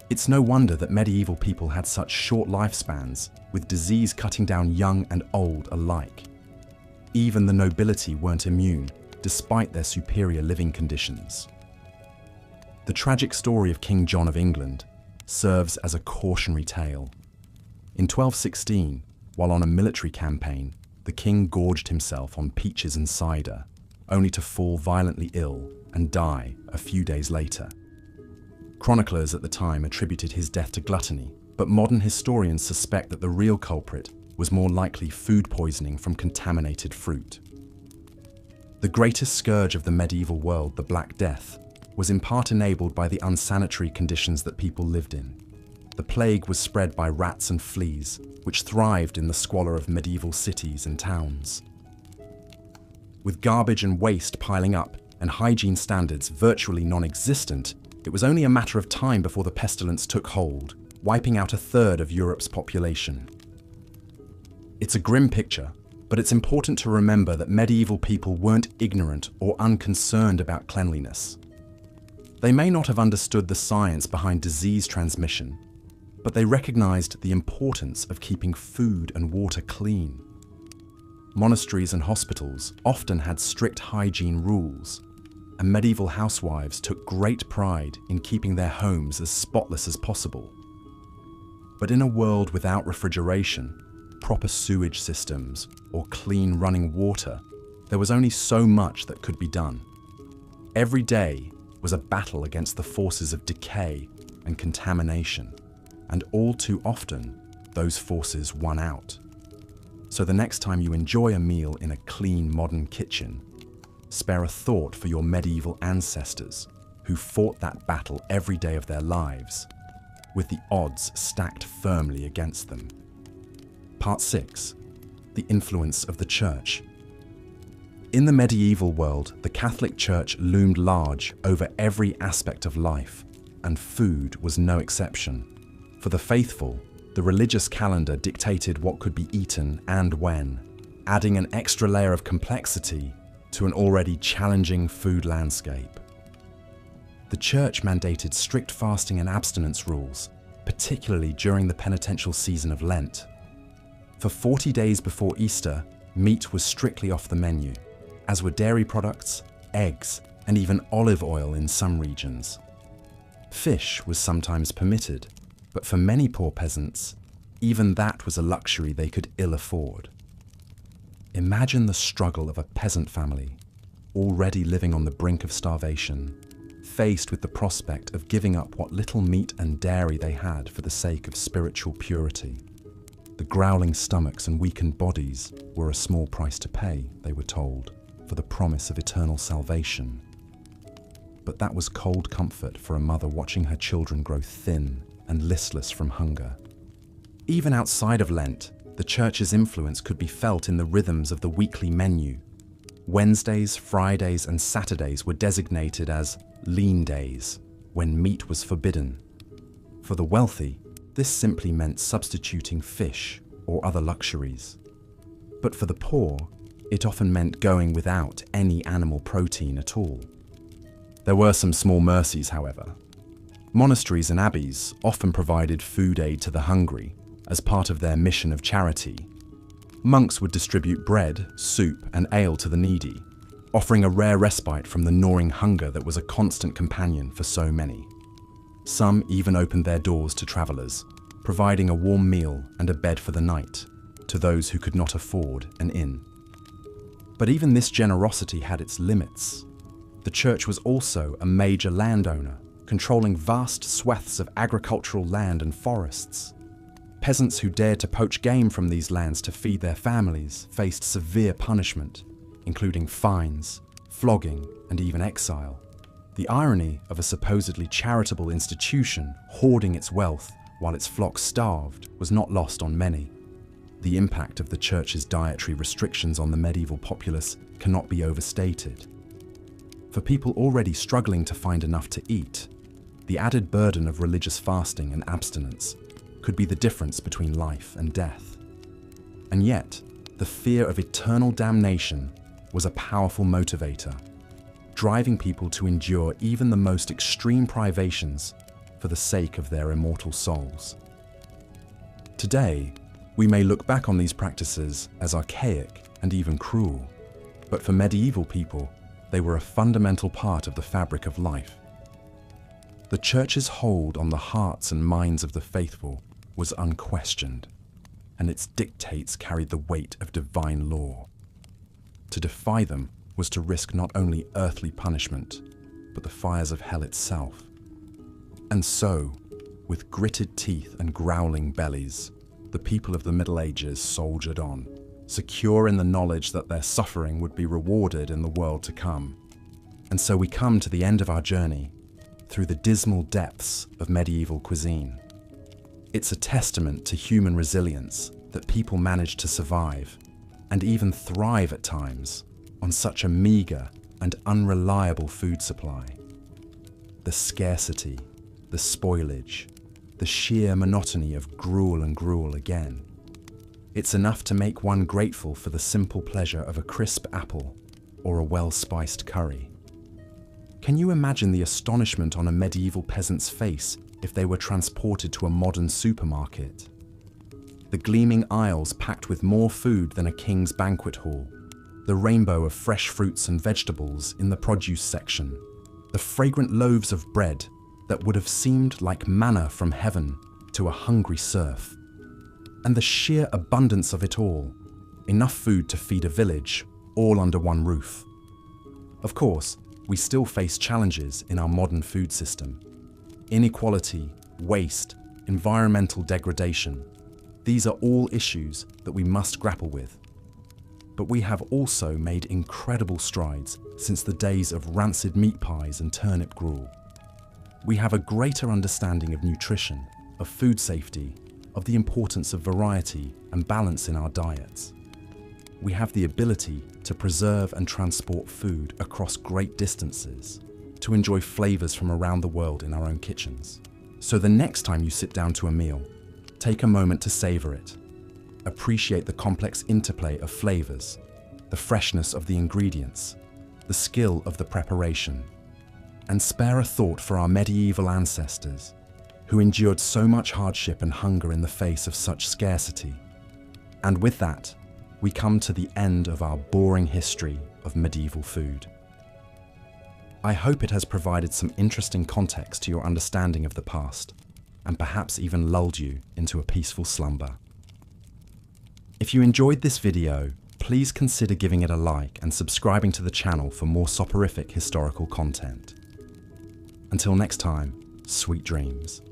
It's no wonder that medieval people had such short lifespans, with disease cutting down young and old alike. Even the nobility weren't immune, despite their superior living conditions. The tragic story of King John of England serves as a cautionary tale. In 1216, while on a military campaign, the king gorged himself on peaches and cider, only to fall violently ill and die a few days later. Chroniclers at the time attributed his death to gluttony, but modern historians suspect that the real culprit was more likely food poisoning from contaminated fruit. The greatest scourge of the medieval world, the Black Death, was in part enabled by the unsanitary conditions that people lived in. The plague was spread by rats and fleas, which thrived in the squalor of medieval cities and towns. With garbage and waste piling up and hygiene standards virtually non-existent, it was only a matter of time before the pestilence took hold, wiping out a third of Europe's population. It's a grim picture, but it's important to remember that medieval people weren't ignorant or unconcerned about cleanliness. They may not have understood the science behind disease transmission, but they recognized the importance of keeping food and water clean. Monasteries and hospitals often had strict hygiene rules, and medieval housewives took great pride in keeping their homes as spotless as possible. But in a world without refrigeration, proper sewage systems, or clean running water, there was only so much that could be done. Every day was a battle against the forces of decay and contamination, and all too often, those forces won out. So the next time you enjoy a meal in a clean modern kitchen, spare a thought for your medieval ancestors who fought that battle every day of their lives, with the odds stacked firmly against them. Part 6. The influence of the Church. In the medieval world, the Catholic Church loomed large over every aspect of life, and food was no exception. For the faithful, the religious calendar dictated what could be eaten and when, adding an extra layer of complexity to an already challenging food landscape. The Church mandated strict fasting and abstinence rules, particularly during the penitential season of Lent. For 40 days before Easter, meat was strictly off the menu, as were dairy products, eggs, and even olive oil in some regions. Fish was sometimes permitted, but for many poor peasants, even that was a luxury they could ill afford. Imagine the struggle of a peasant family, already living on the brink of starvation, faced with the prospect of giving up what little meat and dairy they had for the sake of spiritual purity. The growling stomachs and weakened bodies were a small price to pay, they were told, for the promise of eternal salvation. But that was cold comfort for a mother watching her children grow thin and listless from hunger. Even outside of Lent, the Church's influence could be felt in the rhythms of the weekly menu. Wednesdays, Fridays, and Saturdays were designated as lean days, when meat was forbidden. For the wealthy, this simply meant substituting fish or other luxuries. But for the poor, it often meant going without any animal protein at all. There were some small mercies, however. Monasteries and abbeys often provided food aid to the hungry as part of their mission of charity. Monks would distribute bread, soup, and ale to the needy, offering a rare respite from the gnawing hunger that was a constant companion for so many. Some even opened their doors to travelers, providing a warm meal and a bed for the night to those who could not afford an inn. But even this generosity had its limits. The Church was also a major landowner, controlling vast swaths of agricultural land and forests. Peasants who dared to poach game from these lands to feed their families faced severe punishment, including fines, flogging, and even exile. The irony of a supposedly charitable institution hoarding its wealth while its flock starved was not lost on many. The impact of the Church's dietary restrictions on the medieval populace cannot be overstated. For people already struggling to find enough to eat, the added burden of religious fasting and abstinence could be the difference between life and death. And yet, the fear of eternal damnation was a powerful motivator, driving people to endure even the most extreme privations for the sake of their immortal souls. Today, we may look back on these practices as archaic and even cruel, but for medieval people, they were a fundamental part of the fabric of life. The Church's hold on the hearts and minds of the faithful was unquestioned. and its dictates carried the weight of divine law. To defy them was to risk not only earthly punishment, but the fires of hell itself. And so, with gritted teeth and growling bellies, the people of the Middle Ages soldiered on, secure in the knowledge that their suffering would be rewarded in the world to come. And so we come to the end of our journey through the dismal depths of medieval cuisine. It's a testament to human resilience that people managed to survive and even thrive at times on such a meager and unreliable food supply. The scarcity, the spoilage, the sheer monotony of gruel and gruel again. It's enough to make one grateful for the simple pleasure of a crisp apple or a well-spiced curry. Can you imagine the astonishment on a medieval peasant's face if they were transported to a modern supermarket? The gleaming aisles packed with more food than a king's banquet hall, the rainbow of fresh fruits and vegetables in the produce section, the fragrant loaves of bread that would have seemed like manna from heaven to a hungry serf, and the sheer abundance of it all, enough food to feed a village, all under one roof. Of course, we still face challenges in our modern food system. Inequality, waste, environmental degradation. These are all issues that we must grapple with. But we have also made incredible strides since the days of rancid meat pies and turnip gruel. We have a greater understanding of nutrition, of food safety, of the importance of variety and balance in our diets. We have the ability to preserve and transport food across great distances, to enjoy flavors from around the world in our own kitchens. So the next time you sit down to a meal, take a moment to savor it. Appreciate the complex interplay of flavors, the freshness of the ingredients, the skill of the preparation, and spare a thought for our medieval ancestors who endured so much hardship and hunger in the face of such scarcity. And with that, we come to the end of our boring history of medieval food. I hope it has provided some interesting context to your understanding of the past, and perhaps even lulled you into a peaceful slumber. If you enjoyed this video, please consider giving it a like and subscribing to the channel for more soporific historical content. Until next time, sweet dreams.